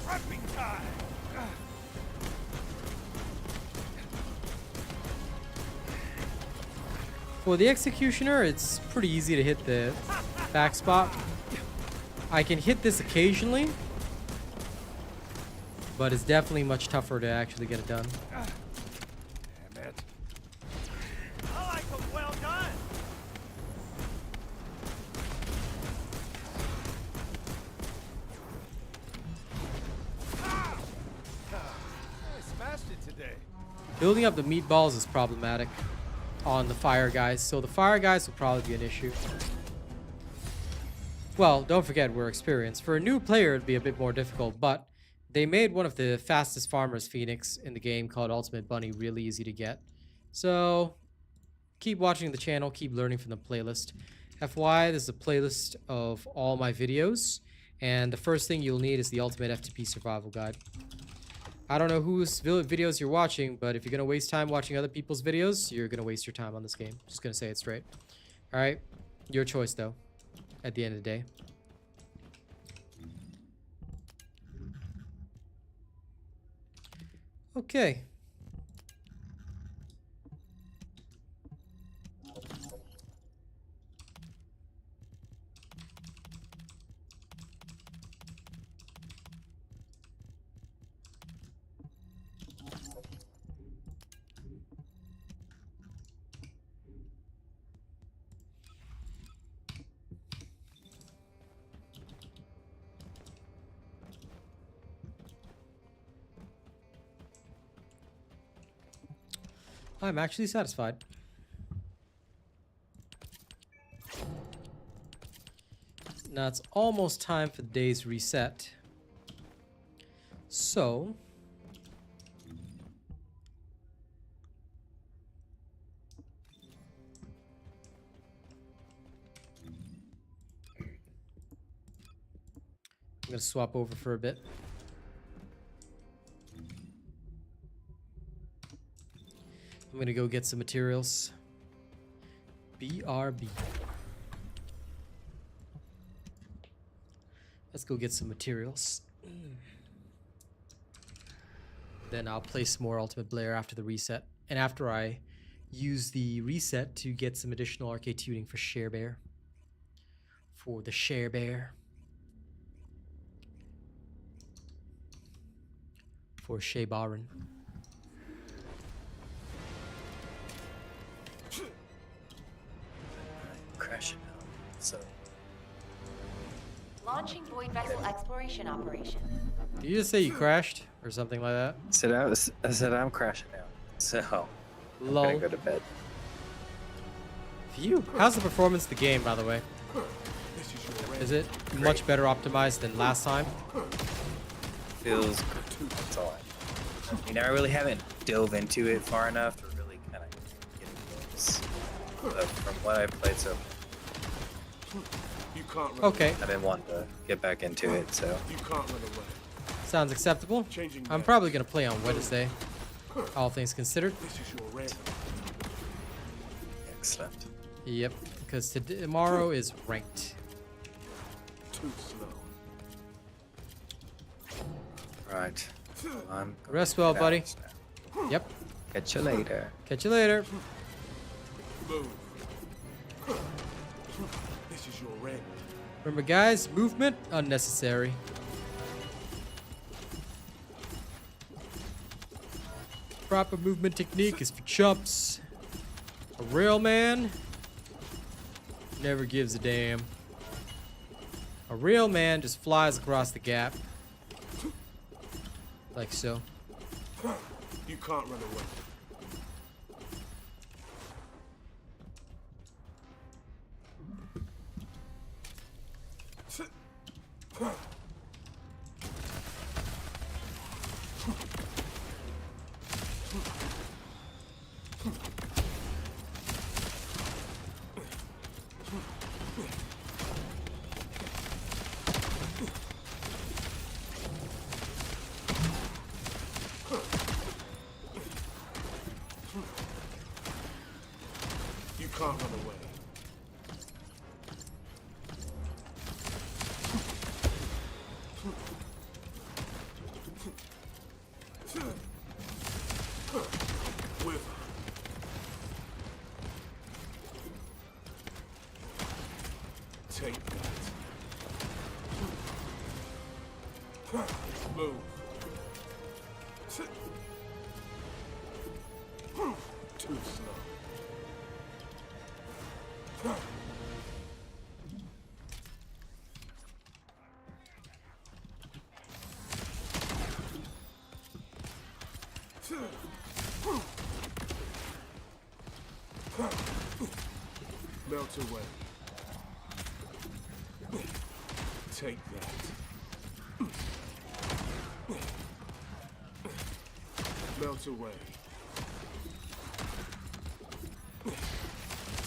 Prepping time. For the Executioner, it's pretty easy to hit the back spot. I can hit this occasionally, but it's definitely much tougher to actually get it done. Damn it. I like them well done. I smashed it today. Building up the meatballs is problematic on the fire guys, so the fire guys will probably be an issue. Well, don't forget we're experienced. For a new player, it'd be a bit more difficult, but they made one of the fastest farmers, Phoenix, in the game called Ultimate Bunny really easy to get. So, keep watching the channel, keep learning from the playlist. FYI, this is a playlist of all my videos, and the first thing you'll need is the Ultimate FTP Survival Guide. I don't know whose videos you're watching, but if you're going to waste time watching other people's videos, you're going to waste your time on this game. Just going to say it straight. Alright? Your choice, though, at the end of the day. Okay. I'm actually satisfied. Now it's almost time for the day's reset. So I'm gonna swap over for a bit. I'm gonna go get some materials. BRB. Let's go get some materials. Then I'll play some more Ultimate Blair after the reset. And after I use the reset to get some additional arcade tuning for Share Bear. For the Share Bear. For Shea Baron. Crashing out. So Launching Void Vessel Exploration Operation. Did you just say you crashed or something like that? I said I'm crashing out. So I'm Lol. gonna go to bed. Phew. How's the performance of the game, by the way? Is it much better optimized than last time? Feels good. That's all I mean, I really haven't dove into it far enough to really kind of get this. But from what I've played so far, Okay. I didn't want to get back into it, so. You can't run away. Sounds acceptable. I'm probably going to play on Wednesday, all things considered. This is your rank. Excellent. Yep, because tomorrow is ranked. Too slow. Right. I'm Rest well, buddy. now. Yep. Catch you later. Catch you later. Move. This is your rank. Remember, guys, movement unnecessary. Proper movement technique is for chumps. A real man never gives a damn. A real man just flies across the gap. Like so. You can't run away. You can't run away. With take that. Move. Too slow. Melt away. Take that. Melt away.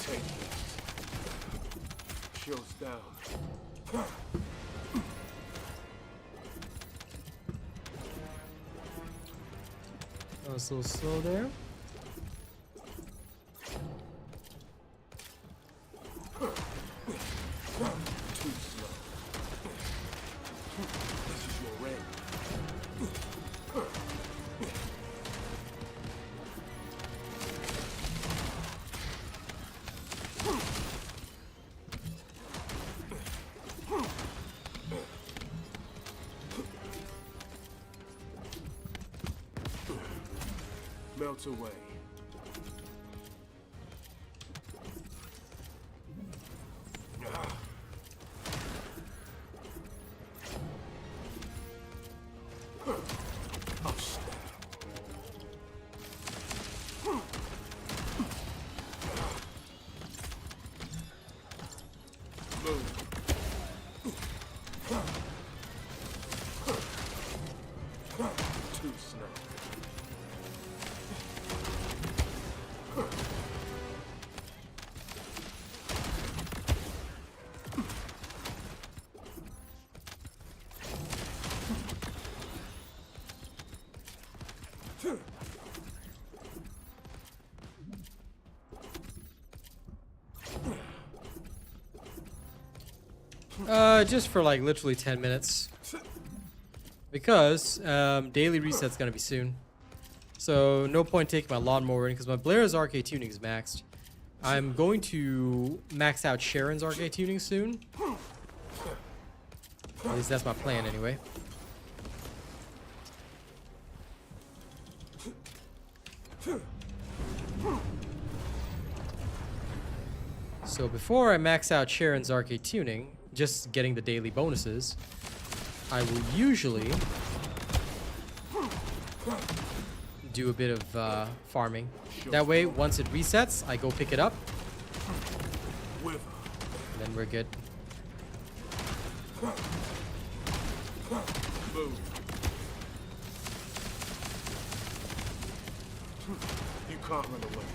Take that. Shields down. That was a little slow there. Too slow. This is your end. Melt away. Too slow. Just for like literally 10 minutes. Because daily reset's gonna be soon. So no point taking my lawnmower in because my Blair's arcade tuning is maxed. I'm going to max out Sharon's arcade tuning soon. At least that's my plan anyway. So before I max out Sharon's arcade tuning, just getting the daily bonuses, I will usually do a bit of farming. That way, once it resets, I go pick it up, and then we're good. You can't run away.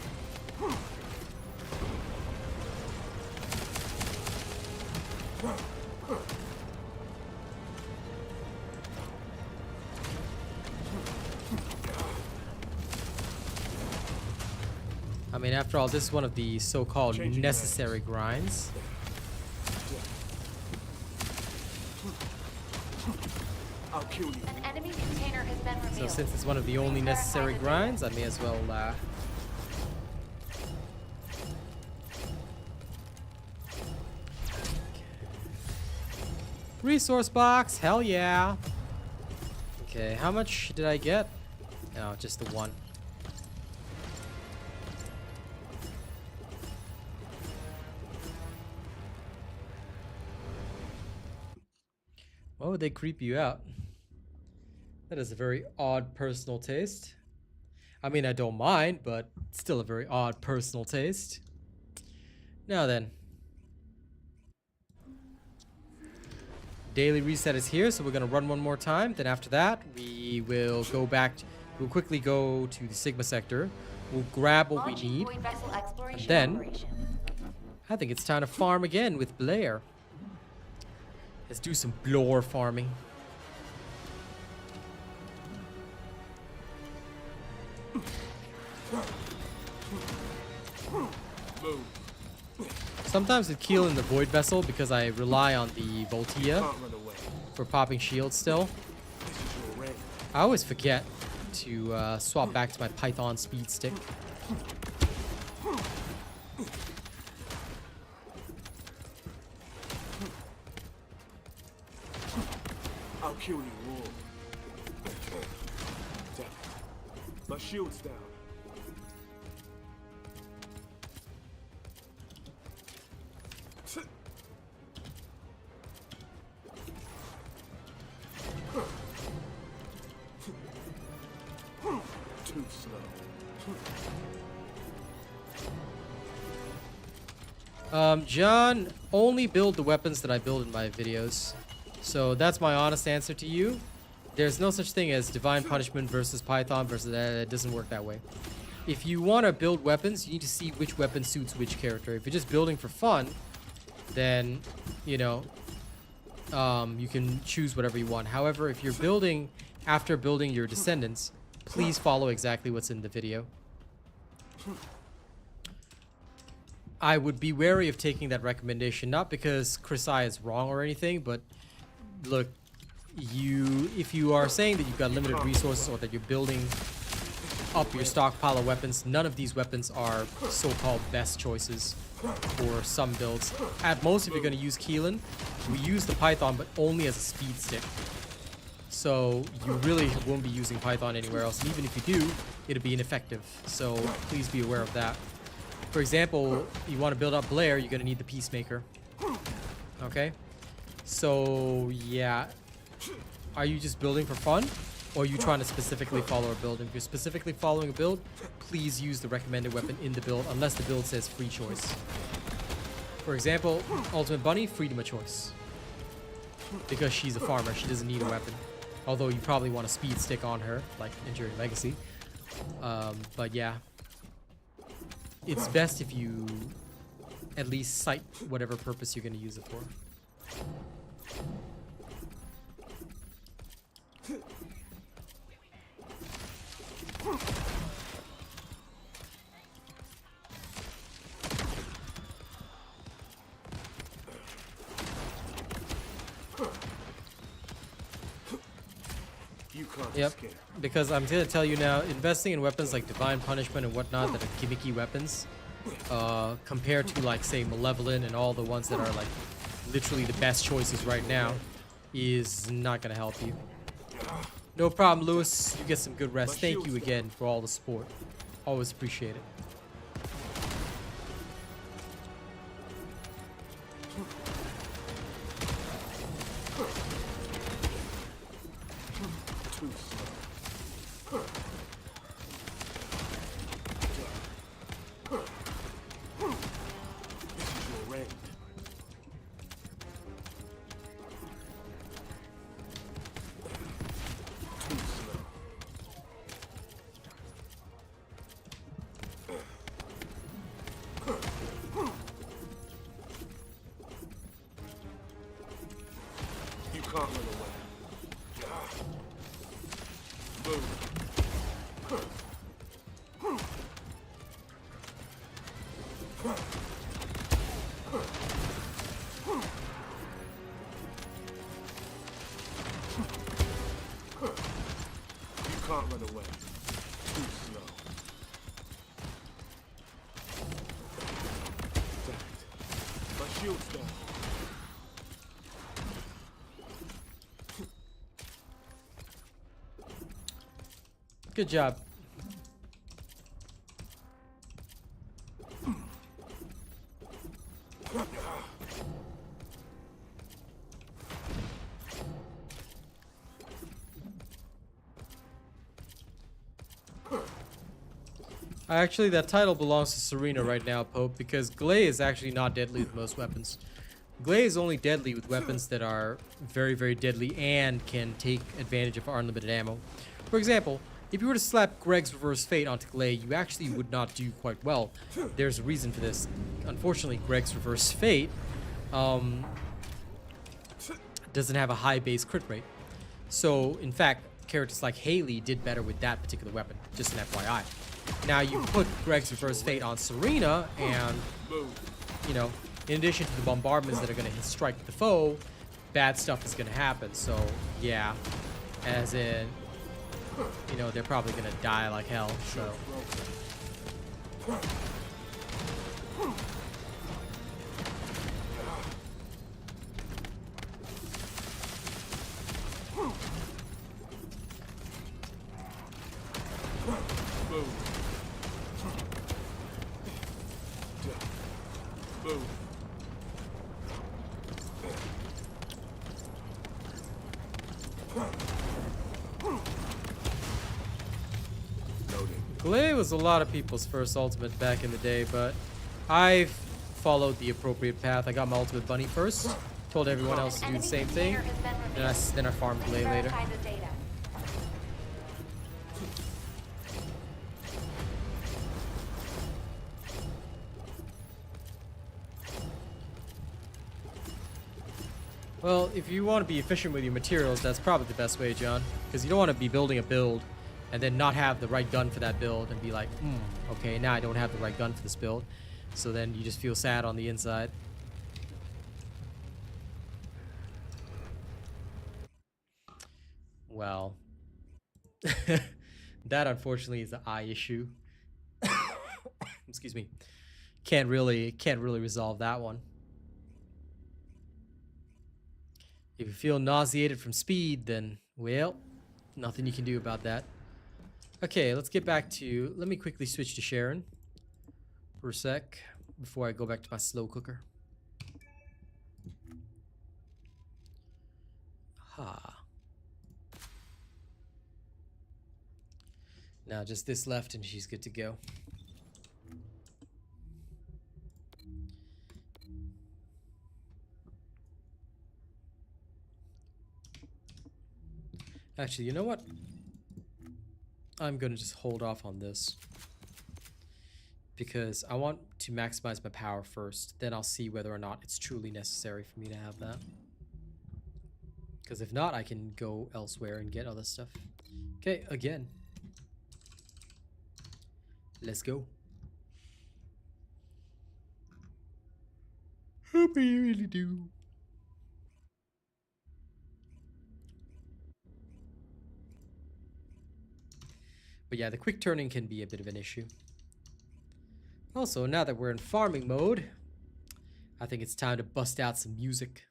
I mean, after all, this is one of the so-called necessary grinds. I'll kill you. An enemy container has been revealed. So since it's one of the only necessary grinds, I may as well resource box, hell yeah. Okay, how much did I get? No, just the one. Why would they creep you out? That is a very odd personal taste. I mean, I don't mind, but still a very odd personal taste. Now then. daily reset is here, so we're gonna run one more time. Then after that, we will go back. We'll quickly go to the Sigma sector. We'll grab what we need. And then, I think it's time to farm again with Blair. Let's do some Blair farming. Sometimes with Keel in the Void Vessel, because I rely on the Voltia for popping shields still, I always forget to swap back to my Python speed stick. I'll kill you all. My shield's down. Too slow. John, only build the weapons that I build in my videos. So that's my honest answer to you. There's no such thing as Divine Punishment versus Python versus that. It doesn't work that way. If you want to build weapons, you need to see which weapon suits which character. If you're just building for fun, then, you know, you can choose whatever you want. However, if you're building after building your descendants, please follow exactly what's in the video. I would be wary of taking that recommendation, not because Chris I is wrong or anything, but look, if you are saying that you've got limited resources or that you're building up your stockpile of weapons, none of these weapons are so-called best choices for some builds. At most, if you're going to use Keelan, we use the Python, but only as a speed stick. So you really won't be using Python anywhere else. And even if you do, it'll be ineffective. So please be aware of that. For example, you want to build up Blair, you're going to need the Peacemaker. Okay? So, yeah. Are you just building for fun? Or are you trying to specifically follow a build? If you're specifically following a build, please use the recommended weapon in the build, unless the build says free choice. For example, Ultimate Bunny, freedom of choice. Because she's a farmer, she doesn't need a weapon. Although you probably want a speed stick on her, like Enduring Legacy. But yeah. It's best if you at least cite whatever purpose you're going to use it for. Yep, because I'm going to tell you now, investing in weapons like Divine Punishment and whatnot that are gimmicky weapons, compared to, like, say, Malevolent and all the ones that are, like, literally the best choices right now, is not going to help you. No problem, Lewis. You get some good rest. Thank you again for all the support. Always appreciate it. Can't run away. Too slow. My shield's down. Good job. Actually, that title belongs to Serena right now, Pope, because Glay is actually not deadly with most weapons. Glay is only deadly with weapons that are very, very deadly and can take advantage of unlimited ammo. For example, if you were to slap Greg's Reverse Fate onto Glay, you actually would not do quite well. There's a reason for this. Unfortunately, Greg's Reverse Fate doesn't have a high base crit rate. So, in fact, characters like Haley did better with that particular weapon, just an FYI. Now, you put Greg's Reverse Fate on Serena, and, you know, in addition to the bombardments that are going to strike the foe, bad stuff is going to happen. So, yeah, as in, you know, they're probably going to die like hell, so. Glay was a lot of people's first ultimate back in the day, but I've followed the appropriate path. I got my ultimate bunny first, told everyone else to do the same thing, and then I farmed Glay later. Well, if you want to be efficient with your materials, that's probably the best way, John, because you don't want to be building a build and then not have the right gun for that build and be like, okay, now I don't have the right gun for this build. So then you just feel sad on the inside. Well, that unfortunately is an eye issue. Excuse me. Can't really resolve that one. If you feel nauseated from speed, then, well, nothing you can do about that. Okay, let's get back to... Let me quickly switch to Sharon for a sec before I go back to my slow cooker. Ha. Now just this left and she's good to go. Actually, you know what? I'm gonna just hold off on this because I want to maximize my power first. Then I'll see whether or not it's truly necessary for me to have that. Because if not, I can go elsewhere and get other stuff. Okay, again. Let's go. Hope you really do. But yeah, the quick turning can be a bit of an issue. Also, now that we're in farming mode, I think it's time to bust out some music.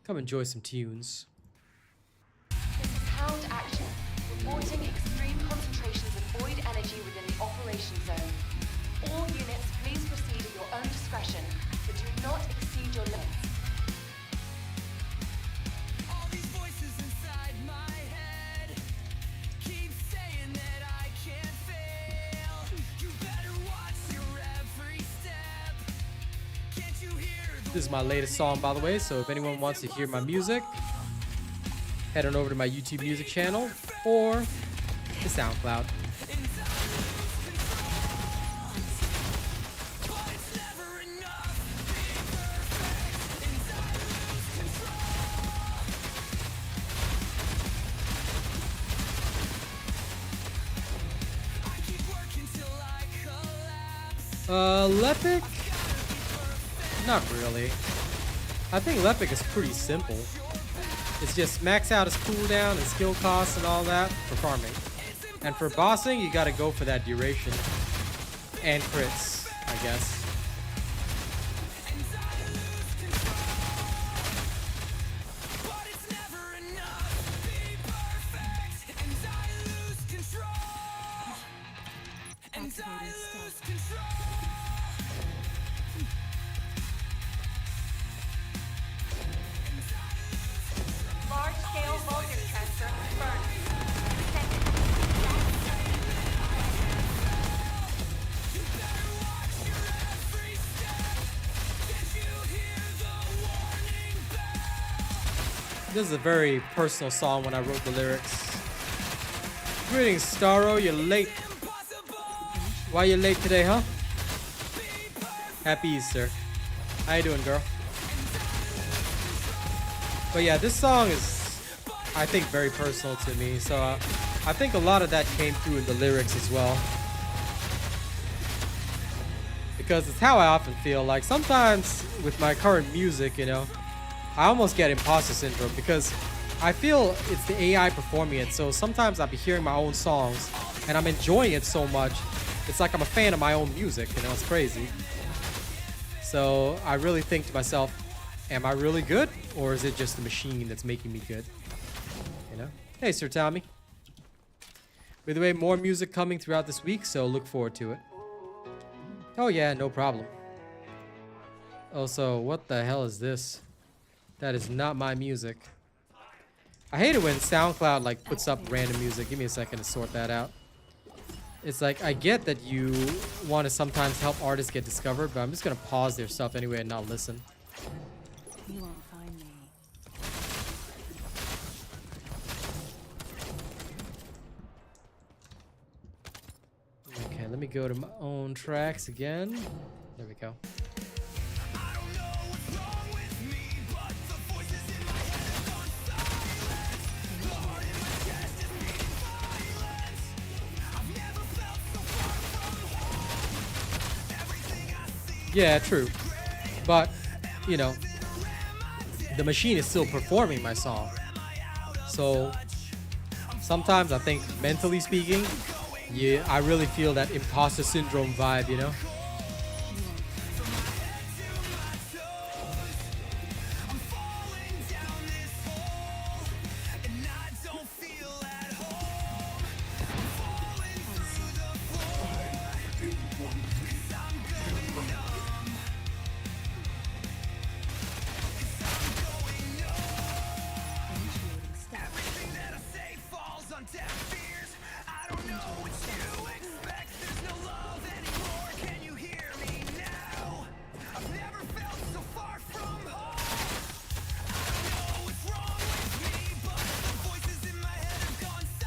Come enjoy some tunes. This is Hound Action, reporting extreme concentrations of void energy within the operation zone. All units, please proceed at your own discretion, but do not exceed your limits. This is my latest song, by the way, so if anyone wants to hear my music, head on over to my YouTube music channel or the SoundCloud. Lepic? Not really. I think Lepic is pretty simple. It's just max out his cooldown and skill costs and all that for farming. And for bossing, you gotta go for that duration. And crits, I guess. Large-scale voltage transfer confirmed. This is a very personal song when I wrote the lyrics. Greetings, Starro. You're late. Why you late today, huh? Happy Easter. How you doing, girl? But yeah, this song is, I think, very personal to me. So I think a lot of that came through in the lyrics as well. Because it's how I often feel. Like sometimes with my current music, you know, I almost get imposter syndrome because I feel it's the AI performing it. So sometimes I'll be hearing my own songs and I'm enjoying it so much. It's like I'm a fan of my own music, you know, it's crazy. So I really think to myself, am I really good? Or is it just the machine that's making me good? You know? Hey, Sir Tommy. By the way, more music coming throughout this week, so look forward to it. Oh yeah, no problem. Also, what the hell is this? That is not my music. I hate it when SoundCloud like puts up random music. Give me a second to sort that out. It's like, I get that you want to sometimes help artists get discovered, but I'm just gonna pause their stuff anyway and not listen. You won't find me. Okay, let me go to my own tracks again. There we go. Yeah, true. But, you know, the machine is still performing my song. So, sometimes I think, mentally speaking, yeah, I really feel that imposter syndrome vibe, you know?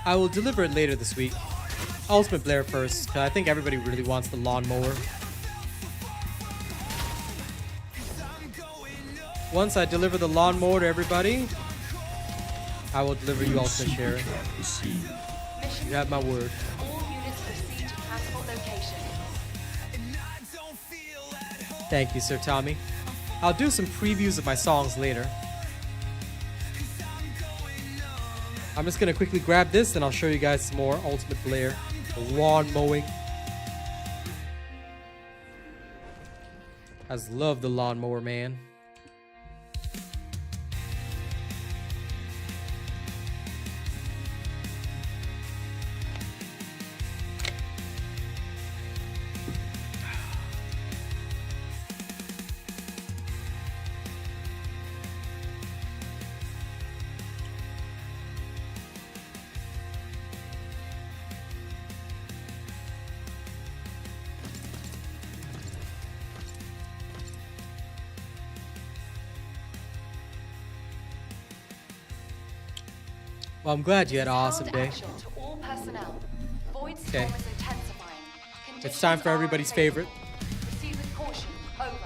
I will deliver it later this week. Ultimate Blair first, because I think everybody really wants the lawnmower. Once I deliver the lawnmower to everybody, I will deliver you Ultimate Sharon. You have my word. All units proceed to transport location. Thank you, Sir Tommy. I'll do some previews of my songs later. I'm just gonna quickly grab this and I'll show you guys some more Ultimate Blair. Lawn mowing. I just love the lawnmower, man. Well, I'm glad you had an awesome day. Okay. It's time for everybody's favorite. Proceed with caution. Over.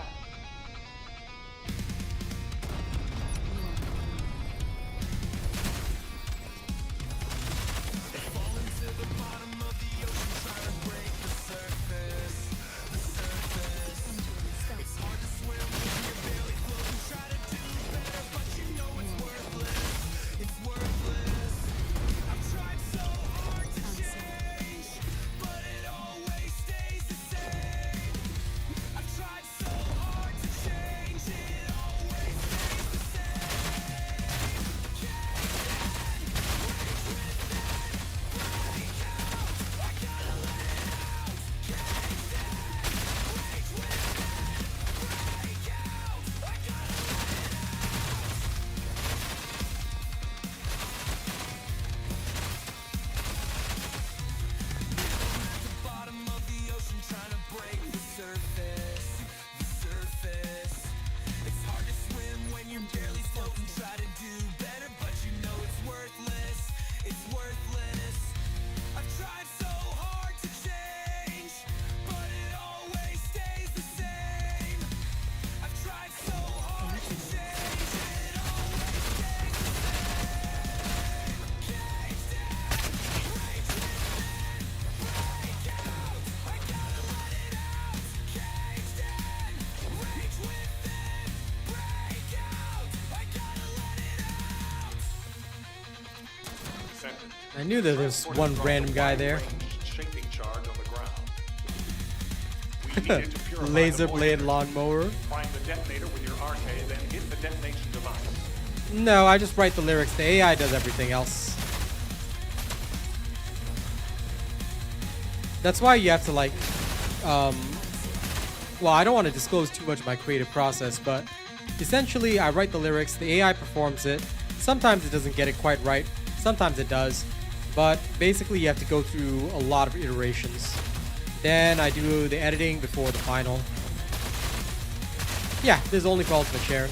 I knew that there's one random guy there. Shaping charge on the ground. We needed to purify the Laser moisture. blade lawnmower. Find the detonator with your RK, then hit the detonation device. No, I just write the lyrics. The AI does everything else. That's why you have to like, well, I don't want to disclose too much of my creative process, but essentially I write the lyrics, the AI performs it. Sometimes it doesn't get it quite right, sometimes it does, but basically you have to go through a lot of iterations. Then I do the editing before the final. Yeah, this is only for Ultimate Sharon.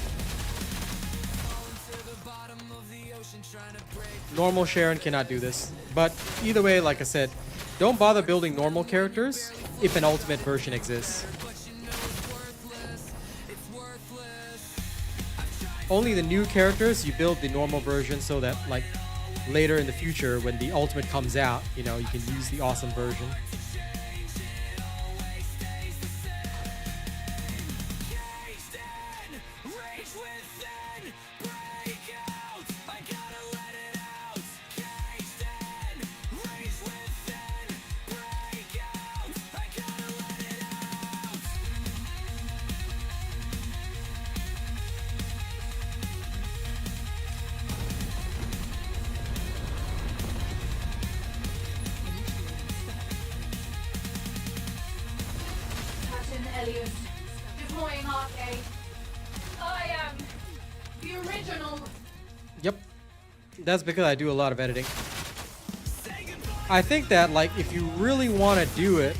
Normal Sharon cannot do this, but either way, like I said, don't bother building normal characters if an ultimate version exists. Only the new characters, you build the normal version so that like later in the future when the ultimate comes out, you know, you can use the awesome version. Elias, deploying RK. I am the original. Yep. That's because I do a lot of editing. I think that like if you really want to do it,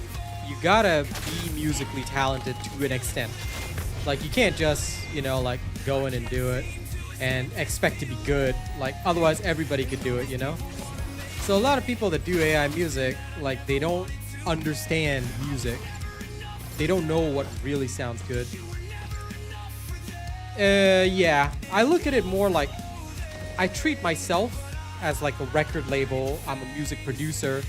you gotta be musically talented to an extent. Like you can't just, you know, like go in and do it and expect to be good. Like otherwise everybody could do it, you know? So a lot of people that do AI music, like they don't understand music. They don't know what really sounds good. Yeah, I look at it more like I treat myself as like a record label. I'm a music producer,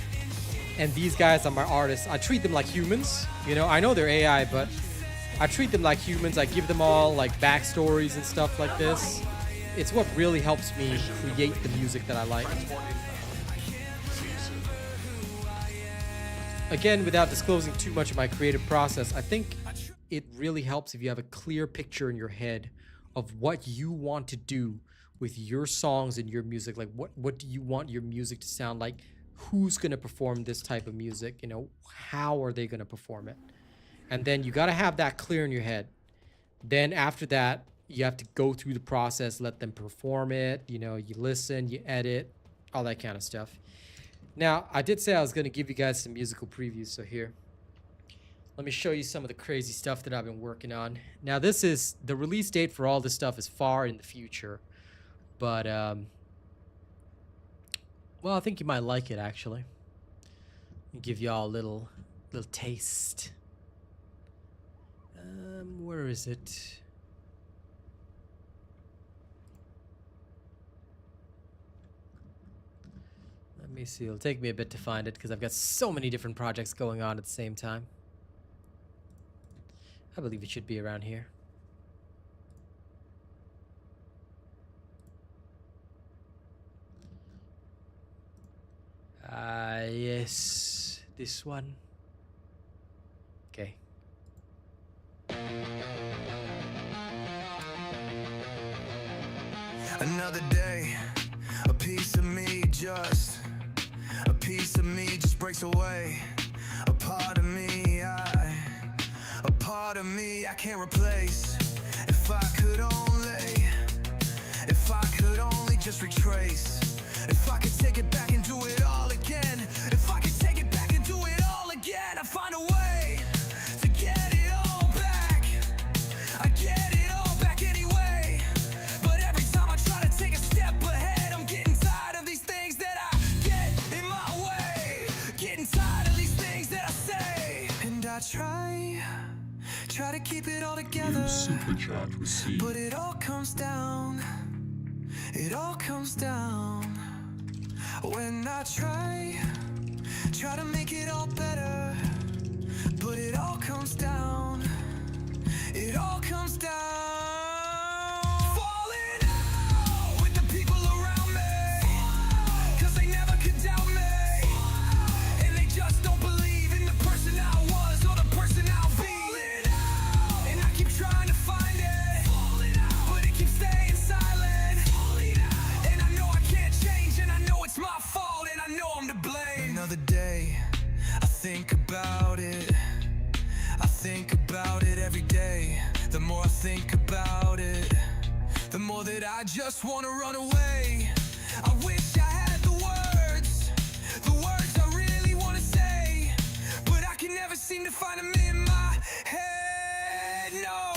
and these guys are my artists. I treat them like humans. You know, I know they're AI, but I treat them like humans. I give them all like backstories and stuff like this. It's what really helps me create the music that I like. Again, without disclosing too much of my creative process, I think it really helps if you have a clear picture in your head of what you want to do with your songs and your music. Like, what do you want your music to sound like? Who's going to perform this type of music? You know, how are they going to perform it? And then you got to have that clear in your head. Then after that, you have to go through the process, let them perform it. You know, you listen, you edit, all that kind of stuff. Now, I did say I was going to give you guys some musical previews, so here. Let me show you some of the crazy stuff that I've been working on. Now, this is, the release date for all this stuff is far in the future. But, well, I think you might like it, actually. I'll give y'all a little taste. Where is it? Let me see. It'll take me a bit to find it because I've got so many different projects going on at the same time. I believe it should be around here. Yes. This one. Okay. Another day, a piece of me just breaks away. A part of me I can't replace. If I could only just retrace. If I could take it back and do it all again. If I could take it back and do it all again. I find a way to get it all back. I get it all back anyway. But every time I try to take a step ahead, I'm getting tired of these things that I get in my way. Getting tired of these things that I say. And I try to keep it all together. But it all comes down. It all comes down. When I try to make it all better, but it all comes down. It all comes down. Falling out with the people around me, 'cause they never could doubt think about it every day, the more I think about it, the more that I just want to run away. I wish I had the words I really want to say, but I can never seem to find them in my head, no.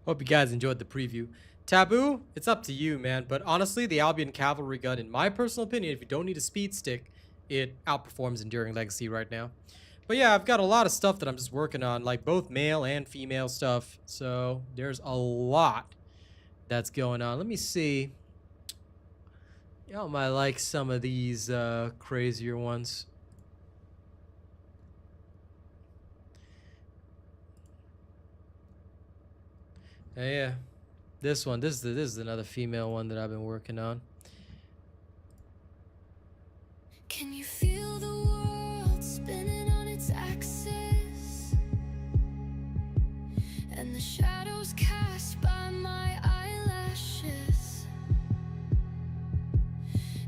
Hope you guys enjoyed the preview. Taboo, it's up to you, man. But honestly, the Albion Cavalry Gun, in my personal opinion, if you don't need a speed stick, it outperforms Enduring Legacy right now. But yeah, I've got a lot of stuff that I'm just working on, like both male and female stuff. So there's a lot that's going on. Let me see. Y'all might like some of these crazier ones. Yeah. This one, this is another female one that I've been working on. Can you feel the world spinning on its axis, and the shadows cast by my eyelashes,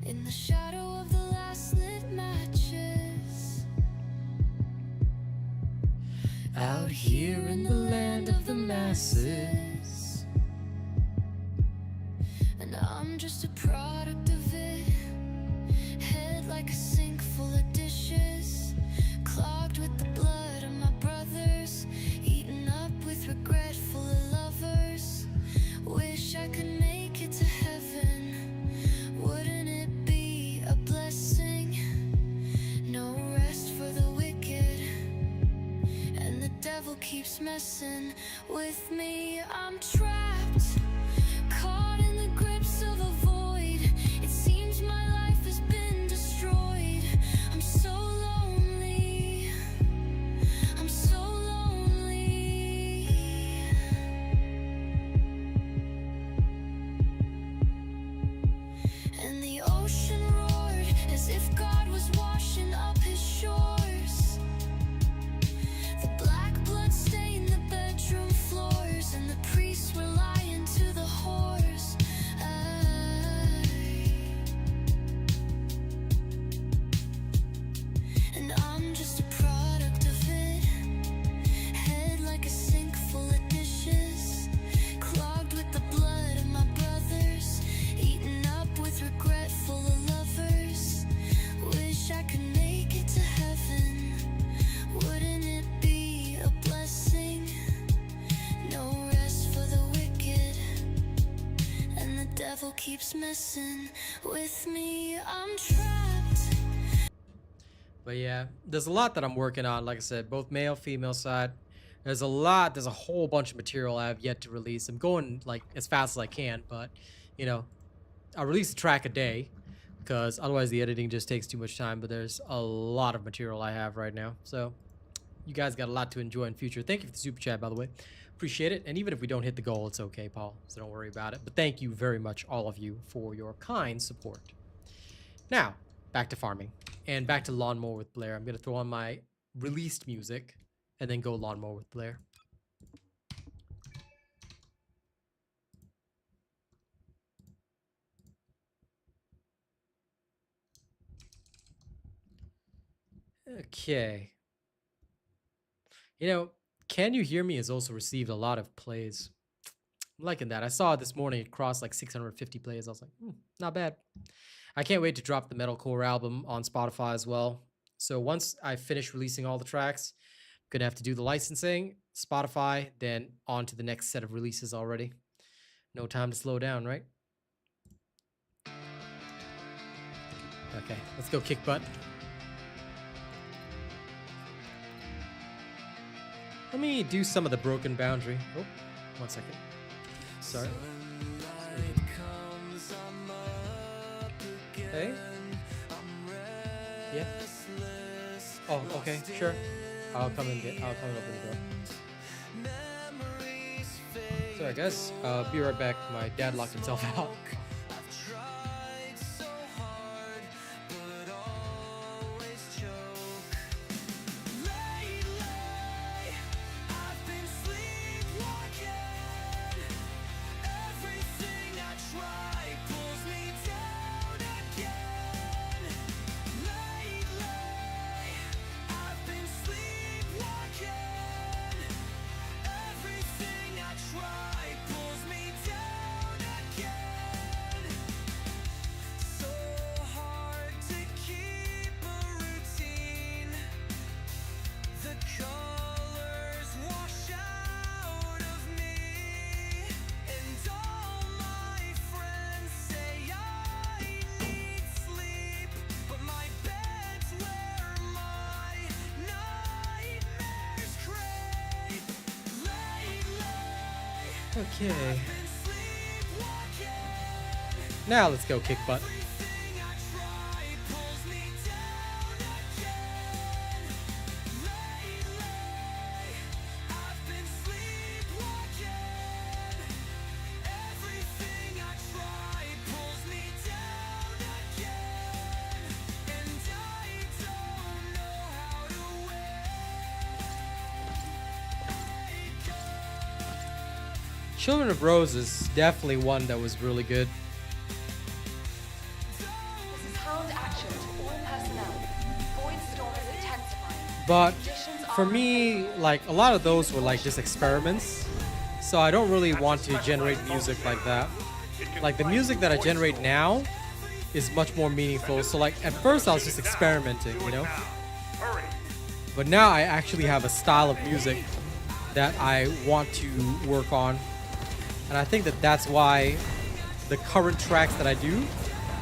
in the shadow of the last lit matches, out here in the land of the masses. And I'm just a product of it, head like a sink full of dishes, clogged with the blood of my brothers, eaten up with regret full of lovers. Wish I could make it to heaven, wouldn't it be a blessing? No rest for the wicked, and the devil keeps messing with me. I'm trapped, caught in the grips of a void. It seems my life has been destroyed. I'm so lonely, I'm so lonely. And the ocean roared as if God was washing up his shores. The black blood stained the bedroom floors, and the priests were lying to the whores. And I'm just a product of it, head like a sink full of dishes, clogged with the blood of my brothers, eaten up with regret full of lovers. Wish I could make it to heaven, wouldn't it be a blessing? No rest for the wicked, and the devil keeps messing with me. I'm trapped. But yeah, there's a lot that I'm working on. Like I said, both male, female side. There's a whole bunch of material I have yet to release. I'm going like as fast as I can, but you know, I release a track a day because otherwise the editing just takes too much time. But there's a lot of material I have right now. So you guys got a lot to enjoy in future. Thank you for the super chat, by the way. Appreciate it. And even if we don't hit the goal, it's okay, Paul. So don't worry about it. But thank you very much, all of you, for your kind support. Now, back to farming. And back to Lawnmower with Blair. I'm going to throw on my released music and then go Lawnmower with Blair. Okay. You know, Can You Hear Me has also received a lot of plays. I'm liking that. I saw it this morning. It crossed like 650 plays. I was like, not bad. I can't wait to drop the Metalcore album on Spotify as well. So once I finish releasing all the tracks, I'm going to have to do the licensing, Spotify, then on to the next set of releases already. No time to slow down, right? Okay, let's go kick butt. Let me do some of the Broken Boundary. Oh, 1 second. Sorry. Hey? Yeah? Oh, okay, sure. I'll come and open the door. Sorry guys, I'll be right back. My dad locked himself out. Okay. Now let's go kick butt. Children of Roses, definitely one that was really good. This is Hound action to all personnel. Void storm is intensifying. But Conditions for are me, like a lot of those were like just experiments. So I don't really want to generate music like that. Like the music that I generate now is much more meaningful. So like at first I was just experimenting, you know? Hurry. But now I actually have a style of music that I want to work on. And I think that that's why the current tracks that I do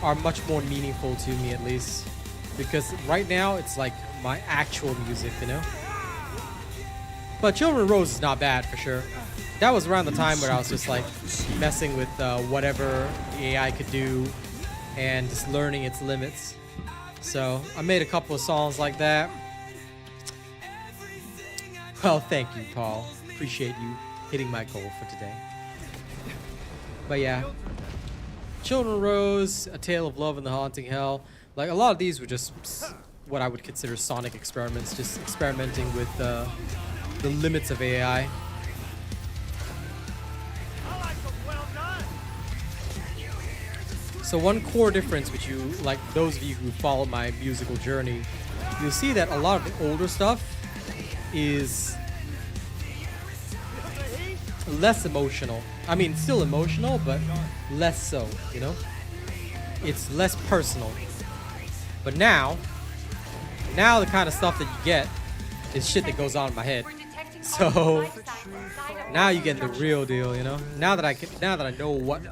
are much more meaningful to me, at least. Because right now it's like my actual music, you know? But Children of Rose is not bad for sure. That was around the time where I was just like messing with whatever the AI could do and just learning its limits. So I made a couple of songs like that. Well, thank you, Paul. Appreciate you hitting my goal for today. But yeah, Children of Rose, A Tale of Love and the Haunting Hell. Like a lot of these were just what I would consider sonic experiments, just experimenting with the limits of AI. So one core difference with you, like those of you who follow my musical journey, you'll see that a lot of the older stuff is less emotional. I mean, still emotional, but less so, you know? It's less personal. But now the kind of stuff that you get is shit that goes on in my head. So now you get the real deal, you know? Now that I know what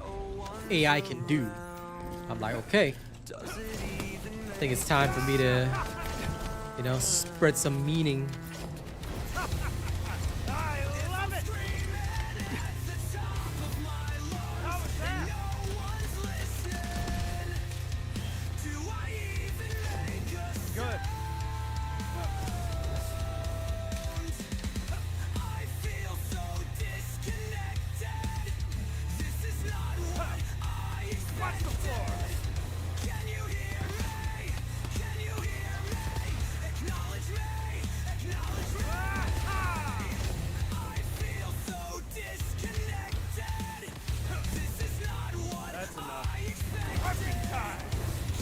AI can do, I'm like, okay, I think it's time for me to, you know, spread some meaning.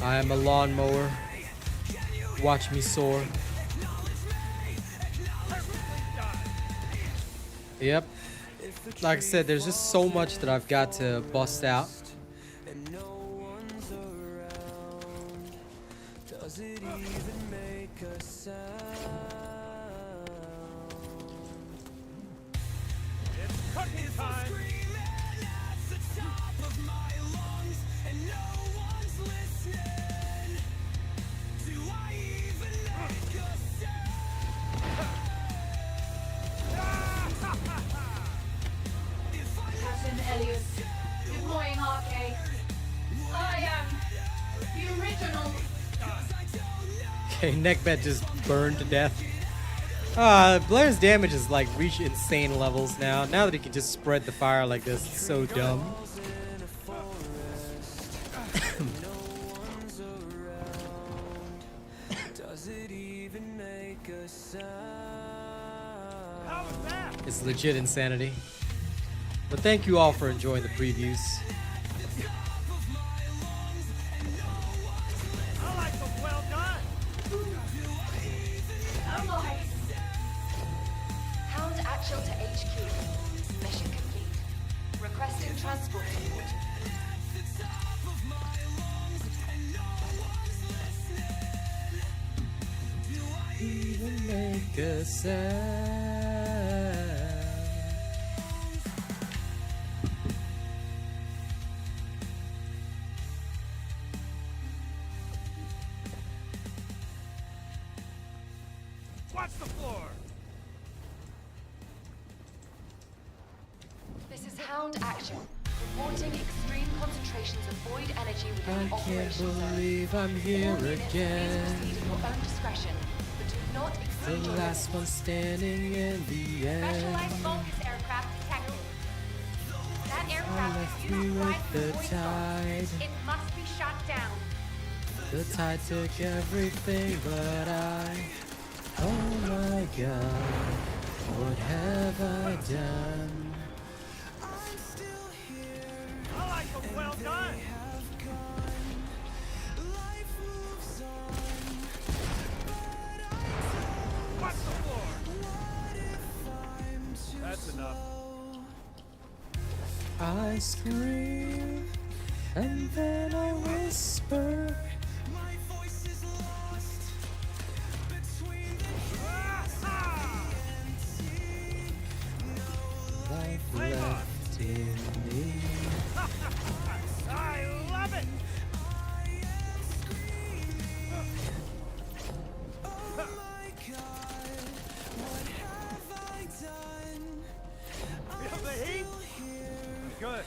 I am a lawnmower. Watch me soar. Yep. Like I said, there's just so much that I've got to bust out. Deploying arcade. I am the original. Okay, Neckbed just burned to death. Blair's damage has like reached insane levels now. Now that he can just spread the fire like this, it's so dumb. It's legit insanity. But thank you all for enjoying the previews. Hound actual to HQ. Mission complete. Requesting transport support. Even make a sound. Watch the floor! This is Sound action. Reporting extreme concentrations of void energy within I the can't operation zone. believe I'm here All units, again. please proceed at your own discretion, but do not The exceed your last limits. one standing in the end. Specialized focus aircraft detected. That I aircraft left is you used to with ride the the void tide. zone. It must be shut down. The tide took everything, but oh my God, what have I done? I like them well done. Watch the floor. That's enough. I scream, and then I whisper. Life left in me. I love it. Feel the heat? Good.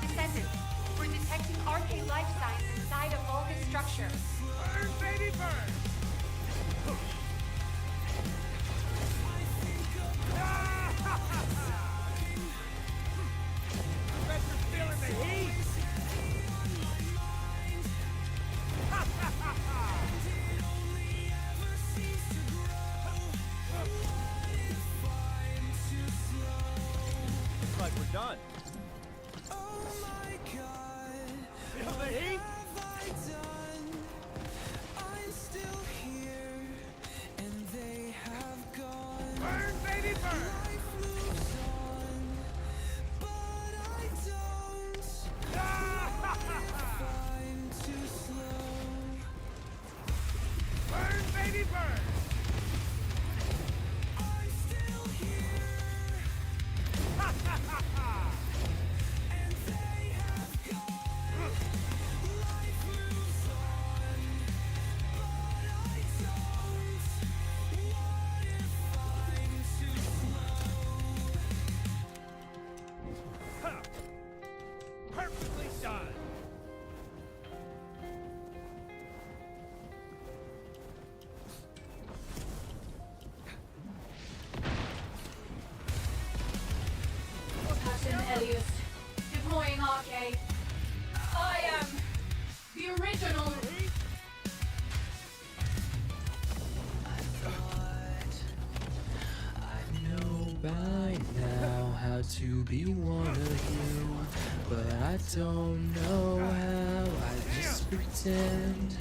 Descendant, we're detecting RK life signs inside a Vulcan structure. Burn, baby, burn. I bet you're feeling the heat. Looks like we're done. Feel the heat? Burn, baby, burn! Burn, baby, burn! Perfectly done! Captain Elias, deploying RK. I am the original. Know by now how to be one of you, but I don't know how. I just pretend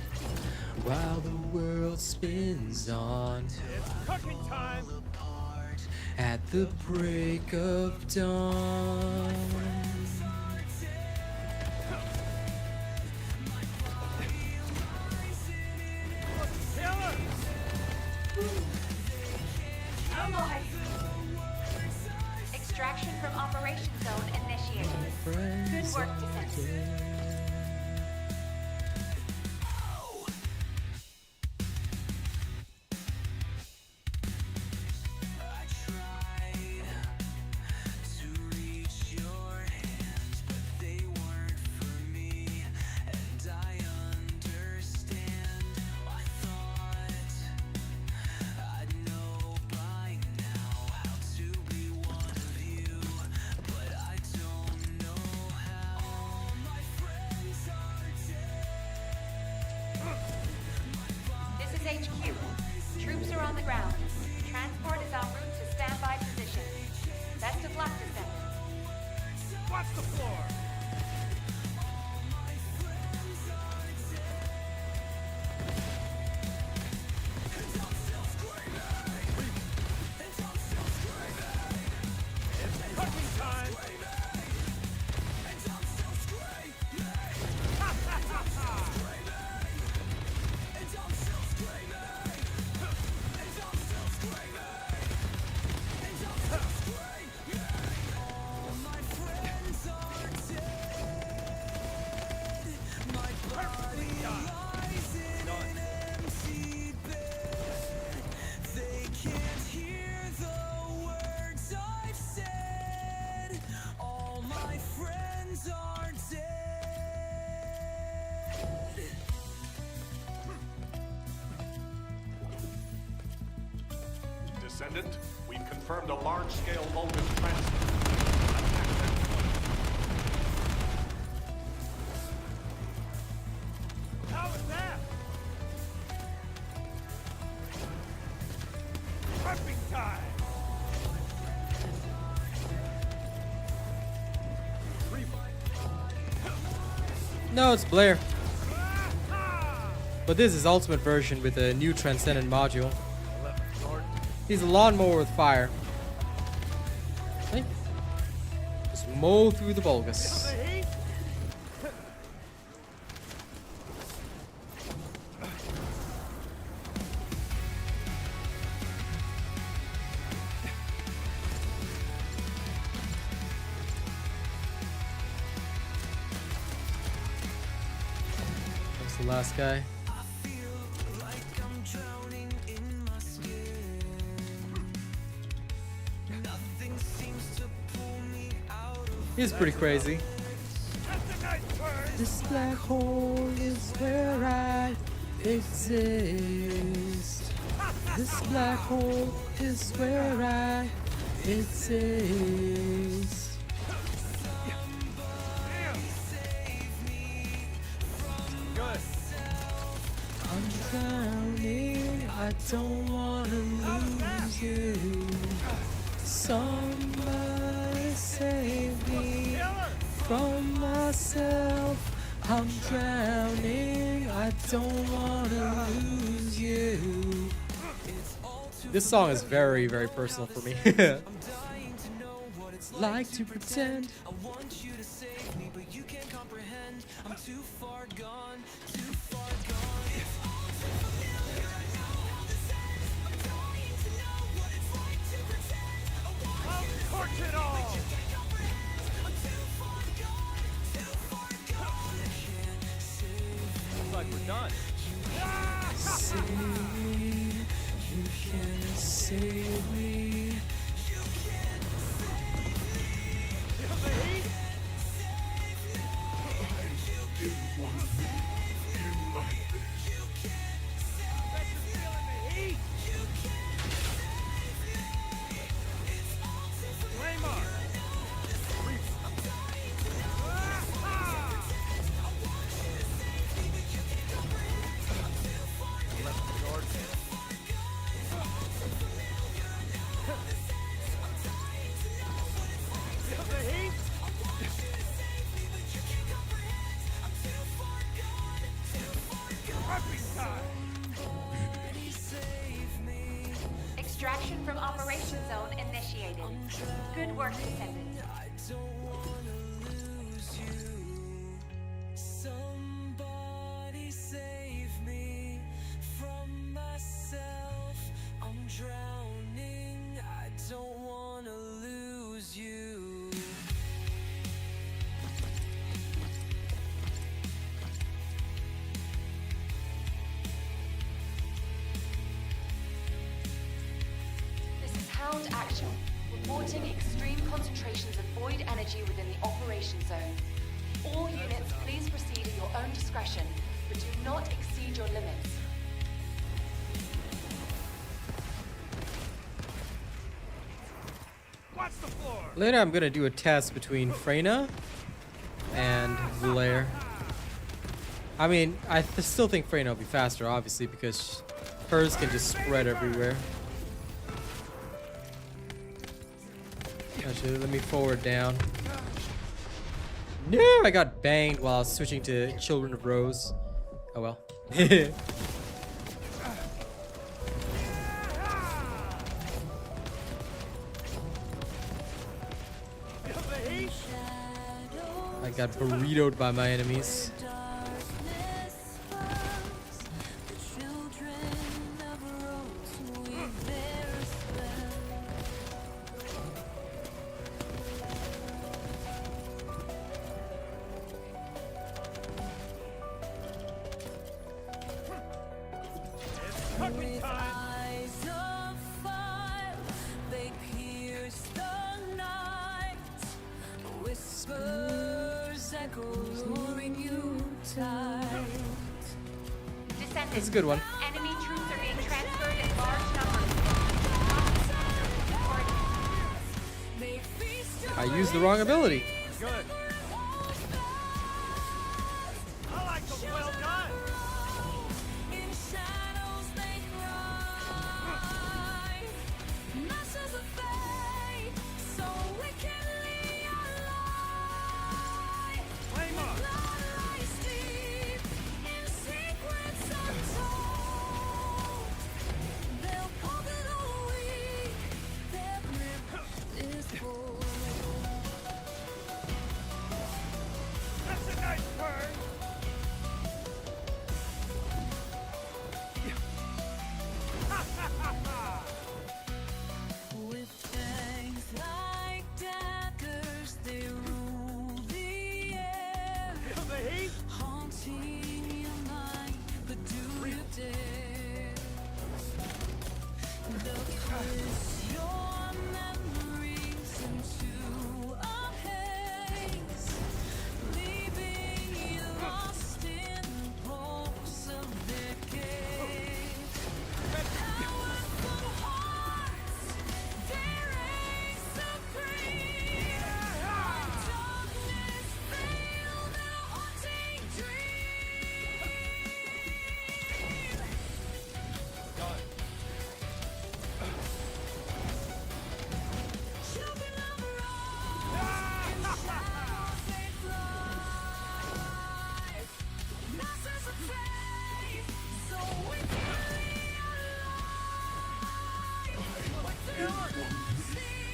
while the world spins on It's cooking time! at the break of dawn. Killer! Alive. Extraction from operation zone initiated. Good work, Descendant. But I don't know how. My friends Descendant. We've confirmed a large-scale Vulgus transfer. Attack them. How was that? Prepping time! No, it's Blair. But this is ultimate version with a new Transcendent module. He's a lawnmower with fire. Okay. Just mow through the Vulgus. That's the last guy. He's pretty crazy. This black hole is where I exist. This black hole is where I exist. Good. I'm drowning, I don't wanna lose you. Somebody save me from myself. I'm drowning, I don't wanna lose you. This song is very, very personal for me. Like to pretend I want you to save me, but you can't comprehend. I'm too far gone, too far gone. Torch it all! Looks like we're done. Save me, you can save me. Feel the heat? Bet you're feeling the heat? Raymar! Feel the heat? Prepping time! Extraction from Operation Zone initiated. Good work, Descendant. Somebody save me from myself. I'm drowning, I don't wanna lose you. This is Hound Action, reporting extreme concentrations of void energy within the operation zone. All units, please proceed at your own discretion, but do not exceed your limits. Watch the floor! Later, I'm gonna do a test between Freyna and Blair. I mean, I still think Freyna will be faster, obviously, because hers can just spread everywhere. Actually, let me forward down. No, I got banged while I was switching to Children of Rose. Oh well. Feel the heat? I got burritoed by my enemies. Prepping time! Descendant. That's a good one. Enemy troops are being transferred in large numbers. I used the wrong ability. Good. I like them well done. Flame up. That's a nice burn. With fangs like daggers, they rule the air, Feel the heat? haunting your mind. But do you dare? They'll twist your memories into a haze, leaving you lost in the pulse of their gaze. Powerful hearts, they reign supreme. Darkness veiled in a haunting dream. Children of the road, in shadows they fly. Masters of faith, so wickedly alive. What they see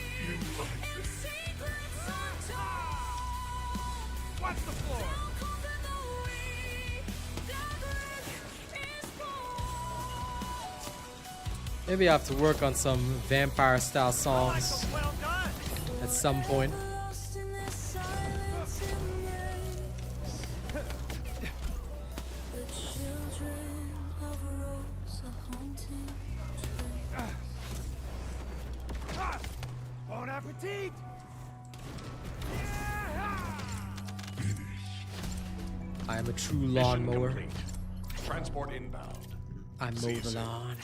in secrets untold. Watch the floor. They'll conquer the weak, their grip is bold. Maybe I have to work on some vampire style songs Well done. at some point. Lost in their silent embrace. The children of Rose are haunting Ah, bon appetit. I am a true Mission lawnmower. complete. Transport inbound. I mow See you the soon. lawn.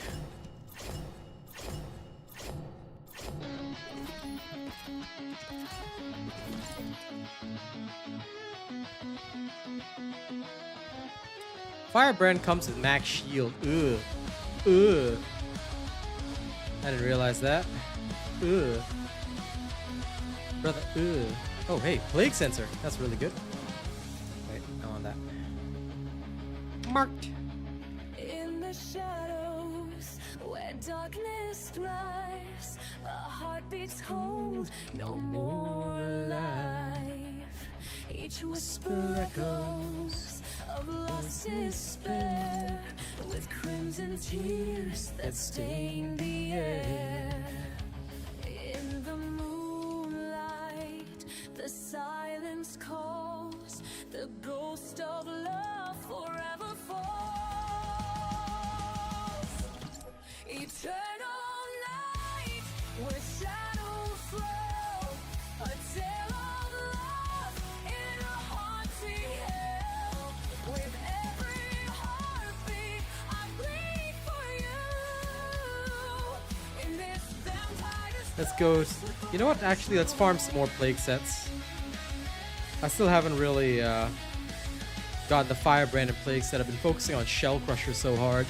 Firebrand comes with max shield. Ugh. Ugh. I didn't realize that. Ugh. Brother, ugh. Oh, hey, plague sensor. That's really good. Wait, I want that. Marked. in the shadows where darkness thrives. A heart beats cold, no more alive. Each whisper echoes of lost despair, with crimson tears that stain the air. In the moonlight, the silence calls, the ghost of love forever falls. Eternal night, where shadows flow, a tale of love in a haunting hell. With every heartbeat, I bleed for you. In this vampire Let's go. You know what? Actually, let's farm some more plague sets. I still haven't really gotten the Firebrand and Plague set. I've been focusing on Shell Crusher so hard.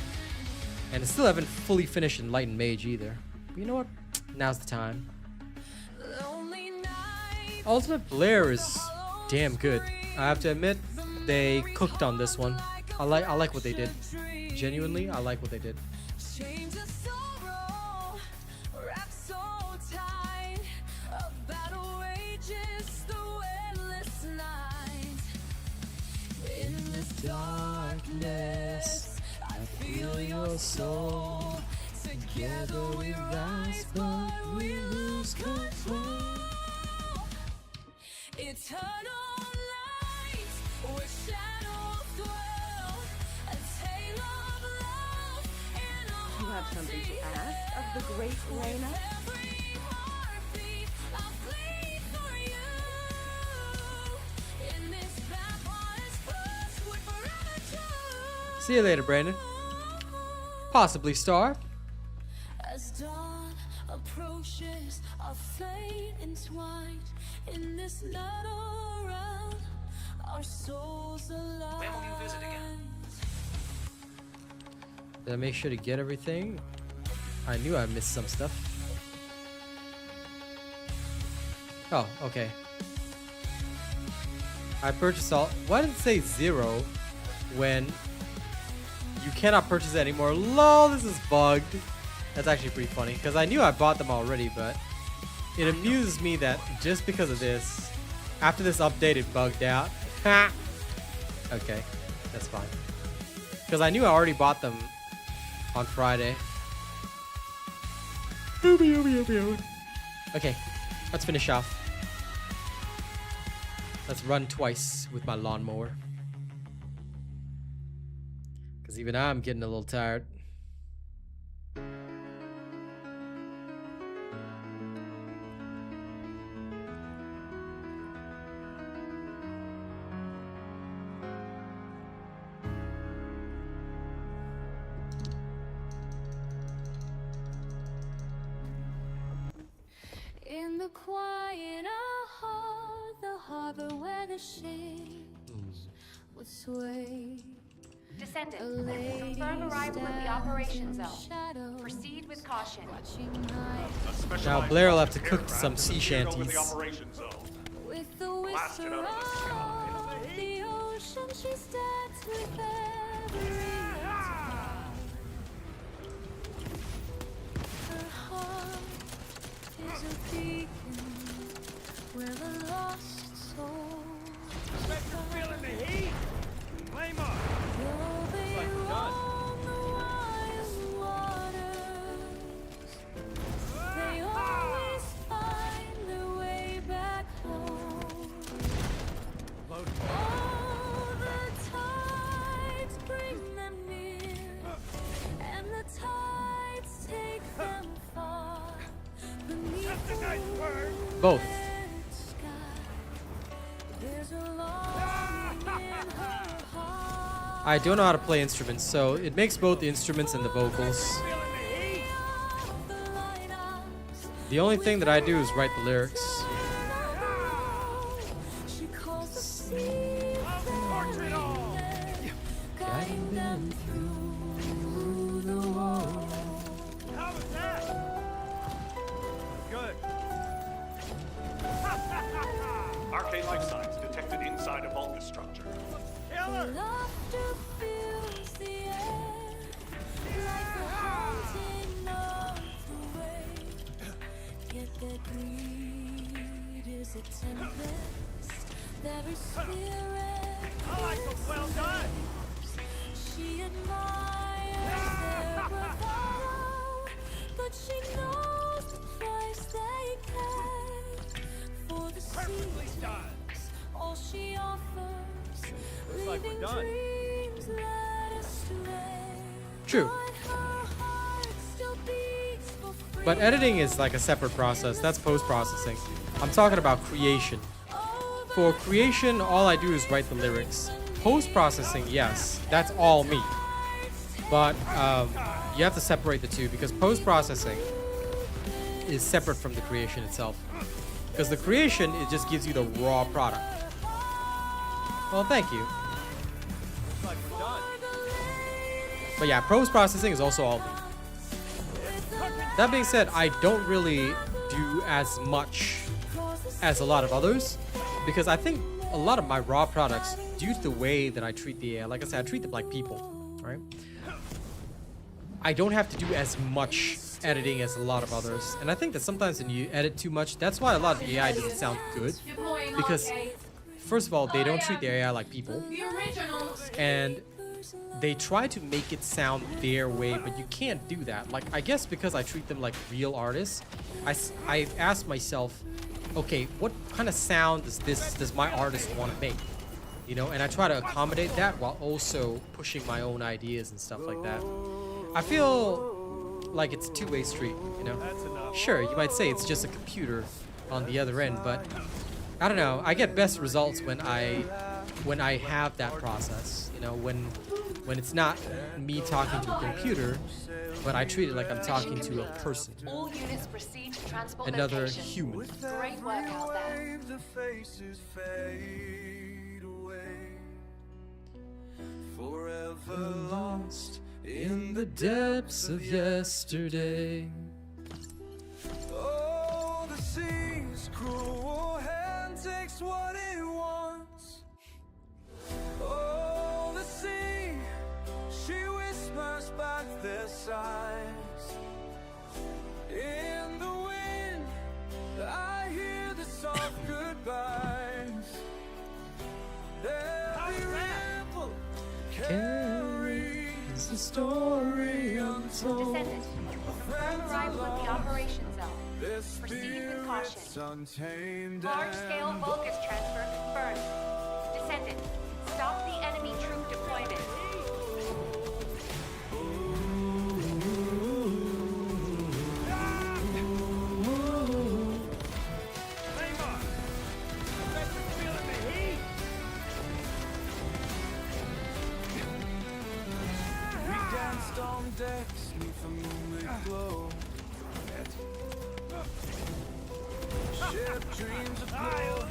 And I still haven't fully finished Enlightened Mage either. But you know what? Now's the time. lonely night. Ultimate Blair is damn good. I have to admit, they cooked on this one. I like what they did. Genuinely, I like what they did. Chains of sorrow, wrapped so tight. A battle rages through endless night. In this darkness, I feel your soul. Together we rise, but we lose control. Eternal light, where shadows dwell. A tale of love in a You have something to ask of the great Lena? every heartbeat. I bleed for you. In this vampire's first would forever choose. See you later, Brandon. Possibly Star. As dawn approaches our fate entwined in this metal round. Our souls alive. When will you visit again? Did I make sure to get everything? I knew I missed some stuff. Oh, okay. I purchased all. Why did it say 0 when you cannot purchase it anymore? Lol, this is bugged. That's actually pretty funny because I knew I bought them already, but it amuses me that just because of this, after this update, it bugged out. Ha! Okay, that's fine. Because I knew I already bought them on Friday. Okay, let's finish off. Let's run twice with my lawnmower. Because even I'm getting a little tired. In the quiet heart, the harbor where the shades would sway. Descendant, confirm arrival at the operation zone. Proceed with caution. Now Blair will have to cook some sea Appeared over the shanties. operation zone. With the Blasted whisper out of the sky. of the ocean, she stands with every tide. Her heart is a beacon where the lost soul Bet you're feeling the heat. Flame on. will be like we're done. on the wide waters. They always find their way back home. Load. Oh, the tides bring them near, and the tides take them far. Beneath That's a nice bird. Both. the sky, there's a longing in her heart. I don't know how to play instruments, so it makes both the instruments and the vocals. Feeling the heat. The lighthouse, The only thing that I do is write the lyrics. she calls the sea, Torch it all. guiding them through the wall. How was that? Good. Arcane life signs detected inside a Vulcan structure. Killer. Laughter fills the air like the haunting of the wave. Yet their greed is a tempest. Their spirit I like them well done. she admires their bravado, but she knows the price they pay for the Perfectly sea. done. All she offers, like we're leaving done. dreams led astray. True. But her heart still beats for But freedom. editing is like a separate process. That's post-processing. I'm talking about creation. For creation, all I do is write the lyrics. Post-processing, yes, that's all me. But you have to separate the two because post-processing is separate from the creation itself. Because the creation, it just gives you the raw product. Well, thank you. Looks like we're done. But yeah, post-processing is also all me. That being said, I don't really do as much as a lot of others because I think a lot of my raw products, due to the way that I treat the AI, like I said, I treat them like people, right? I don't have to do as much editing as a lot of others. And I think that sometimes when you edit too much, that's why a lot of the AI doesn't sound good. Because, first of all, they don't treat the AI like people. And they try to make it sound their way, but you can't do that. Like, I guess because I treat them like real artists, I asked myself, okay, what kind of sound does my artist want to make? You know, and I try to accommodate that while also pushing my own ideas and stuff like that. I feel like it's a two-way street, you know? That's enough. Sure, you might say it's just a computer on the other end, but I don't know. I get best results when I when I have that process, you know, when it's not me talking to a computer, but I treat it like I'm talking to a person, All units proceed to transport another location. human. Great work out there. The faces fade away, forever lost In the depths of yesterday. Oh, the sea's cruel hand takes what it wants. Oh, the sea, she whispers back their sighs. In the wind, I hear the soft goodbyes. Every ripple carries a story untold. Descendant, confirm arrival at the operation zone. Proceed with caution. Untamed Large-scale and Vulgus transfer confirmed. Descendant, stop the enemy troop deployment. we danced on decks neath a moonlit glow. Shared dreams of gold,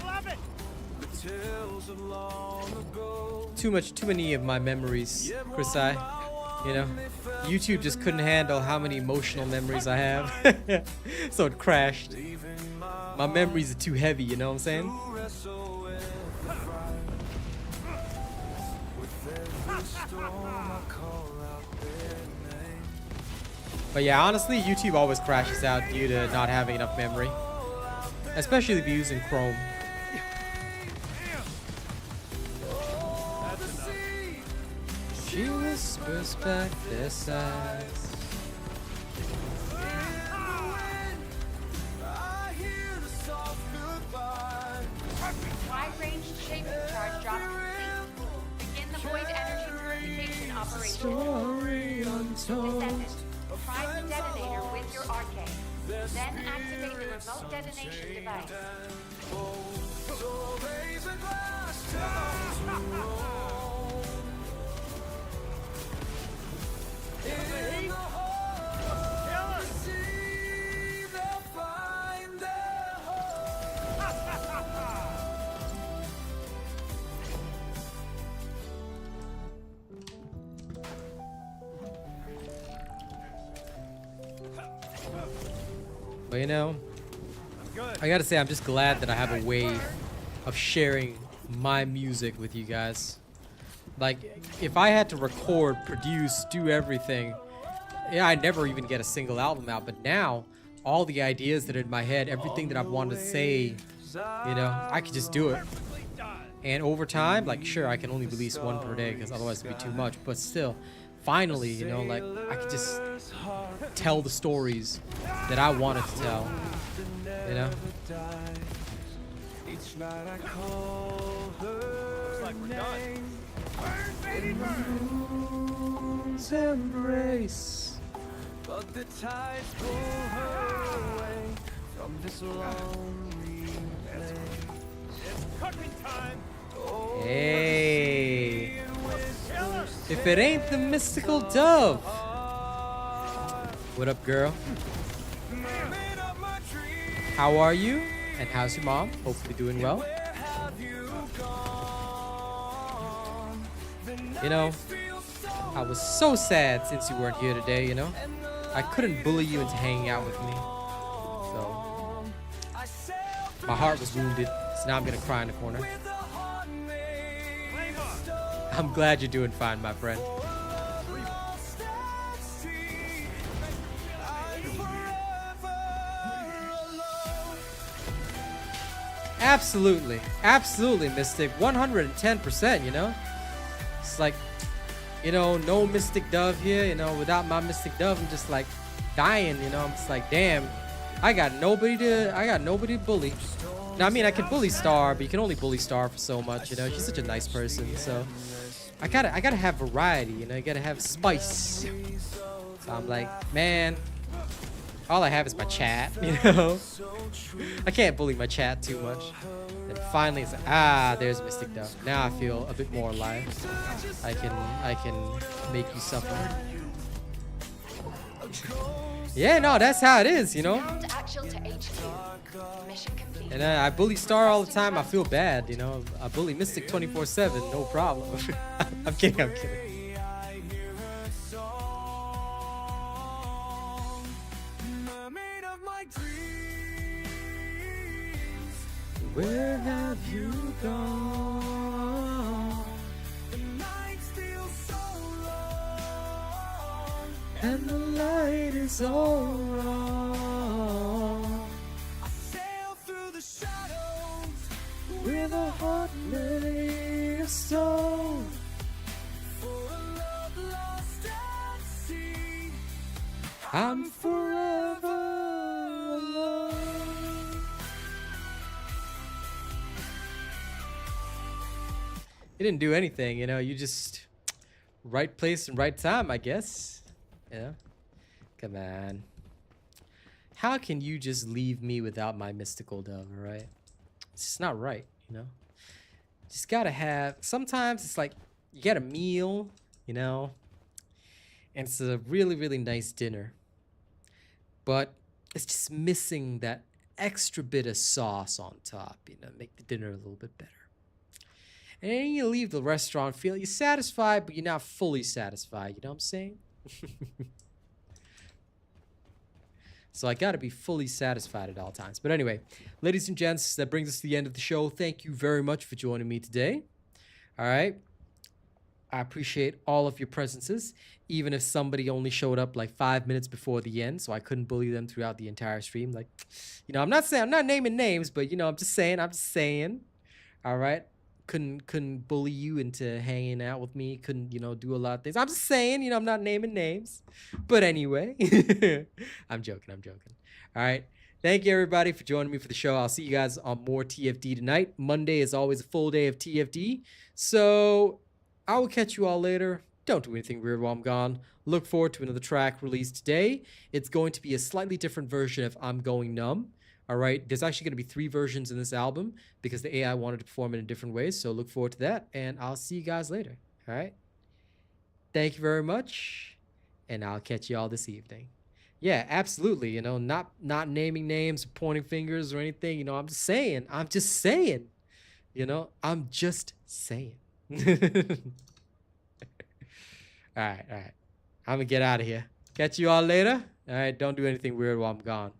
the tales of long ago. Too many of my memories, Chris. You know, YouTube just couldn't handle how many emotional memories I have, so it crashed. My memories are too heavy, you know what I'm saying? Wrestle with the fright. With every storm I call out their name. But yeah, honestly, YouTube always crashes out due to not having enough memory, especially if you're using Chrome. She whispers back their sighs. Wide-range shaping charge drop complete. Begin the void energy purification operation. Story untold. Descendant, prime the detonator with your arcade. Then activate the remote detonation device. So raise a glass to Rome. In the heart of the sea, they'll find their But you know, I gotta say, I'm just glad that I have a way of sharing my music with you guys. Like, if I had to record, produce, do everything, yeah, I'd never even get a single album out. But now, all the ideas that are in my head, everything that I've wanted to say, you know, I could just do it. And over time, like, sure, I can only release one per day because otherwise it'd be too much. But still, finally, you know, like, I could just tell the stories that I wanted to tell, you know? Each night I call her like we're done. name. Moon's embrace. But the tides pull her away from this lonely place. It's cooking time. Hey, if it ain't the mystical dove. What up, girl? How are you? And how's your mom? Hopefully doing well. You know, I was so sad since you weren't here today, you know? I couldn't bully you into hanging out with me. So, my heart was wounded, so now I'm gonna cry in the corner. I'm glad you're doing fine, my friend. Absolutely. Absolutely, Mystic. 110%, you know? It's like, you know, no Mystic Dove here, you know, without my Mystic Dove, I'm just like dying, you know? I'm just like, damn, I got nobody to bully. Now, I mean, I can bully Star, but you can only bully Star for so much, you know? She's such a nice person, so I gotta have variety, you know? You gotta have spice. So I'm like, man, All I have is my chat, you know? I can't bully my chat too much. And finally it's like, ah, there's Mystic Dove. Now I feel a bit more alive. I can make you suffer. Yeah, no, that's how it is, you know? Ground actual to HQ. Mission complete. And I bully Star all the time. I feel bad, you know? I bully Mystic 24/7, no problem. I'm kidding, I'm kidding. Where have you gone? The nights feel so long, and the light is all wrong. I sail through the shadows with a heart made of stone. For a love lost at sea, I'm forever alone. You didn't do anything, you know, you just right place and right time, I guess. Yeah. Come on. How can you just leave me without my mystical dove, alright? It's just not right, you know? Just gotta have, sometimes it's like you get a meal, you know, and it's a really, really nice dinner. But it's just missing that extra bit of sauce on top, you know, make the dinner a little bit better. And then you leave the restaurant feeling you're satisfied, but you're not fully satisfied. You know what I'm saying? So I gotta be fully satisfied at all times. But anyway, ladies and gents, that brings us to the end of the show. Thank you very much for joining me today. All right. I appreciate all of your presences, even if somebody only showed up like 5 minutes before the end, so I couldn't bully them throughout the entire stream. Like, you know, I'm not naming names, but you know, I'm just saying. All right. Couldn't bully you into hanging out with me. Couldn't, you know, do a lot of things. I'm just saying, you know, I'm not naming names. But anyway, I'm joking. All right. Thank you, everybody, for joining me for the show. I'll see you guys on more TFD tonight. Monday is always a full day of TFD. So I will catch you all later. Don't do anything weird while I'm gone. Look forward to another track released today. It's going to be a slightly different version of I'm Going Numb. All right, there's actually going to be 3 versions in this album because the AI wanted to perform it in different ways. So look forward to that, and I'll see you guys later. All right. Thank you very much, and I'll catch you all this evening. Yeah, absolutely. You know, not naming names, or pointing fingers or anything. You know, I'm just saying. You know, I'm just saying. All right. I'm gonna get out of here. Catch you all later. All right, don't do anything weird while I'm gone.